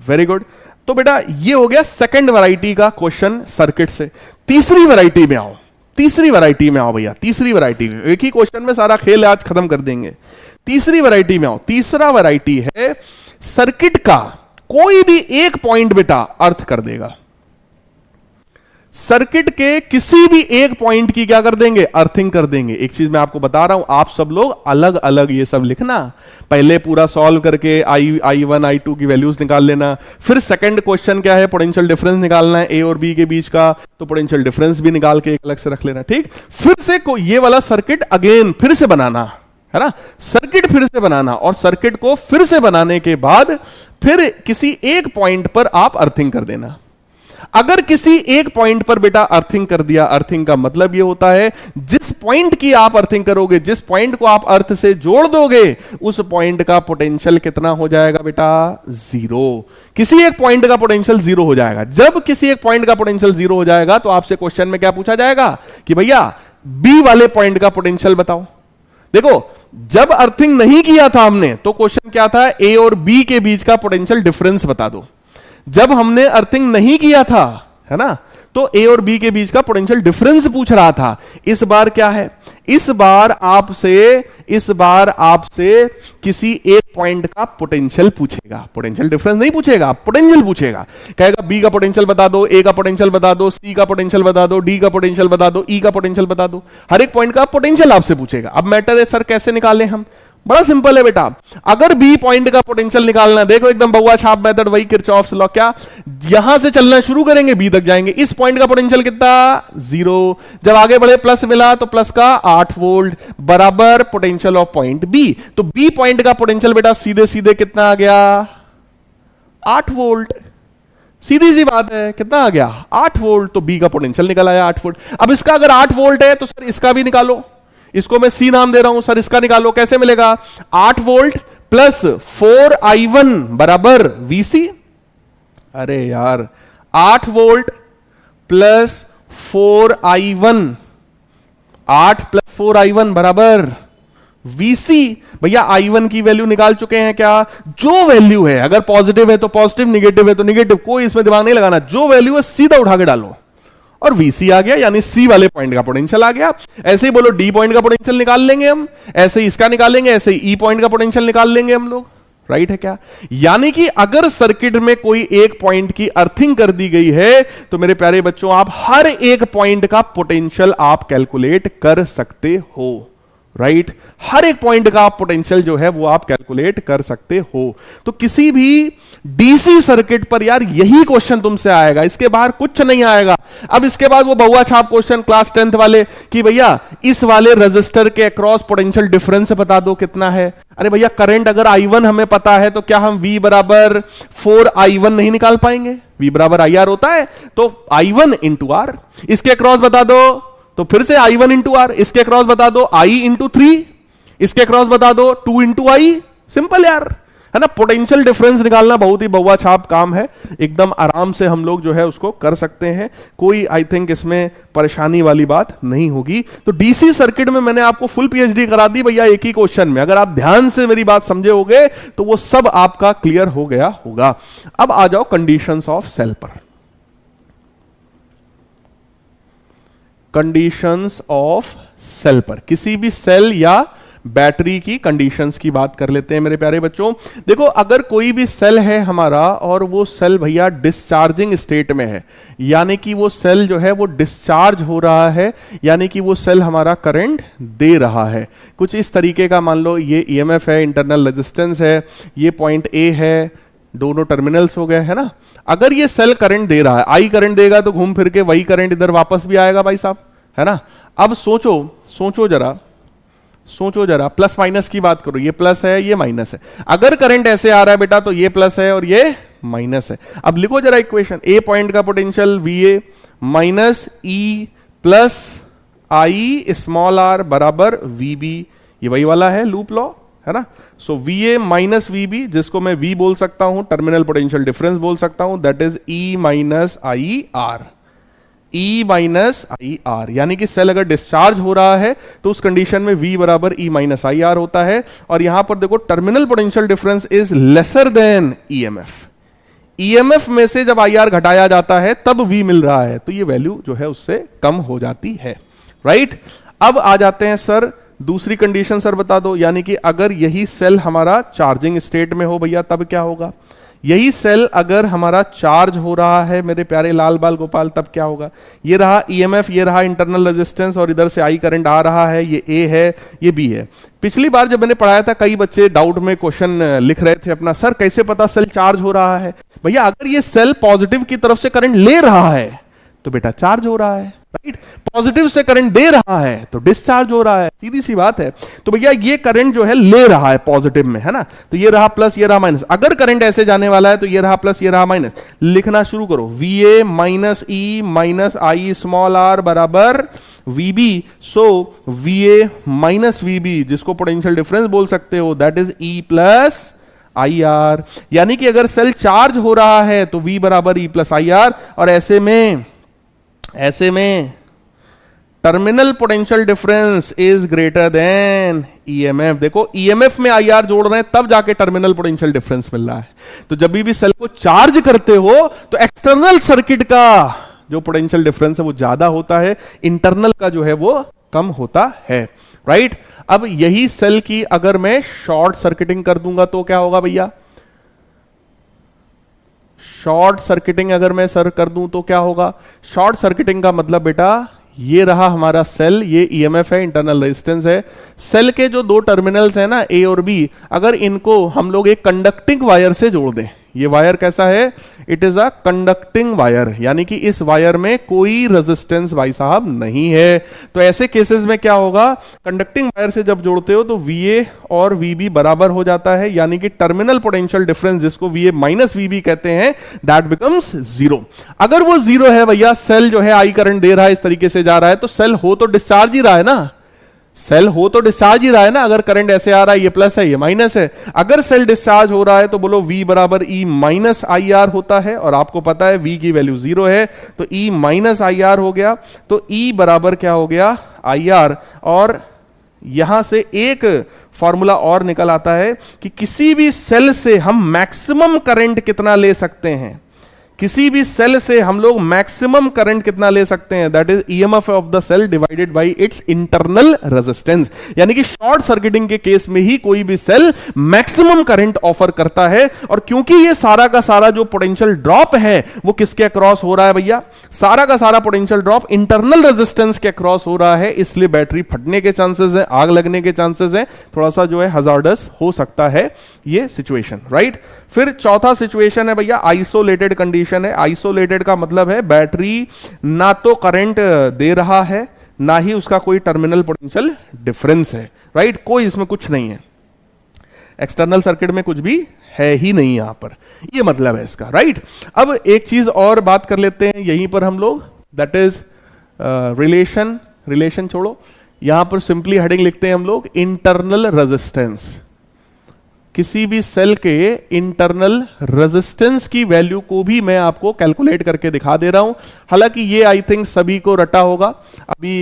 Very good. तो बेटा ये हो गया सेकंड वैरायटी का क्वेश्चन सर्किट से। तीसरी वैरायटी में आओ, तीसरी वैरायटी में आओ भैया, तीसरी वैरायटी में एक ही क्वेश्चन में सारा खेल आज खत्म कर देंगे। तीसरी वैरायटी में आओ। तीसरा वैरायटी है सर्किट का कोई भी एक पॉइंट बेटा अर्थ कर देगा। सर्किट के किसी भी एक पॉइंट की क्या कर देंगे, अर्थिंग कर देंगे। एक चीज मैं आपको बता रहा हूं, आप सब लोग अलग अलग ये सब लिखना, पहले पूरा सॉल्व करके i1 i2 की वैल्यूज निकाल लेना। फिर सेकंड क्वेश्चन क्या है, पोटेंशियल डिफरेंस निकालना है ए और बी के बीच का, तो पोटेंशियल डिफरेंस भी निकाल के एक अलग से रख लेना, ठीक। फिर से ये वाला सर्किट अगेन फिर से बनाना, है ना, सर्किट फिर से बनाना, और सर्किट को फिर से बनाने के बाद फिर किसी एक पॉइंट पर आप अर्थिंग कर देना। अगर किसी एक पॉइंट पर बेटा अर्थिंग कर दिया, अर्थिंग का मतलब यह होता है जिस पॉइंट की आप अर्थिंग करोगे, जिस पॉइंट को आप अर्थ से जोड़ दोगे, उस पॉइंट का पोटेंशियल कितना हो जाएगा बेटा, जीरो। किसी एक पॉइंट का पोटेंशियल जीरो हो जाएगा। जब किसी एक पॉइंट का पोटेंशियल जीरो हो जाएगा तो आपसे क्वेश्चन में क्या पूछा जाएगा कि भैया बी वाले पॉइंट का पोटेंशियल बताओ। देखो जब अर्थिंग नहीं किया था हमने तो क्वेश्चन क्या था, ए और बी के बीच का पोटेंशियल डिफरेंस बता दो। जब हमने अर्थिंग नहीं किया था, है ना, तो ए और बी के बीच का पोटेंशियल डिफरेंस पूछ रहा था। इस बार क्या है, इस बार आपसे किसी एक पॉइंट का पोटेंशियल पूछेगा, पोटेंशियल डिफरेंस नहीं पूछेगा, पोटेंशियल पूछेगा। कहेगा बी का पोटेंशियल बता दो, ए का पोटेंशियल बता दो, सी का पोटेंशियल बता दो, डी का पोटेंशियल बता दो, ई का पोटेंशियल बता दो। हर एक पॉइंट का पोटेंशियल आपसे पूछेगा। अब मैटर है सर कैसे निकालें हम, बड़ा सिंपल है बेटा। अगर बी पॉइंट का पोटेंशियल निकालना, देखो एकदम बउआ छाप मेथड, वही किरचॉफ्स लॉ, क्या यहां से चलना शुरू करेंगे बी तक जाएंगे। इस पॉइंट का पोटेंशियल कितना, 0। जब आगे बढ़े प्लस मिला तो प्लस का 8 वोल्ट बराबर पोटेंशियल ऑफ पॉइंट बी। तो बी पॉइंट का पोटेंशियल बेटा सीधे सीधे कितना आ गया, 8 वोल्ट। सीधी सी बात है, कितना आ गया, 8 वोल्ट। तो बी का पोटेंशियल निकल आया 8 वोल्ट। अब इसका अगर 8 वोल्ट है तो सर इसका भी निकालो, इसको मैं सी नाम दे रहा हूं सर, इसका निकालो। कैसे मिलेगा, 8 वोल्ट प्लस 4i1 बराबर वीसी। अरे यार 8 volt plus 4i1, 8 plus 4i1 बराबर वीसी। भैया i1 की वैल्यू निकाल चुके हैं क्या, जो वैल्यू है, अगर पॉजिटिव है तो पॉजिटिव, निगेटिव है तो निगेटिव, कोई इसमें दिमाग नहीं लगाना, जो वैल्यू है सीधा उठा के डालो और Vc आ गया, यानी C वाले पॉइंट का पोटेंशियल आ गया। ऐसे ही बोलो D पॉइंट का पोटेंशियल निकाल लेंगे हम, ऐसे ही इसका निकालेंगे, ऐसे ही E पॉइंट का पोटेंशियल निकाल लेंगे हम लोग, राइट है क्या। यानी कि अगर सर्किट में कोई एक पॉइंट की अर्थिंग कर दी गई है तो मेरे प्यारे बच्चों आप हर एक पॉइंट का पोटेंशियल आप कैलकुलेट कर सकते हो, राइट। हर एक पॉइंट का आप पोटेंशियल जो है वो आप कैलकुलेट कर सकते हो। तो किसी भी डीसी सर्किट पर यार यही क्वेश्चन तुमसे आएगा, इसके बाहर कुछ नहीं आएगा। अब इसके बाद वो बहुआ छाप क्वेश्चन क्लास 10th वाले कि भैया इस वाले रजिस्टर के अक्रॉस पोटेंशियल डिफरेंस बता दो कितना है। अरे भैया करंट अगर I1 हमें पता है तो क्या हम V बराबर 4i1 नहीं निकाल पाएंगे, V बराबर IR होता है, तो I1 इंटू R। इसके अक्रॉस बता दो तो फिर से I1 इंटू आर, इसके क्रॉस बता दो I इंटू 3, इसके क्रॉस बता दो 2 इंटू आई। सिंपल यार, है ना। पोटेंशियल डिफरेंस निकालना बहुत ही बउआ छाप काम है, एकदम आराम से हम लोग जो है उसको कर सकते हैं, कोई आई थिंक इसमें परेशानी वाली बात नहीं होगी। तो डीसी सर्किट में मैंने आपको फुल पीएचडी करा दी भैया एक ही क्वेश्चन में। अगर आप ध्यान से मेरी बात समझे होगे तो वो सब आपका क्लियर हो गया होगा। अब आ जाओ कंडीशंस ऑफ सेल पर। कंडीशंस ऑफ सेल पर, किसी भी सेल या बैटरी की कंडीशंस की बात कर लेते हैं मेरे प्यारे बच्चों। देखो अगर कोई भी सेल है हमारा और वो सेल भैया डिस्चार्जिंग स्टेट में है, यानी कि वो सेल जो है वो डिस्चार्ज हो रहा है, यानी कि वो सेल हमारा करंट दे रहा है। कुछ इस तरीके का, मान लो ये ईएमएफ है, इंटरनल रेजिस्टेंस है, ये पॉइंट ए है, दोनों टर्मिनल्स हो गए, है ना। अगर ये सेल करंट दे रहा है, आई करंट देगा तो घूम फिर के वही करंट इधर वापस भी आएगा भाई साहब, है ना। अब सोचो जरा प्लस माइनस की बात करो, ये प्लस है ये माइनस है। अगर करंट ऐसे आ रहा है बेटा तो ये प्लस है और ये माइनस है। अब लिखो जरा इक्वेशन, ए पॉइंट का potential VA minus E plus आई स्मॉल r बराबर VB, ये वही वाला है लूप लॉ, है ना। सो VA माइनस VB, जिसको मैं V बोल सकता हूं, टर्मिनल पोटेंशियल डिफरेंस बोल सकता हूं, that is E minus I are, E minus I are. यानी कि सेल अगर डिस्चार्ज हो रहा है तो उस कंडीशन में V बराबर E माइनस आई आर होता है। और यहां पर देखो terminal potential difference is lesser than EMF। EMF में से जब IR घटाया जाता है तब V मिल रहा है, तो ये वैल्यू जो है उससे कम हो जाती है, राइट। अब आ जाते हैं सर दूसरी कंडीशन, सर बता दो। यानी कि अगर यही सेल हमारा चार्जिंग स्टेट में हो भैया तब क्या होगा। यही सेल अगर हमारा चार्ज हो रहा है मेरे प्यारे लाल बाल गोपाल तब क्या होगा। ये रहा EMF, ये रहा इंटरनल रेजिस्टेंस और इधर से आई करंट आ रहा है, ये A है ये B है। पिछली बार जब मैंने पढ़ाया था कई बच्चे डाउट में क्वेश्चन लिख रहे थे अपना, सर कैसे पता सेल चार्ज हो रहा है। भैया अगर ये सेल पॉजिटिव की तरफ से करंट ले रहा है तो बेटा चार्ज हो रहा है, राइट। पॉजिटिव से करंट दे रहा है तो डिस्चार्ज हो रहा है, सीधी सी बात है। तो भैया ये करंट जो है ले रहा है पॉजिटिव में, है ना। तो ये रहा प्लस ये रहा माइनस। अगर करंट ऐसे जाने वाला है तो ये रहा प्लस ये रहा माइनस। लिखना शुरू करो, VA माइनस E माइनस आई स्मॉल r बराबर VB। सो VA माइनस VB, जिसको पोटेंशियल डिफरेंस बोल सकते हो, that is E plus IR। यानी कि अगर सेल चार्ज हो रहा है तो V बराबर E प्लस IR, और ऐसे में terminal potential difference is greater than EMF। देखो EMF में IR जोड़ रहे हैं तब जाके टर्मिनल पोटेंशियल डिफरेंस मिल रहा है। तो जब भी सेल को चार्ज करते हो तो एक्सटर्नल सर्किट का जो पोटेंशियल डिफरेंस है वो ज्यादा होता है, इंटरनल का जो है वो कम होता है, राइट। अब यही सेल की अगर मैं शॉर्ट सर्किटिंग कर दूंगा तो क्या होगा भैया। शॉर्ट सर्किटिंग अगर मैं सर कर दूं तो क्या होगा। शॉर्ट सर्किटिंग का मतलब बेटा ये रहा हमारा सेल, ये ईएमएफ है, इंटरनल रेजिस्टेंस है। सेल के जो दो टर्मिनल्स है ना, ए और बी, अगर इनको हम लोग एक कंडक्टिंग वायर से जोड़ दें, ये वायर कैसा है, it is a conducting wire, यानी कि इस वायर में कोई रेजिस्टेंस भाई साहब नहीं है। तो ऐसे केसेस में क्या होगा, कंडक्टिंग वायर से जब जोड़ते हो तो VA और VB बराबर हो जाता है, यानी कि टर्मिनल पोटेंशियल डिफरेंस जिसको VA माइनस VB कहते हैं, दैट बिकम्स जीरो। अगर वो जीरो है भैया, सेल जो है आई करंट दे रहा है, इस तरीके से जा रहा है, तो सेल हो तो डिस्चार्ज ही रहा है ना, सेल हो तो डिस्चार्ज ही रहा है ना। अगर करंट ऐसे आ रहा है, ये प्लस है ये माइनस है, अगर सेल डिस्चार्ज हो रहा है तो बोलो V बराबर E माइनस आई आर होता है, और आपको पता है V की वैल्यू जीरो है, तो E माइनस आई आर हो गया। तो E बराबर क्या हो गया, आई आर। और यहां से एक फॉर्मूला और निकल आता है कि किसी भी सेल से हम मैक्सिमम करंट कितना ले सकते हैं, किसी भी सेल से हम लोग मैक्सिमम करंट कितना ले सकते हैं, that is EMF of the cell divided by its internal resistance. यानी कि शॉर्ट सर्किटिंग के केस में ही कोई भी सेल मैक्सिमम करंट ऑफर करता है। और क्योंकि ये सारा का सारा जो पोटेंशियल ड्रॉप है वो किसके अक्रॉस हो रहा है भैया, सारा का सारा पोटेंशियल ड्रॉप इंटरनल रेजिस्टेंस के अक्रॉस हो रहा है, इसलिए बैटरी फटने के चांसेस है, आग लगने के चांसेस है, थोड़ा सा जो है हजार्डस हो सकता है ये सिचुएशन, राइट। फिर चौथा सिचुएशन है भैया आइसोलेटेड कंडीशन है। आइसोलेटेड का मतलब है बैटरी ना तो करंट दे रहा है, ना ही उसका कोई टर्मिनल पोटेंशियल डिफरेंस है, राइट, कोई इसमें कुछ नहीं है, एक्सटर्नल सर्किट में कुछ भी है ही नहीं यहां पर, ये मतलब है इसका, राइट। अब एक चीज और बात कर लेते हैं यहीं पर हम लोग, दैट इज रिलेशन छोड़ो, यहां पर सिंपली हेडिंग लिखते हैं हम लोग इंटरनल रेजिस्टेंस। किसी भी सेल के इंटरनल रेजिस्टेंस की वैल्यू को भी मैं आपको कैलकुलेट करके दिखा दे रहा हूं। हालांकि ये आई थिंक सभी को रटा होगा, अभी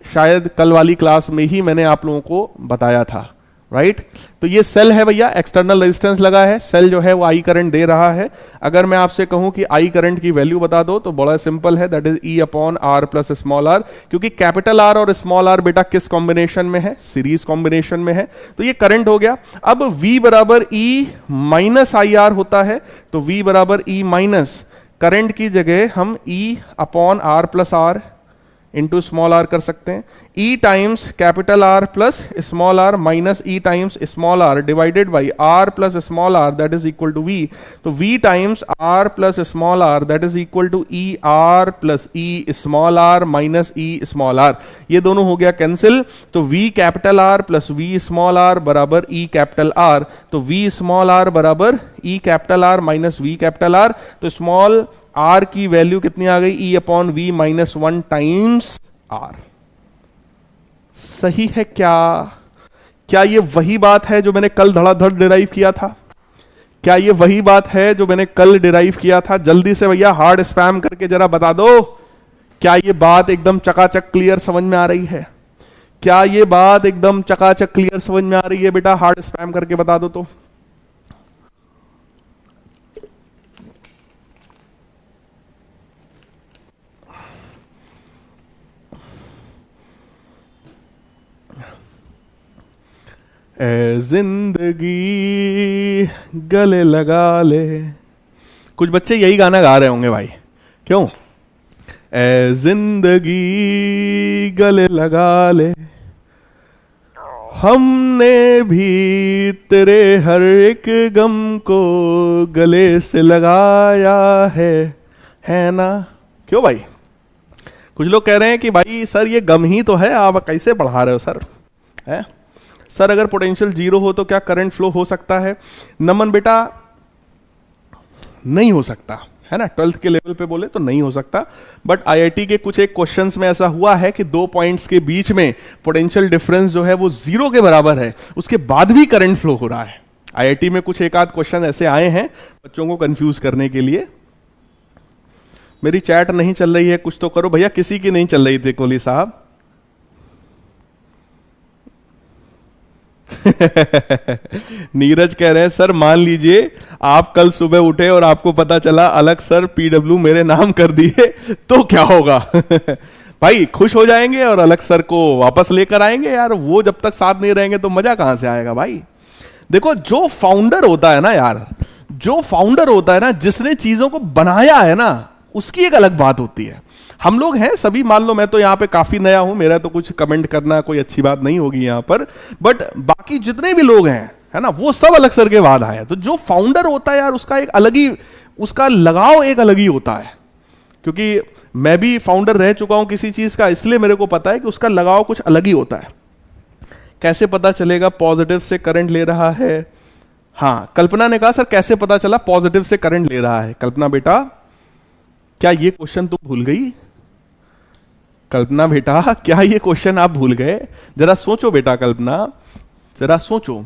शायद कल वाली क्लास में ही मैंने आप लोगों को बताया था, राइट। तो ये सेल है भैया, एक्सटर्नल रेजिस्टेंस लगा है, सेल जो है वो आई करंट दे रहा है। अगर मैं आपसे कहूं कि आई करंट की वैल्यू बता दो तो बड़ा सिंपल है, that is E upon R plus small R, क्योंकि कैपिटल आर और स्मॉल आर बेटा किस कॉम्बिनेशन में है, सीरीज कॉम्बिनेशन में है, तो ये करंट हो गया। अब V बराबर E माइनस आई आर होता है, तो V बराबर E माइनस, करंट की जगह हम E upon R plus R into small R कर सकते हैं, E times capital R plus small R minus E times small R divided by R plus small R, that is equal to V। तो V times R plus small R that is equal to E R plus E small R minus E small R, ये दोनों हो गया cancel. तो V capital R plus V small R बराबर E capital R, तो V small R बराबर E capital R minus V capital R, तो small R की वैल्यू कितनी आ गई, E upon V minus 1 times R. सही है क्या? क्या ये वही बात है जो मैंने कल धड़ाधड़ डिराइव किया था? क्या ये वही बात है जो मैंने कल डिराइव किया था? जल्दी से भैया हार्ड स्पैम करके जरा बता दो, क्या ये बात एकदम चकाचक क्लियर समझ में आ रही है? क्या ये बात एकदम चकाचक क्लियर समझ में आ रही है बेटा? हार्ड स्पैम करके बता दो तो। ए जिंदगी गले लगा ले, कुछ बच्चे यही गाना गा रहे होंगे भाई, क्यों? ए जिंदगी गले लगा ले, हमने भी तेरे हर एक गम को गले से लगाया है ना? क्यों भाई? कुछ लोग कह रहे हैं कि भाई सर ये गम ही तो है, आप कैसे पढ़ा रहे हो सर? है सर, अगर पोटेंशियल जीरो हो तो क्या करंट फ्लो हो सकता है? नमन बेटा नहीं हो सकता, है ना, 12th के लेवल पे बोले तो नहीं हो सकता। बट आईआईटी के कुछ एक क्वेश्चंस में ऐसा हुआ है कि दो पॉइंट्स के बीच में पोटेंशियल डिफरेंस जो है वो जीरो के बराबर है, उसके बाद भी करंट फ्लो हो रहा है। आईआईटी में कुछ एक आध क्वेश्चन ऐसे आए हैं बच्चों को कंफ्यूज करने के लिए। मेरी चैट नहीं चल रही है, कुछ तो करो भैया। किसी की नहीं चल रही थी कोहली साहब। नीरज कह रहे हैं सर मान लीजिए आप कल सुबह उठे और आपको पता चला अलग सर पीडब्ल्यू मेरे नाम कर दिए तो क्या होगा? भाई खुश हो जाएंगे और अलग सर को वापस लेकर आएंगे यार। वो जब तक साथ नहीं रहेंगे तो मजा कहां से आएगा भाई? देखो जो फाउंडर होता है ना यार, जो फाउंडर होता है ना, जिसने चीजों को बनाया है ना, उसकी एक अलग बात होती है। हम लोग हैं सभी, मान लो मैं तो यहाँ पे काफी नया हूं, मेरा तो कुछ कमेंट करना कोई अच्छी बात नहीं होगी यहाँ पर, बट बाकी जितने भी लोग हैं, है ना, वो सब अलग सर के बाद आए हैं। तो जो फाउंडर होता है यार, उसका एक अलग ही, उसका लगाव एक अलग ही होता है। क्योंकि मैं भी फाउंडर रह चुका हूं किसी चीज का, इसलिए मेरे को पता है कि उसका लगाव कुछ अलग ही होता है। कैसे पता चलेगा पॉजिटिव से करंट ले रहा है? हाँ, कल्पना ने कहा सर कैसे पता चला पॉजिटिव से करंट ले रहा है? कल्पना बेटा, क्या ये क्वेश्चन तुम भूल गई? कल्पना बेटा, क्या ये क्वेश्चन आप भूल गए? जरा सोचो बेटा कल्पना, जरा सोचो।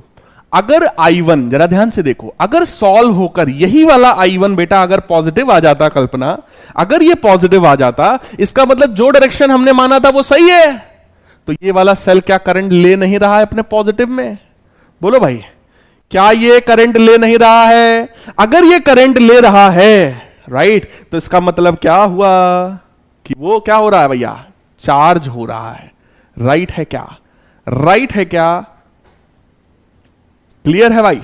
अगर I1, जरा ध्यान से देखो, अगर सॉल्व होकर यही वाला I1 बेटा अगर पॉजिटिव आ जाता, कल्पना अगर ये पॉजिटिव आ जाता, इसका मतलब जो डायरेक्शन हमने माना था वो सही है। तो ये वाला सेल क्या करंट ले नहीं रहा है अपने पॉजिटिव में? बोलो भाई, क्या ये करंट ले नहीं रहा है? अगर ये करंट ले रहा है, राइट, तो इसका मतलब क्या हुआ कि वो क्या हो रहा है भैया? चार्ज हो रहा है। राइट है क्या? राइट है क्या? क्लियर है भाई?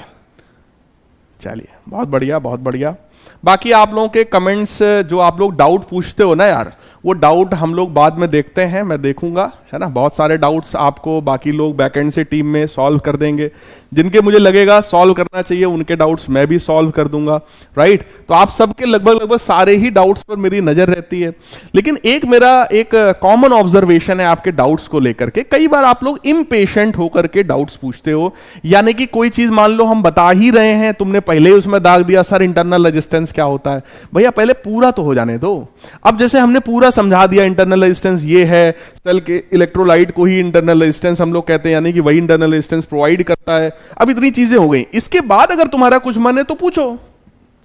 चलिए, बहुत बढ़िया, बहुत बढ़िया। बाकी आप लोगों के कमेंट्स, जो आप लोग डाउट पूछते हो ना यार, वो डाउट हम लोग बाद में देखते हैं, मैं देखूंगा, है ना। बहुत सारे डाउट्स आपको बाकी लोग बैकएंड से टीम में सॉल्व कर देंगे, जिनके मुझे लगेगा सॉल्व करना चाहिए उनके डाउट्स मैं भी सॉल्व कर दूंगा, राइट। तो आप सबके लगभग सारे ही डाउट्स पर मेरी नजर रहती है। लेकिन एक मेरा एक कॉमन ऑब्जर्वेशन है आपके डाउट्स को लेकर के, कई बार आप लोग इम्पेशेंट होकर के डाउट्स पूछते हो। यानी कि कोई चीज मान लो हम बता ही रहे हैं, तुमने पहले ही उसमें दाग दिया सर इंटरनल रेजिस्टेंस क्या होता है। भैया पहले पूरा तो हो जाने दो। अब जैसे हमने पूरा समझा दिया इंटरनल रेजिस्टेंस ये है, सेल के इलेक्ट्रोलाइट को ही इंटरनल रेजिस्टेंस हम लोग कहते हैं, यानी कि वही इंटरनल रेजिस्टेंस प्रोवाइड करता है। अब इतनी चीजें हो गई, इसके बाद अगर तुम्हारा कुछ मन है तो पूछो,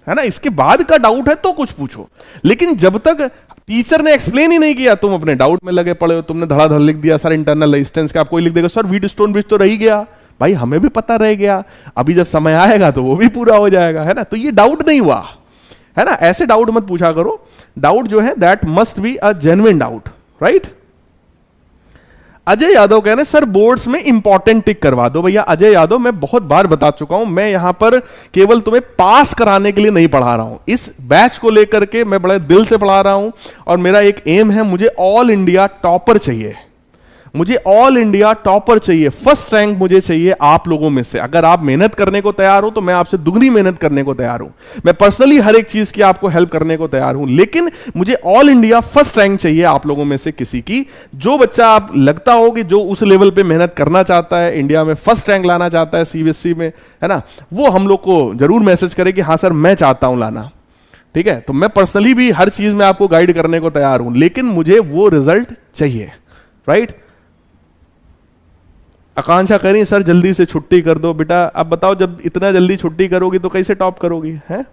है ना, इसके बाद का डाउट है तो कुछ पूछो। लेकिन जब तक टीचर ने एक्सप्लेन ही नहीं किया, तुम अपने डाउट में लगे पड़े हो, तुमने धड़ाधड़ लिख दिया सर इंटरनल रेजिस्टेंस का। आप कोई लिख देगा सर व्हीटस्टोन ब्रिज तो रह ही गया। भाई हमें भी पता रह गया, अभी जब समय आएगा तो वो भी पूरा हो जाएगा, है ना। तो ये डाउट नहीं हुआ, है ना। ऐसे डाउट मत पूछा करो। डाउट जो है that must be a genuine doubt, right. Ajay Yadav कह रहे हैं सर बोर्ड्स में इंपॉर्टेंट टिक करवा दो। भैया अजय यादव, मैं बहुत बार बता चुका हूं, मैं यहां पर केवल तुम्हें पास कराने के लिए नहीं पढ़ा रहा हूं। इस बैच को लेकर के मैं बड़े दिल से पढ़ा रहा हूं, और मेरा एक एम है, मुझे ऑल इंडिया टॉपर चाहिए। मुझे ऑल इंडिया टॉपर चाहिए, फर्स्ट रैंक मुझे चाहिए आप लोगों में से। अगर आप मेहनत करने को तैयार हो तो मैं आपसे दुगनी मेहनत करने को तैयार हूं। मैं पर्सनली हर एक चीज की आपको हेल्प करने को तैयार हूं, लेकिन मुझे ऑल इंडिया फर्स्ट रैंक चाहिए आप लोगों में से किसी की। जो बच्चा आप लगता हो कि जो उस लेवल पे मेहनत करना चाहता है, इंडिया में फर्स्ट रैंक लाना चाहता है सीबीएसई में, है ना, वो हम लोग को जरूर मैसेज करे कि हाँ सर मैं चाहता हूं लाना। ठीक है, तो मैं पर्सनली भी हर चीज में आपको गाइड करने को तैयार हूं, लेकिन मुझे वो रिजल्ट चाहिए, राइट। आकांक्षा करें सर जल्दी से छुट्टी कर दो। बेटा अब बताओ, जब इतना जल्दी छुट्टी करोगी तो कैसे टॉप करोगी, है?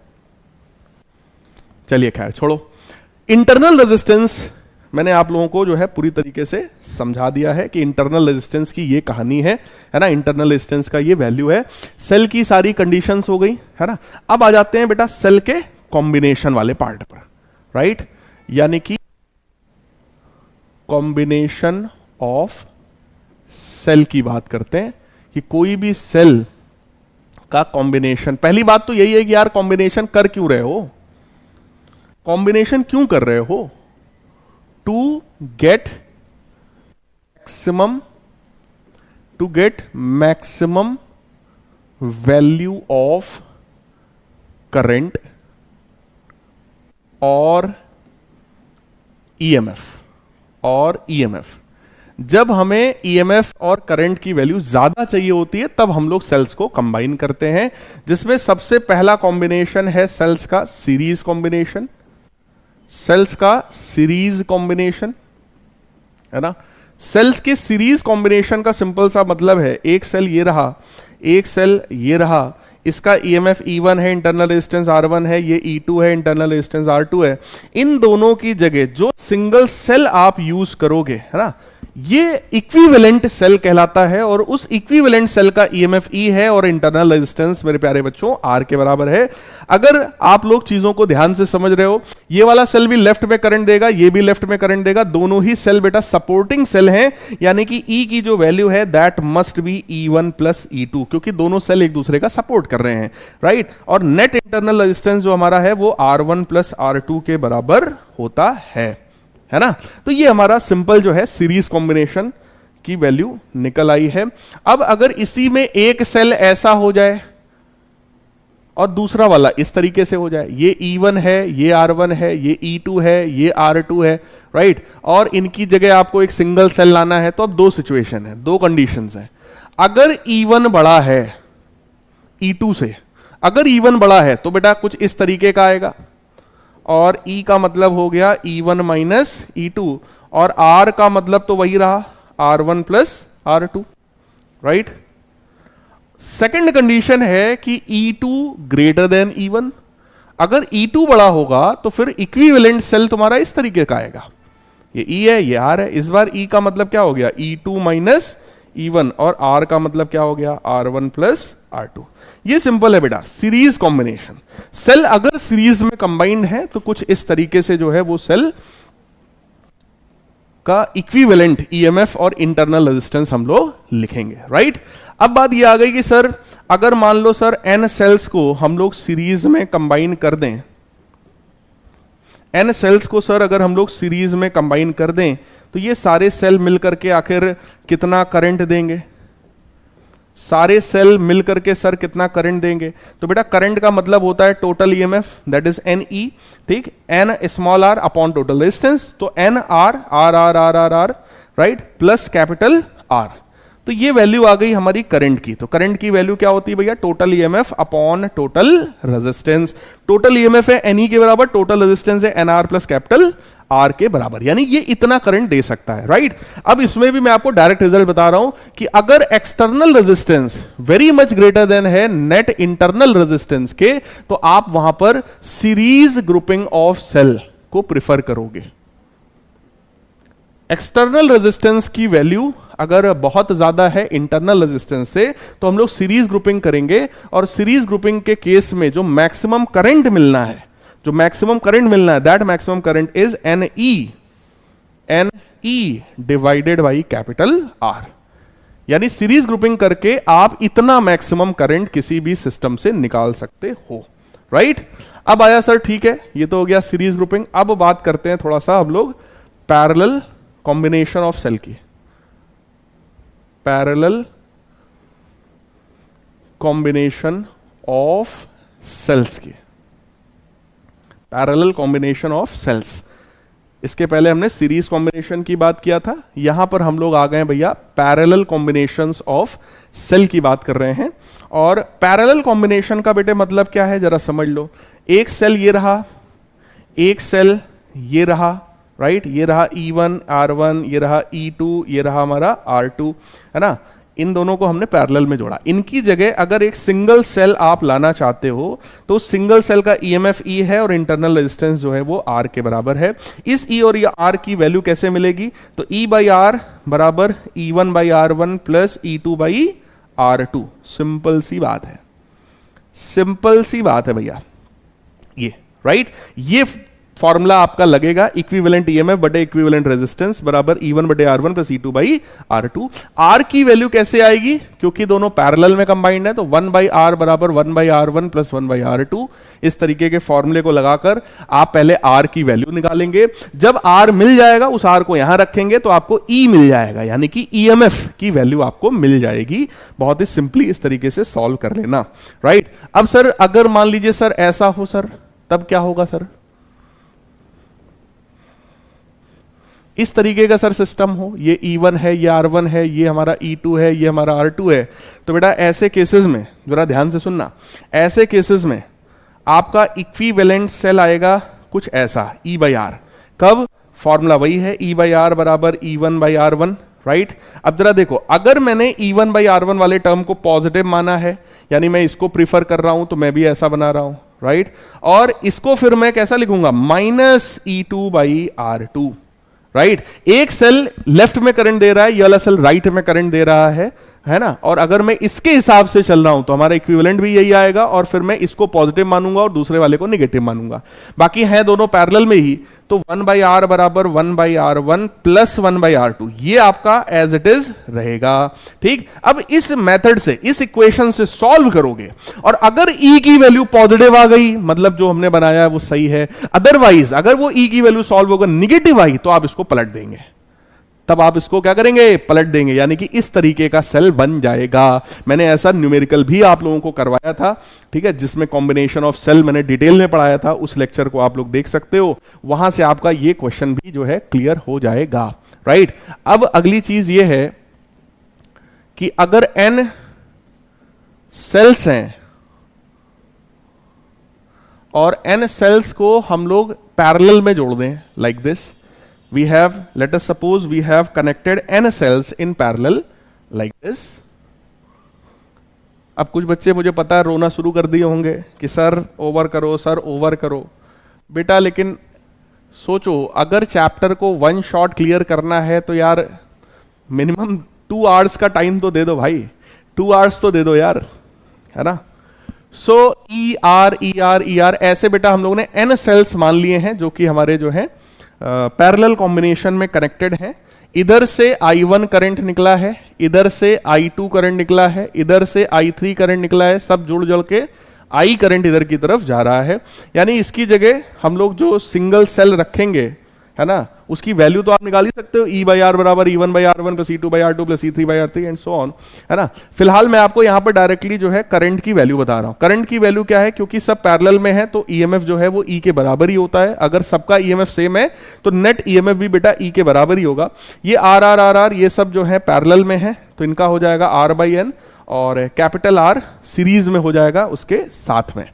चलिए खैर छोड़ो। इंटरनल रेजिस्टेंस मैंने आप लोगों को जो है पूरी तरीके से समझा दिया है कि इंटरनल रेजिस्टेंस की ये कहानी है ना। इंटरनल रेजिस्टेंस का ये वैल्यू है। सेल की सारी कंडीशंस हो गई, है ना। अब आ जाते हैं बेटा सेल के कॉम्बिनेशन वाले पार्ट पर, राइट। यानी कि कॉम्बिनेशन ऑफ सेल की बात करते हैं कि कोई भी सेल का कॉम्बिनेशन। पहली बात तो यही है कि यार कॉम्बिनेशन कर क्यों रहे हो? कॉम्बिनेशन क्यों कर रहे हो? To get maximum value of current और ईएमएफ। जब हमें ईएमएफ और करंट की वैल्यू ज्यादा चाहिए होती है तब हम लोग सेल्स को कंबाइन करते हैं, जिसमें सबसे पहला कॉम्बिनेशन है सेल्स का सीरीज कॉम्बिनेशन। है ना। सेल्स के सीरीज कॉम्बिनेशन का सिंपल सा मतलब है, एक सेल ये रहा, एक सेल ये रहा, इसका ईएमएफ E1 है, इंटरनल रेजिस्टेंस R1 है, ये E2 है, इंटरनल रेजिस्टेंस R2 है। इन दोनों की जगह जो सिंगल सेल आप यूज करोगे, है ना, ये इक्विवेलेंट सेल कहलाता है, और उस इक्विवेलेंट सेल का ईएमएफ E है और इंटरनल रेजिस्टेंस मेरे प्यारे बच्चों R के बराबर है। अगर आप लोग चीजों को ध्यान से समझ रहे हो, ये वाला सेल भी लेफ्ट में करंट देगा, ये भी लेफ्ट में करंट देगा, दोनों ही सेल बेटा सपोर्टिंग सेल हैं, यानी कि E की जो वैल्यू है that must be E1 plus E2, क्योंकि दोनों सेल एक दूसरे का सपोर्ट कर रहे हैं, राइट। और नेट इंटरनल रेजिस्टेंस जो हमारा है वो R1 प्लस R2 के बराबर होता है। है ना। तो ये हमारा सिंपल जो है सीरीज कॉम्बिनेशन की वैल्यू निकल आई है। अब अगर इसी में एक सेल ऐसा हो जाए और दूसरा वाला इस तरीके से हो जाए, ये E1 है, ये R1 है, ये E2 है, ये R2 है, राइट, और इनकी जगह आपको एक सिंगल सेल लाना है, तो अब दो सिचुएशन है, दो कंडीशंस है। अगर E1 बड़ा है E2 से, अगर E1 बड़ा है तो बेटा कुछ इस तरीके का आएगा, और E का मतलब हो गया E1 माइनस E2, और R का मतलब तो वही रहा R1 plus R2, right. Second condition है कि E2 ग्रेटर देन E1। अगर E2 बड़ा होगा तो फिर इक्विवेलेंट सेल तुम्हारा इस तरीके का आएगा, ये E है, ये R है। इस बार E का मतलब क्या हो गया E2 माइनस E1, और R का मतलब क्या हो गया R1 प्लस R2। ये सिंपल है बेटा सीरीज कॉम्बिनेशन। सेल अगर सीरीज में कंबाइंड है तो कुछ इस तरीके से जो है वो सेल का इक्विवेलेंट ईएमएफ और इंटरनल रेजिस्टेंस हम लोग लिखेंगे, राइट। अब बात ये आ गई कि सर अगर मान लो सर n सेल्स को हम लोग सीरीज में कंबाइन कर दें, n सेल्स को सर अगर हम लोग सीरीज में कंबाइन कर दें तो ये सारे सेल मिलकर के आखिर कितना करंट देंगे, सारे सेल मिलकर के सर कितना करंट देंगे। तो बेटा करंट का मतलब होता है total EMF, that is NE, ठीक, n small r upon total resistance, तो n r r r r r r, right, plus capital R। तो ये वैल्यू आ गई हमारी करंट की। तो करंट की वैल्यू क्या होती है भैया, total EMF upon total resistance. Total EMF है NE के बराबर, टोटल रेजिस्टेंस है NR प्लस कैपिटल R के बराबर, यानी ये इतना करंट दे सकता है, राइट। अब इसमें भी मैं आपको डायरेक्ट रिजल्ट बता रहा हूं कि अगर external resistance very much greater than है नेट इंटरनल रेजिस्टेंस के, तो आप वहां पर सीरीज ग्रुपिंग ऑफ सेल को प्रिफर करोगे। एक्सटर्नल रेजिस्टेंस की वैल्यू अगर बहुत ज्यादा है इंटरनल रेजिस्टेंस से तो हम लोग सीरीज ग्रुपिंग करेंगे, और सीरीज ग्रुपिंग के केस में जो मैक्सिमम करंट मिलना है, जो मैक्सिमम करंट मिलना है, that maximum current is NE divided by capital R। यानी सीरीज ग्रुपिंग करके आप इतना मैक्सिमम करंट किसी भी सिस्टम से निकाल सकते हो, राइट। अब आया सर ठीक है, ये तो हो गया सीरीज ग्रुपिंग। अब बात करते हैं थोड़ा सा हम लोग पैरेलल कॉम्बिनेशन ऑफ सेल की, पैरेलल कॉम्बिनेशन ऑफ सेल्स की, पैरेलल कॉम्बिनेशन ऑफ सेल्स। इसके पहले हमने सीरीज कॉम्बिनेशन की बात किया था, यहां पर हम लोग आ गए भैया पैरेलल कॉम्बिनेशंस ऑफ सेल की बात कर रहे हैं। और पैरेलल कॉम्बिनेशन का बेटे मतलब क्या है जरा समझ लो। एक सेल ये रहा, एक सेल ये रहा, राइट, ये रहा E1 R1, ये रहा E2, ये रहा हमारा R2, है ना। इन दोनों को हमने पैरेलल में जोड़ा। इनकी जगह अगर एक सिंगल सेल आप लाना चाहते हो तो सिंगल सेल का ईएमएफ E है और इंटरनल रेजिस्टेंस जो है वो R के बराबर है। इस E और R की वैल्यू कैसे मिलेगी, तो E बाई R बराबर E1 by R1 plus E2 by R2। Simple सी बात है, सिंपल सी बात है भैया ये, राइट। ये फॉर्मूला आपका लगेगा इक्विवेलेंट ईएमएफ बटे इक्विवेलेंट रेजिस्टेंस बराबर E1 बटे R1 plus E2 by R2। R की वैल्यू कैसे आएगी, क्योंकि दोनों पैरेलल में कंबाइंड है, तो 1 बाई R बराबर 1 by R1 plus 1 by R2। इस तरीके के फॉर्मूले को लगाकर आप पहले R की वैल्यू निकालेंगे। जब R मिल जाएगा उस R को यहां रखेंगे तो आपको E मिल जाएगा, यानी कि ईएमएफ की वैल्यू आपको मिल जाएगी। बहुत ही सिंपली इस तरीके से सॉल्व कर लेना, राइट। अब सर अगर मान लीजिए सर ऐसा हो सर, तब क्या होगा सर, इस तरीके का सर सिस्टम हो, ये E1 है, ये R1 है, ये हमारा E2 है, ये हमारा R2 है, तो बेटा ऐसे केसेस में जरा ध्यान से सुनना, ऐसे केसेस में आपका इक्विवेलेंट सेल आएगा कुछ ऐसा E बाई R। कब, फॉर्मूला वही है E बाई R बराबर E1 बाई R1, राइट। अब जरा देखो, अगर मैंने E1 बाई R1 वाले टर्म को पॉजिटिव माना है, यानी मैं इसको प्रीफर कर रहा हूं, तो मैं भी ऐसा बना रहा हूं, राइट। और इसको फिर मैं कैसा लिखूंगा, minus E2 by R2, right. एक सेल लेफ्ट में करंट दे रहा है, ये वाला सेल राइट में करंट दे रहा है, है ना, और अगर मैं इसके हिसाब से चल रहा हूं तो हमारा इक्विवेलेंट भी यही आएगा, और फिर मैं इसको पॉजिटिव मानूंगा और दूसरे वाले को नेगेटिव मानूंगा। बाकी है दोनों पैरेलल में ही, तो 1/r बराबर 1/r1 प्लस 1/r2, ये आपका एज इट इज रहेगा। ठीक, अब इस मेथड से, इस इक्वेशन से सॉल्व करोगे, और अगर e की वैल्यू पॉजिटिव आ गई, मतलब जो हमने बनाया है वो सही है, अदरवाइज अगर वो e की वैल्यू सॉल्व होकर निगेटिव आई तो आप इसको पलट देंगे, तब आप इसको क्या करेंगे, पलट देंगे, यानी कि इस तरीके का सेल बन जाएगा। मैंने ऐसा न्यूमेरिकल भी आप लोगों को करवाया था, ठीक है, जिसमें कॉम्बिनेशन ऑफ सेल मैंने डिटेल में पढ़ाया था, उस लेक्चर को आप लोग देख सकते हो, वहां से आपका ये क्वेश्चन भी जो है क्लियर हो जाएगा। राइट, अब अगली चीज ये है कि अगर n सेल्स हैं और n सेल्स को हम लोग पैरेलल में जोड़ दें, like this, we have, let us suppose we have connected n cells in parallel like this। अब कुछ बच्चे मुझे पता है रोना शुरू कर दिए होंगे कि सर ओवर करो, सर ओवर करो। बेटा लेकिन सोचो, अगर चैप्टर को वन शॉट क्लियर करना है तो यार मिनिमम 2 आवर्स का टाइम तो दे दो भाई, 2 आवर्स तो दे दो यार, है ना। सो ई आर ऐसे बेटा हम लोगों ने n सेल्स मान लिए हैं जो कि हमारे जो है पैरेलल कॉम्बिनेशन में कनेक्टेड है। इधर से I1 करंट निकला है, इधर से I2 करंट निकला है, इधर से I3 करंट निकला है, सब जुड़ जुड़ के I करंट इधर की तरफ जा रहा है। यानी इसकी जगह हम लोग जो सिंगल सेल रखेंगे, है ना, उसकी वैल्यू तो आप निकाल ही सकते हो, E/R बराबर E1/R1 plus E2/R2 plus E3/R3 and so on, है ना। फिलहाल मैं आपको यहां पर डायरेक्टली जो है करंट की वैल्यू बता रहा हूं। करंट की वैल्यू क्या है, क्योंकि सब पैरेलल में है तो ईएमएफ जो है वो E के बराबर ही होता है। अगर सबका ईएमएफ सेम है तो नेट ईएमएफ भी बेटा E के बराबर ही होगा। ये R ये सब जो है पैरेलल में है तो इनका हो जाएगा R/N, और कैपिटल R सीरीज में हो जाएगा उसके साथ में।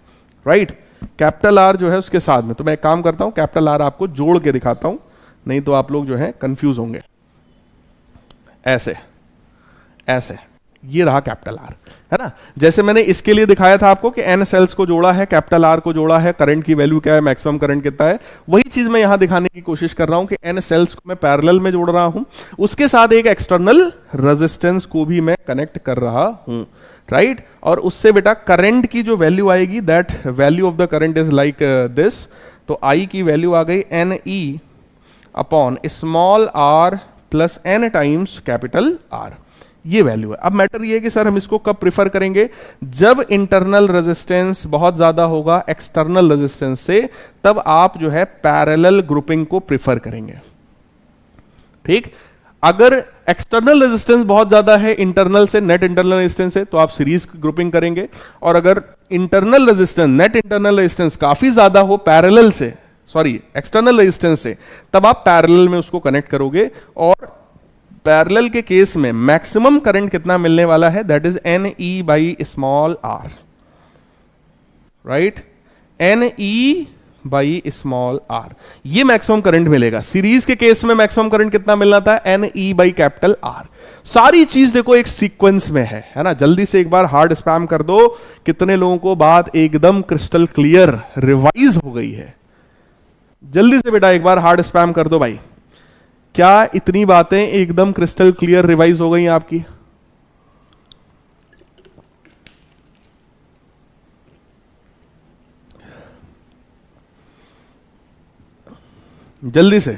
राइट, कैपिटल R जो है उसके साथ में। तो मैं एक काम करता हूं, कैपिटल R आपको जोड़ के दिखाता हूं, नहीं तो आप लोग जो है कंफ्यूज होंगे। ऐसे ऐसे, ये रहा कैपिटल R, है ना। जैसे मैंने इसके लिए दिखाया था आपको कि n सेल्स को जोड़ा है, कैपिटल R को जोड़ा है, करंट की वैल्यू क्या है, मैक्सिमम करंट कितना है, वही चीज मैं यहां दिखाने की कोशिश कर रहा हूं कि n सेल्स को मैं पैरेलल में जोड़ रहा हूं, उसके साथ एक एक्सटर्नल रेजिस्टेंस को भी मैं कनेक्ट कर रहा हूं। राइट, और उससे बेटा करंट की जो वैल्यू आएगी, that value of the current is like this. तो I की वैल्यू आ गई NE upon small r plus n times capital R, ये वैल्यू है। अब मैटर ये है कि सर हम इसको कब प्रिफर करेंगे, जब इंटरनल रेजिस्टेंस बहुत ज्यादा होगा एक्सटर्नल रेजिस्टेंस से, तब आप जो है पैरेलल ग्रुपिंग को प्रिफर करेंगे। ठीक, अगर एक्सटर्नल रेजिस्टेंस बहुत ज्यादा है इंटरनल से, नेट इंटरनल रेजिस्टेंस है, तो आप सीरीज ग्रुपिंग करेंगे, और अगर internal resistance, net internal resistance काफी ज्यादा हो पैरेलल से, सॉरी एक्सटर्नल रेजिस्टेंस से, तब आप पैरेलल में उसको कनेक्ट करोगे। और पैरेलल के केस में मैक्सिमम करंट कितना मिलने वाला है, that is NE/r। Right, NE/r, ये मैक्सिमम करंट मिलेगा। सीरीज के केस में मैक्सिमम करंट कितना मिलना था, NE/R। सारी चीज देखो एक सीक्वेंस में है ना। जल्दी से एक बार हार्ड स्पैम कर दो, कितने लोगों को बात एकदम क्रिस्टल क्लियर रिवाइज हो गई है। जल्दी से बेटा एक बार हार्ड स्पैम कर दो भाई, क्या इतनी बातें एकदम क्रिस्टल क्लियर रिवाइज हो गई आपकी? जल्दी से।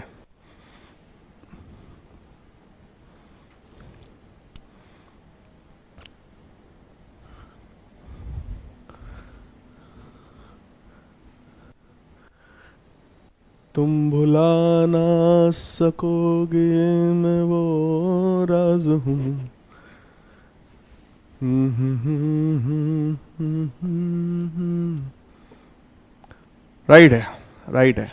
तुम भुला ना सकोगे मैं वो राज हूं। राइट है, राइट है।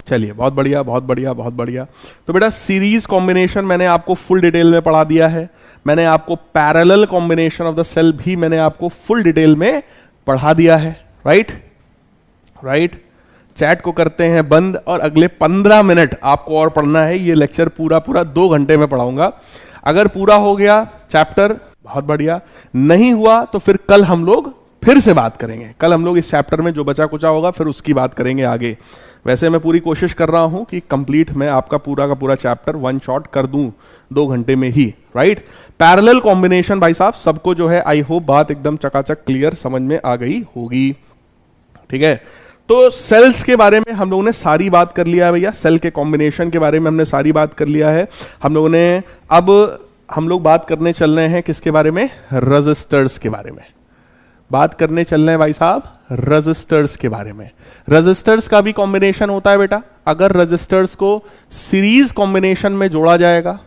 चलिए, बहुत बढ़िया, बहुत बढ़िया, बहुत बढ़िया। तो बेटा सीरीज कॉम्बिनेशन मैंने आपको फुल डिटेल में पढ़ा दिया है। मैंने आपको parallel combination of the cell भी मैंने आपको फुल डिटेल में पढ़ा दिया है। Right, right. चैट को करते हैं बंद, और अगले 15 मिनट आपको और पढ़ना है। ये लेक्चर पूरा 2 घंटे में पढ़ाऊंगा। अगर पूरा हो गया चैप्टर, बहुत बढ़िया, नहीं हुआ तो फिर कल हम लोग फिर से बात करेंगे। कल हम लोग इस चैप्टर में जो बचा कुचा होगा फिर उसकी बात करेंगे आगे। वैसे मैं पूरी कोशिश कर रहा हूं कि कंप्लीट मैं आपका पूरा का पूरा चैप्टर वन शॉट कर दूं 2 घंटे में ही, राइट। पैरेलल कॉम्बिनेशन भाई साहब सबको जो है आई होप बात एकदम चकाचक क्लियर समझ में आ गई होगी, ठीक है। तो सेल्स के बारे में हम लोगों ने सारी बात कर लिया है भैया, सेल के कॉम्बिनेशन के बारे में हमने सारी बात कर लिया है हम लोगों ने। अब हम लोग बात करने चल रहे हैं किसके बारे में, रजिस्टर्स के बारे में बात करने चल रहे हैं भाई साहब, रजिस्टर्स के बारे में। रजिस्टर्स का भी कॉम्बिनेशन होता है बेटा, अगर रजिस्टर्स को सीरीज कॉम्बिनेशन में जोड़ा जाएगा,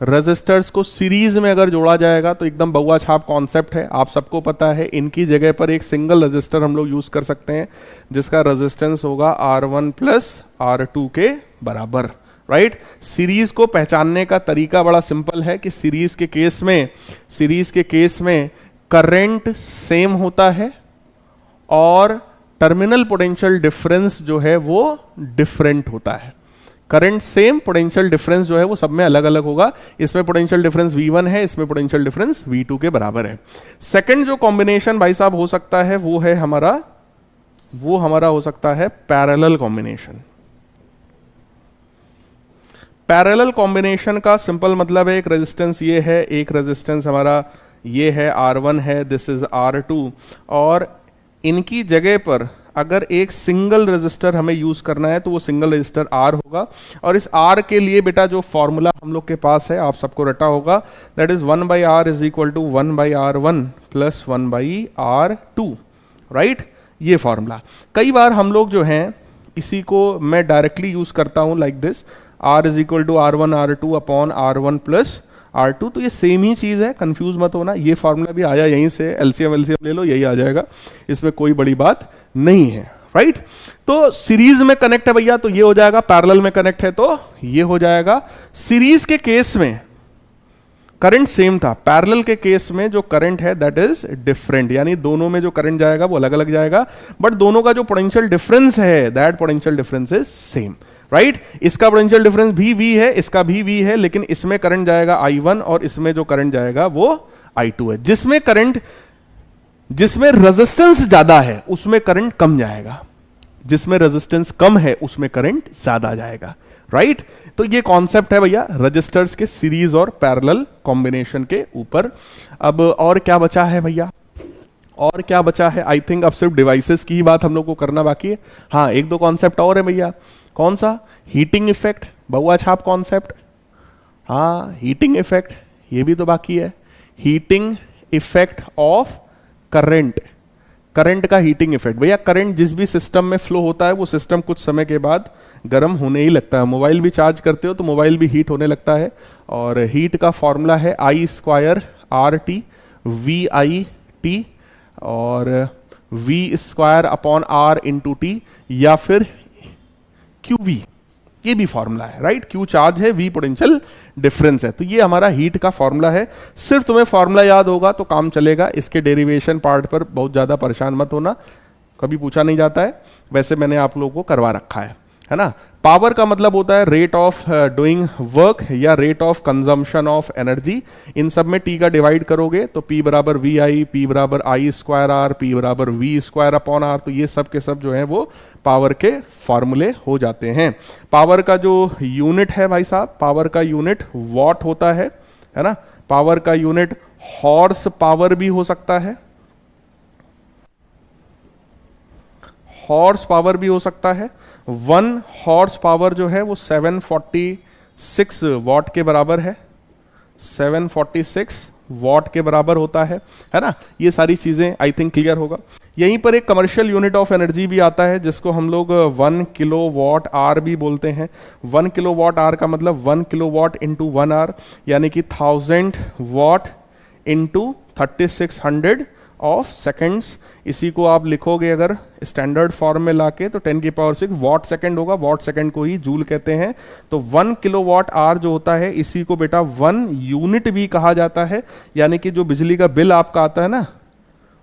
रजिस्टर्स को सीरीज में अगर जोड़ा जाएगा तो एकदम बउआ छाप कॉन्सेप्ट है, आप सबको पता है। इनकी जगह पर एक सिंगल रजिस्टर हम लोग यूज कर सकते हैं जिसका रेजिस्टेंस होगा R1 प्लस R2 के बराबर, राइट। सीरीज को पहचानने का तरीका बड़ा सिंपल है कि सीरीज के केस में करंट सेम होता है और टर्मिनल पोटेंशियल डिफरेंस जो है वो डिफरेंट होता है। करंट सेम, पोटेंशियल डिफरेंस जो है वो सब में अलग अलग होगा। इसमें पोटेंशियल डिफरेंस V1 है, इसमें पोटेंशियल डिफरेंस V2 के बराबर है। सेकंड जो कॉम्बिनेशन भाई साहब हो सकता है वो हमारा हो सकता है पैरेलल कॉम्बिनेशन। पैरेलल कॉम्बिनेशन का सिंपल मतलब है एक रेजिस्टेंस ये है, एक रेजिस्टेंस हमारा ये है R1 है, दिस इज R2, और इनकी जगह पर अगर एक सिंगल रेजिस्टर हमें यूज करना है तो वो सिंगल रेजिस्टर R होगा। और इस R के लिए बेटा जो फॉर्मूला हम लोग के पास है आप सबको रटा होगा, that is 1/R is equal to 1/R1 plus 1/R2, right. ये फॉर्मूला कई बार हम लोग जो हैं इसी को मैं डायरेक्टली यूज करता हूं like this, R is equal to R1 R2 upon R1 plus R2, तो ये सेम ही चीज है, कंफ्यूज मत होना। ये फॉर्मूला भी आया यहीं से, एलसीएम ले लो यही आ जाएगा, इसमें कोई बड़ी बात नहीं है, राइट। तो सीरीज में कनेक्ट है भैया तो ये हो जाएगा, पैरेलल में कनेक्ट है तो ये हो जाएगा। सीरीज के केस में करंट सेम था, पैरेलल के केस में जो करंट है दैट इज डिफरेंट, यानी दोनों में जो करंट जाएगा वो अलग अलग जाएगा, बट दोनों का जो पोटेंशियल डिफरेंस है that potential difference is same, right. इसका पोटेंशियल डिफरेंस भी V है, इसका भी V है, लेकिन इसमें करंट जाएगा I1 और इसमें जो करंट जाएगा वो I2 है। जिसमें रेजिस्टेंस ज्यादा है उसमें करंट कम जाएगा, जिसमें रेजिस्टेंस कम है उसमें करंट ज्यादा जाएगा, राइट। तो ये कॉन्सेप्ट है भैया रजिस्टर्स के सीरीज और पैरेलल कॉम्बिनेशन के ऊपर। अब और क्या बचा है भैया, और क्या बचा है, आई थिंक अब सिर्फ डिवाइसेस की ही बात हम लोग को करना बाकी है। हाँ, एक दो कॉन्सेप्ट और है भैया, कौन सा, हीटिंग इफेक्ट, बउआ छाप कॉन्सेप्ट। हाँ, हीटिंग इफेक्ट ये भी तो बाकी है, heating effect of current, current का हीटिंग इफेक्ट। भैया करंट जिस भी सिस्टम में फ्लो होता है वो सिस्टम कुछ समय के बाद गर्म होने ही लगता है। मोबाइल भी चार्ज करते हो तो मोबाइल भी हीट होने लगता है, और हीट का फॉर्मूला है I² RT VIT और V² upon R into T या फिर QV, ये भी फॉर्मूला है, राइट। Q चार्ज है, V पोटेंशियल डिफरेंस है, तो ये हमारा हीट का फॉर्मूला है। सिर्फ तुम्हें फॉर्मूला याद होगा तो काम चलेगा, इसके डेरिवेशन पार्ट पर बहुत ज्यादा परेशान मत होना, कभी पूछा नहीं जाता है, वैसे मैंने आप लोगों को करवा रखा है ना। पावर का मतलब होता है रेट ऑफ डूइंग वर्क या rate of consumption of energy. इन सब में T का डिवाइड करोगे तो P बराबर VI, P बराबर I² R, P बराबर V² अपॉन R, तो ये सब के सब जो है वो पावर के फॉर्मूले हो जाते हैं। पावर का जो यूनिट है भाई साहब, पावर का यूनिट वॉट होता है ना। पावर का यूनिट हॉर्स पावर भी हो सकता है, हॉर्स पावर भी हो सकता है। 1 हॉर्स पावर जो है वो 746 वॉट के बराबर है, 746 वॉट के बराबर होता है ना। ये सारी चीजें आई थिंक क्लियर होगा। यहीं पर एक कमर्शियल यूनिट ऑफ एनर्जी भी आता है जिसको हम लोग 1 किलोवाट आवर भी बोलते हैं। 1 किलोवाट आवर का मतलब 1 किलोवाट इंटू 1 आवर, यानी कि 1000 वॉट इंटू 3600 ऑफ सेकेंड्स। इसी को आप लिखोगे अगर स्टैंडर्ड फॉर्म में लाके तो 10⁶ वॉट सेकेंड होगा, वॉट सेकेंड को ही जूल कहते हैं। तो 1 किलोवाट आवर जो होता है इसी को बेटा 1 यूनिट भी कहा जाता है, यानी कि जो बिजली का बिल आपका आता है ना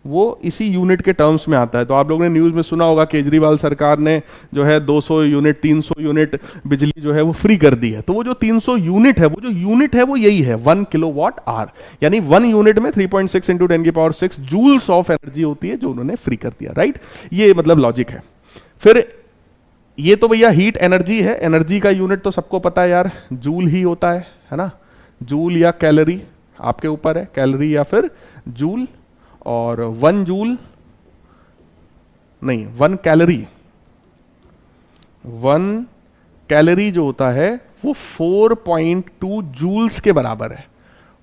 वो इसी यूनिट के टर्म्स में आता है। तो आप लोगों ने न्यूज़ में सुना होगा केजरीवाल सरकार ने जो है 200 यूनिट 300 यूनिट बिजली जो है वो फ्री कर दी है। तो वो जो 300 यूनिट है, वो जो यूनिट है वो यही है 1 किलोवाट आवर, यानी 1 यूनिट में 3.6 इंटू 10⁶ जूल्स ऑफ एनर्जी होती है जो उन्होंने फ्री कर दिया, राइट। ये मतलब लॉजिक है। फिर ये तो भैया हीट एनर्जी है, एनर्जी का यूनिट तो सबको पता है यार, जूल ही होता है ना, जूल या कैलोरी, आपके ऊपर है, कैलोरी या फिर जूल। और 1 जूल नहीं, 1 कैलोरी, 1 कैलोरी जो होता है वो 4.2 जूल्स के बराबर है।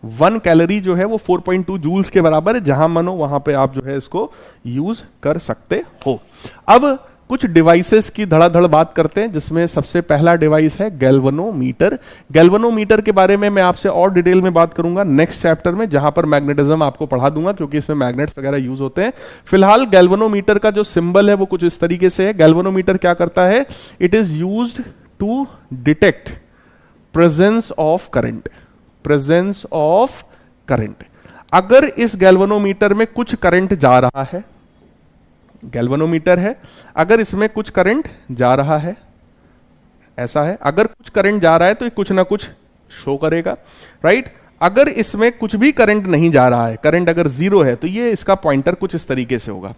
1 कैलोरी जो है वो 4.2 जूल्स के बराबर है, जहां मनो वहां पे आप जो है इसको यूज कर सकते हो। अब कुछ डिवाइसेस की धड़ाधड़ बात करते हैं, जिसमें सबसे पहला डिवाइस है गैल्वेनोमीटर। गैल्वेनोमीटर के बारे में मैं आपसे और डिटेल में बात करूंगा नेक्स्ट चैप्टर में, जहां पर मैग्नेटिज्म आपको पढ़ा दूंगा, क्योंकि इसमें मैग्नेट्स वगैरह यूज होते हैं। फिलहाल गैल्वेनोमीटर का जो सिंबल है वो कुछ इस तरीके से है। गैल्वेनोमीटर क्या करता है, it is used to detect presence of current, presence of current. अगर इस गैल्वेनोमीटर में कुछ करंट जा रहा है, गैल्वेनोमीटर है, अगर इसमें कुछ करंट जा रहा है, ऐसा है, अगर कुछ करंट जा रहा है तो ये कुछ ना कुछ शो करेगा, राइट। अगर इसमें कुछ भी करंट नहीं जा रहा है, करंट अगर जीरो है, तो ये इसका पॉइंटर कुछ इस तरीके से होगा।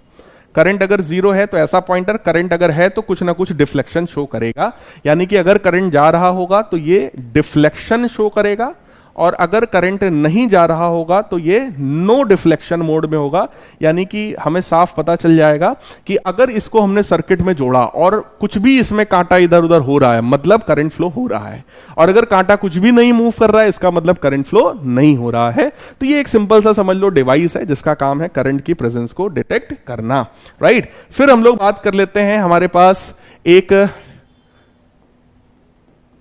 करंट अगर जीरो है तो ऐसा पॉइंटर, करंट अगर है तो कुछ ना कुछ डिफ्लेक्शन शो करेगा, यानी कि अगर करंट जा रहा होगा तो ये डिफ्लेक्शन शो करेगा, और अगर करंट नहीं जा रहा होगा तो ये नो डिफ्लेक्शन मोड में होगा। यानी कि हमें साफ पता चल जाएगा कि अगर इसको हमने सर्किट में जोड़ा और कुछ भी इसमें कांटा इधर उधर हो रहा है, मतलब करंट फ्लो हो रहा है, और अगर कांटा कुछ भी नहीं मूव कर रहा है, इसका मतलब करंट फ्लो नहीं हो रहा है। तो ये एक सिंपल सा समझ लो डिवाइस है, जिसका काम है करंट की प्रेजेंस को डिटेक्ट करना, राइट। फिर हम लोग बात कर लेते हैं, हमारे पास एक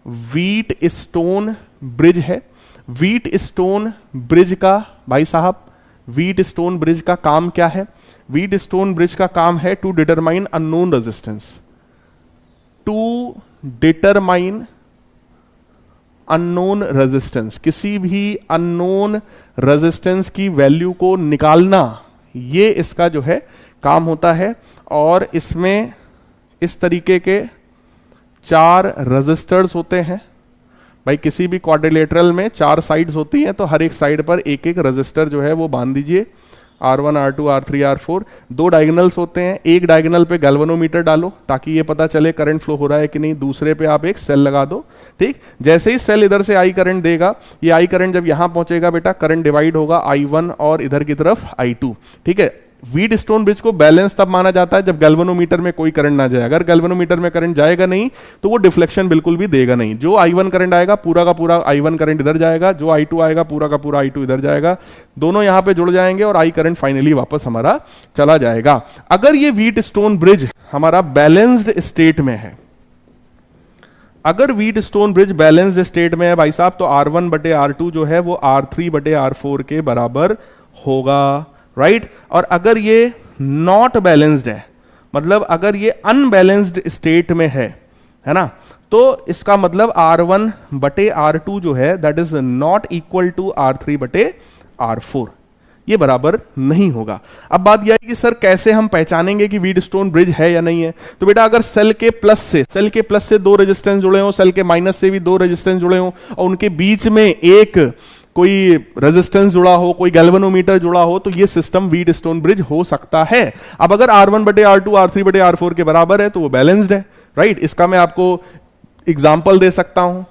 व्हीट स्टोन ब्रिज है। व्हीट स्टोन ब्रिज का, भाई साहब, व्हीट स्टोन ब्रिज का काम क्या है? व्हीट स्टोन ब्रिज का काम है to determine unknown resistance, to determine unknown resistance, किसी भी अननोन रेजिस्टेंस की वैल्यू को निकालना, ये इसका जो है काम होता है। और इसमें इस तरीके के 4 रेजिस्टर्स होते हैं। भाई किसी भी क्वाड्रिलेटरल में 4 साइड्स होती हैं, तो हर एक साइड पर एक एक रेजिस्टर जो है वो बांध दीजिए, R1, R2, R3, R4। 2 diagonals होते हैं, एक डायगोनल पे गैल्वेनोमीटर डालो ताकि ये पता चले करंट फ्लो हो रहा है कि नहीं, दूसरे पे आप एक सेल लगा दो, ठीक। जैसे ही सेल इधर से आई करंट देगा, ये आई करंट जब यहां पहुंचेगा बेटा, करंट डिवाइड होगा I1 और इधर की तरफ I2, ठीक है। व्हीट स्टोन ब्रिज को बैलेंस तब माना जाता है जब गैल्वेनोमीटर में कोई करंट ना जाए। अगर गैल्वेनोमीटर में करंट जाएगा नहीं तो वो डिफ्लेक्शन बिल्कुल भी देगा नहीं। जो I1 करंट आएगा पूरा का पूरा I1 करंट इधर जाएगा, जो I2 आएगा पूरा का पूरा I2 इधर जाएगा, दोनों यहां पे जुड़ जाएंगे और I करंट फाइनली वापस हमारा चला जाएगा। अगर ये व्हीट स्टोन ब्रिज हमारा बैलेंस्ड स्टेट में है, अगर wheat stone bridge balanced state में है भाई साहब, तो R1 बटे R2 जो है वो R3 बटे R4 के बराबर होगा, राइट। और अगर ये नॉट बैलेंस्ड है, मतलब अगर ये अनबैलेंस्ड स्टेट में है ना, तो इसका मतलब R1 बटे R2 जो है that is not equal to R3 बटे R4, ये बराबर नहीं होगा। अब बात यह है कि सर कैसे हम पहचानेंगे कि व्हीट स्टोन ब्रिज है या नहीं है? तो बेटा अगर सेल के प्लस से 2 रेजिस्टेंस जुड़े हों, सेल के माइनस से भी 2 रेजिस्टेंस जुड़े हों, और उनके बीच में एक कोई रेजिस्टेंस जुड़ा हो, कोई गैल्वेनोमीटर जुड़ा हो, तो ये सिस्टम व्हीट स्टोन ब्रिज हो सकता है। अब अगर R1 बटे R2 R3 बटे R4 के बराबर है तो वो बैलेंस्ड है, राइट। इसका मैं आपको एग्जाम्पल दे सकता हूं।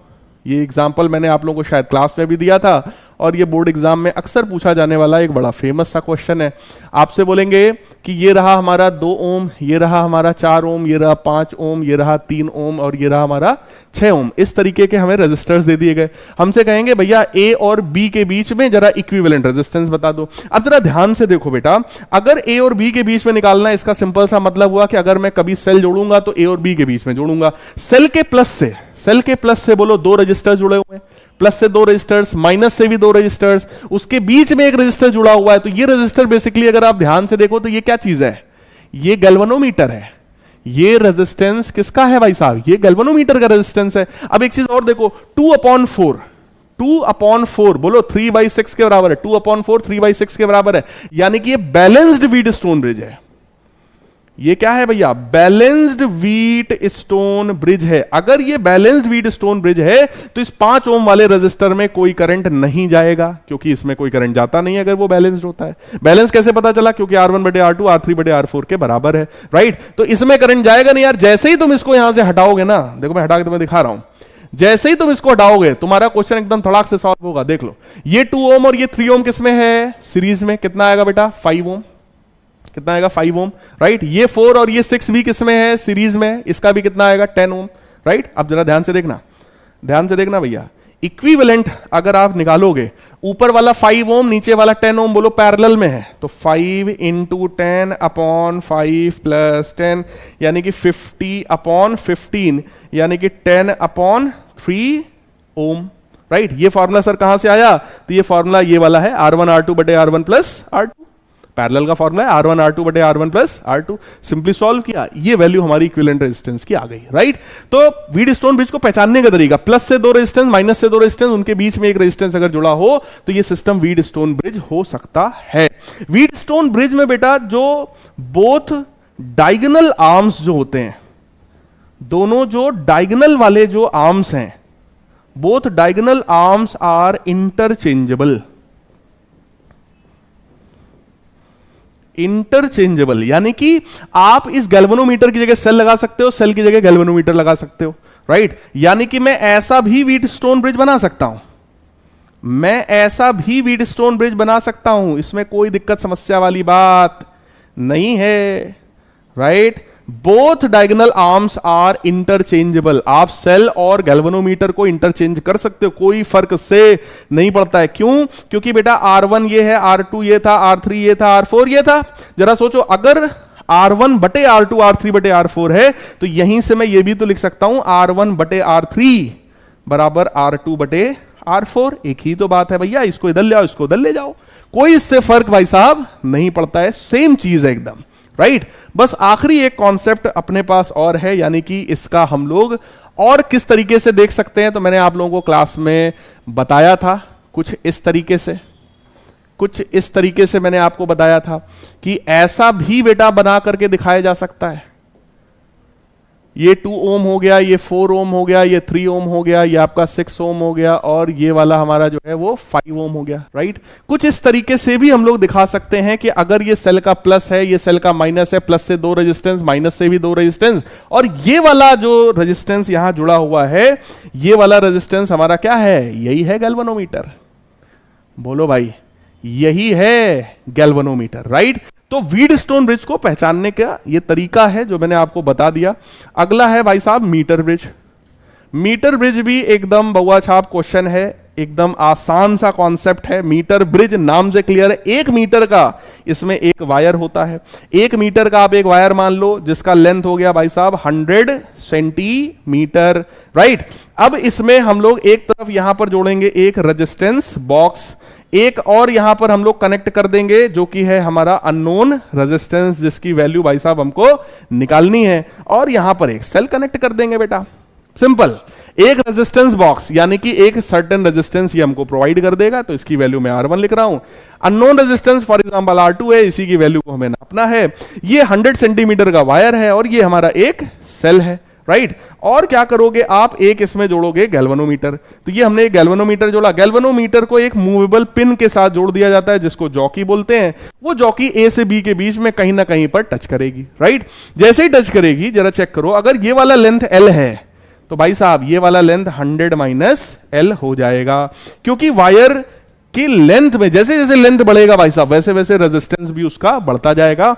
ये एग्जाम्पल मैंने आप लोगों को शायद क्लास में भी दिया था, और ये बोर्ड एग्जाम में अक्सर पूछा जाने वाला एक बड़ा फेमस सा क्वेश्चन है। आपसे बोलेंगे कि ये रहा हमारा 2 ओम, ये रहा हमारा 4 ओम, ये रहा 5 ओम, ये रहा 3 ओम और ये रहा हमारा 6 ओम। इस तरीके के हमें रेजिस्टर्स दे दिए गए। हमसे कहेंगे भैया ए और बी के बीच में जरा इक्विवेलेंट रेजिस्टेंस बता दो। अब जरा ध्यान से देखो बेटा, अगर ए और बी के बीच में निकालना, इसका सिंपल सा मतलब हुआ कि अगर मैं कभी सेल जोड़ूंगा तो ए और बी के बीच में जोड़ूंगा। सेल के प्लस से बोलो 2 रजिस्टर जुड़े हुए हैं, प्लस से 2 रजिस्टर्स, माइनस से भी 2 रजिस्टर्स, उसके बीच में एक रजिस्टर जुड़ा हुआ है। तो ये रजिस्टर बेसिकली अगर आप ध्यान से देखो तो ये क्या चीज है? ये गैल्वेनोमीटर है। ये रेजिस्टेंस किसका है भाई साहब? ये गैल्वेनोमीटर का रेजिस्टेंस है। अब एक चीज और देखो, 2/4 बोलो 3/6 के बराबर है। 2/4 3/6 के बराबर है, यानी कि ये बैलेंस्ड व्हीट स्टोन ब्रिज है। ये क्या है भैया? बैलेंस्ड व्हीट स्टोन ब्रिज है। अगर ये बैलेंस्ड व्हीट स्टोन ब्रिज है तो इस 5 ओम वाले रजिस्टर में कोई करंट नहीं जाएगा, क्योंकि इसमें कोई करंट जाता नहीं है अगर वो बैलेंस्ड होता है। बैलेंस कैसे पता चला? क्योंकि R1 बटे R2 R3 बटे R4 के बराबर है, राइट? तो इसमें करंट जाएगा नहीं यार। जैसे ही तुम इसको यहां से हटाओगे ना, देखो मैं हटा के तुम्हें दिखा रहा हूं, जैसे ही तुम इसको हटाओगे तुम्हारा क्वेश्चन एकदम धड़ाक से सॉल्व होगा। देख लो, ये 2 ओम और ये 3 ओम किसमें है? सीरीज में। कितना आएगा बेटा? 5 ओम। कितना आएगा? 5 ओम, राइट? ये 4 और ये 6 भी किसमें है? सीरीज में। इसका भी कितना आएगा? 10 ओम, राइट? अब जरा ध्यान से देखना, ध्यान से देखना भैया। इक्विवेलेंट अगर आप निकालोगे, ऊपर वाला 5 ओम नीचे वाला 10 ओम, बोलो पैरेलल में है, तो 5 इंटू 10 अपॉन 5 प्लस 10 यानी कि 50 अपॉन 15 यानी कि 10 अपॉन 3 ओम, राइट? ये फॉर्मूला सर कहां से आया? तो ये फॉर्मूला ये वाला है, R1 R2 बटे R1 प्लस R2। पैरेलल का फॉर्मूला है R1 R2 बटे R1 plus R2। Simply solve किया, ये वैल्यू हमारी इक्विवेलेंट रेजिस्टेंस की आ गई, राइट? तो व्हीट स्टोन ब्रिज को पहचानने का तरीका, प्लस से 2 रेजिस्टेंस, माइनस से 2 रेजिस्टेंस, उनके बीच में एक रेजिस्टेंस अगर जुड़ा हो तो ये सिस्टम व्हीट स्टोन ब्रिज हो सकता है। व्हीट स्टोन ब्रिज में बेटा जो बोथ डायगोनल आर्म्स जो होते हैं, दोनों जो डायगोनल वाले जो आर्म्स हैं, both diagonal arms are interchangeable. Interchangeable यानी कि आप इस गैल्वेनोमीटर की जगह सेल लगा सकते हो, सेल की जगह गैल्वेनोमीटर लगा सकते हो, राइट? यानी कि मैं ऐसा भी व्हीट स्टोन ब्रिज बना सकता हूं, मैं ऐसा भी व्हीट स्टोन ब्रिज बना सकता हूं, इसमें कोई दिक्कत समस्या वाली बात नहीं है, right? Both diagonal arms are interchangeable. आप सेल और गैल्वेनोमीटर को इंटरचेंज कर सकते हो, कोई फर्क से नहीं पड़ता है। क्यों? क्योंकि बेटा R1 ये है, R2 ये था, R3 ये था, R4 ये था। जरा सोचो, अगर R1 बटे R2 R3 बटे R4 है तो यहीं से मैं ये भी तो लिख सकता हूं R1 बटे R3 बराबर R2 बटे R4। एक ही तो बात है भैया, इसको इधर ले आओ, इसको उधर ले जाओ, कोई इससे फर्क भाई साहब नहीं पड़ता है, सेम चीज है एकदम, राइट? बस आखिरी एक कॉन्सेप्ट अपने पास और है, यानी कि इसका हम लोग और किस तरीके से देख सकते हैं। तो मैंने आप लोगों को क्लास में बताया था कुछ इस तरीके से, कुछ इस तरीके से मैंने आपको बताया था कि ऐसा भी बेटा बना करके दिखाया जा सकता है। ये 2 ओम हो गया, ये 4 ओम हो गया, ये 3 ओम हो गया, ये आपका 6 ओम हो गया, और ये वाला हमारा जो है वो 5 ओम हो गया, राइट? कुछ इस तरीके से भी हम लोग दिखा सकते हैं कि अगर ये सेल का प्लस है, ये सेल का माइनस है, प्लस से 2 रेजिस्टेंस, माइनस से भी 2 रेजिस्टेंस, और ये वाला जो रेजिस्टेंस यहां जुड़ा हुआ है, ये वाला रेजिस्टेंस हमारा क्या है? यही है गैल्वेनोमीटर। बोलो भाई, यही है गैल्वेनोमीटर, राइट? तो व्हीट स्टोन ब्रिज को पहचानने का ये तरीका है जो मैंने आपको बता दिया। अगला है भाई साहब मीटर ब्रिज। मीटर ब्रिज भी एकदम बउआ छाप क्वेश्चन है, एकदम आसान सा कॉन्सेप्ट है। मीटर ब्रिज नाम से क्लियर है, 1 मीटर का इसमें एक वायर होता है। 1 मीटर का आप एक वायर मान लो जिसका लेंथ हो गया भाई साहब 100 सेंटीमीटर, राइट? अब इसमें हम लोग एक तरफ यहां पर जोड़ेंगे एक रेजिस्टेंस बॉक्स, एक और यहां पर हम लोग कनेक्ट कर देंगे जो कि है हमारा अननोन रेजिस्टेंस, जिसकी वैल्यू भाई साहब हमको निकालनी है, और यहां पर एक सेल कनेक्ट कर देंगे बेटा। सिंपल, एक रेजिस्टेंस बॉक्स यानी कि एक सर्टेन रेजिस्टेंस ये हमको प्रोवाइड कर देगा, तो इसकी वैल्यू मैं R1 लिख रहा हूं। Unknown resistance for example R2 है, इसी की वैल्यू को हमें नापना है। ये 100 सेंटीमीटर का वायर है और ये हमारा एक सेल है, राइट? और क्या करोगे आप? एक इसमें जोड़ोगे गैल्वेनोमीटर। तो ये हमने एक गैल्वेनोमीटर जोड़ा। गैल्वेनोमीटर को एक मूवेबल पिन के साथ जोड़ दिया जाता है जिसको जॉकी बोलते हैं। वो जॉकी A से B के बीच में कहीं ना कहीं पर टच करेगी, राइट? जैसे ही टच करेगी, जरा चेक करो, अगर ये वाला लेंथ L है तो भाई साहब ये वाला लेंथ 100 माइनस L हो जाएगा, क्योंकि वायर की लेंथ में जैसे जैसे लेंथ बढ़ेगा भाई साहब वैसे वैसे रेजिस्टेंस भी उसका बढ़ता जाएगा।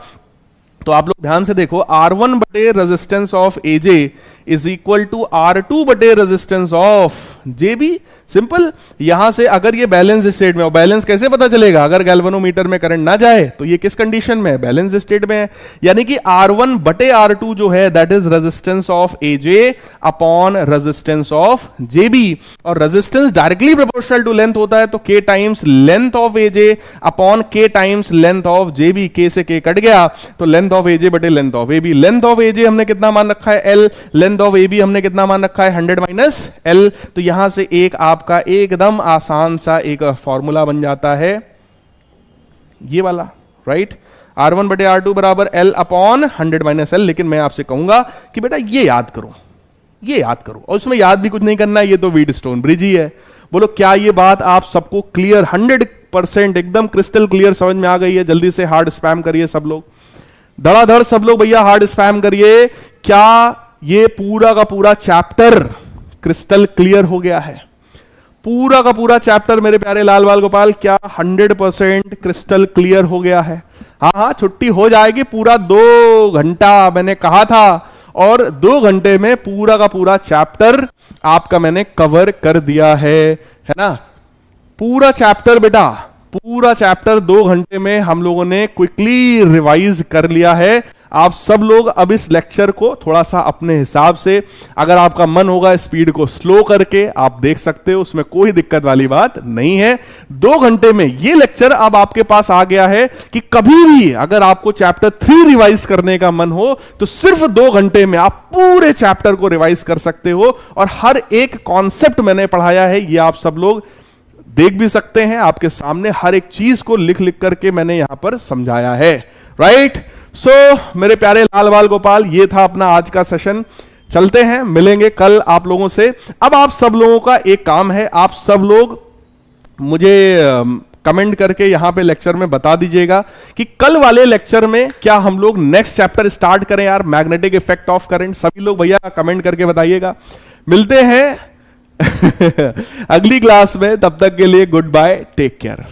तो आप लोग ध्यान से देखो, R1 बटे resistance of AJ is equal to R2 बटे रेजिस्टेंस ऑफ JB। सिंपल, यहां से अगर ये बैलेंस स्टेट में, और बैलेंस कैसे पता चलेगा? अगर गैल्वेनोमीटर में करंट ना जाए तो ये किस कंडीशन में है? बैलेंस स्टेट में है। यानी कि R1 बटे R2 जो है that is resistance of AJ upon resistance of JB, और resistance directly proportional to length होता है, तो K times length of AJ upon K times length of JB। K से K कट गया तो लेंथ ऑफ AJ बटे length of AB। Length of AJ हमने कितना मान रखा है? L। लेंथ ऑफ AB हमने कितना मान रखा है? 100 माइनस L। तो यहां से एक आपका एकदम आसान सा एक फॉर्मूला बन जाता है, ये वाला, राइट। R1 बटे R2 बराबर L अपॉन 100 माइनस L। लेकिन मैं आपसे कहूंगा कि बेटा ये याद करो, ये याद करो, और उसमें याद भी कुछ नहीं करना, ये तो व्हीटस्टोन ब्रिज ही है। बोलो क्या ये बात आप सबको क्लियर 100% एकदम क्रिस्टल क्लियर समझ में आ गई है? जल्दी से हार्ड स्पैम करिए सब लोग, धड़ाधड़ सब लोग भैया हार्ड स्पैम करिए। क्या ये पूरा का पूरा चैप्टर क्रिस्टल क्लियर हो गया है? पूरा का पूरा चैप्टर मेरे प्यारे लाल बाल गोपाल क्या 100% क्रिस्टल क्लियर हो गया है? हाँ हाँ, छुट्टी हो जाएगी, पूरा 2 घंटा मैंने कहा था, और 2 घंटे में पूरा का पूरा चैप्टर आपका मैंने कवर कर दिया है ना? पूरा चैप्टर बेटा, पूरा चैप्टर 2 घंटे में हम लोगों ने क्विकली रिवाइज कर लिया है। आप सब लोग अब इस लेक्चर को थोड़ा सा अपने हिसाब से, अगर आपका मन होगा स्पीड को स्लो करके आप देख सकते हो, उसमें कोई दिक्कत वाली बात नहीं है। 2 घंटे में ये लेक्चर अब आपके पास आ गया है कि कभी भी अगर आपको चैप्टर 3 रिवाइज करने का मन हो तो सिर्फ 2 घंटे में आप पूरे चैप्टर को रिवाइज कर सकते हो। और हर एक कॉन्सेप्ट मैंने पढ़ाया है, ये आप सब लोग देख भी सकते हैं, आपके सामने हर एक चीज को लिख लिख करके मैंने यहां पर समझाया है, राइट। सो मेरे प्यारे लाल बाल गोपाल, ये था अपना आज का सेशन। चलते हैं, मिलेंगे कल आप लोगों से। अब आप सब लोगों का एक काम है, आप सब लोग मुझे कमेंट करके यहां पे लेक्चर में बता दीजिएगा कि कल वाले लेक्चर में क्या हम लोग नेक्स्ट चैप्टर स्टार्ट करें यार, मैग्नेटिक इफेक्ट ऑफ करंट। सभी लोग भैया कमेंट करके बताइएगा। मिलते हैं अगली क्लास में, तब तक के लिए गुड बाय, टेक केयर।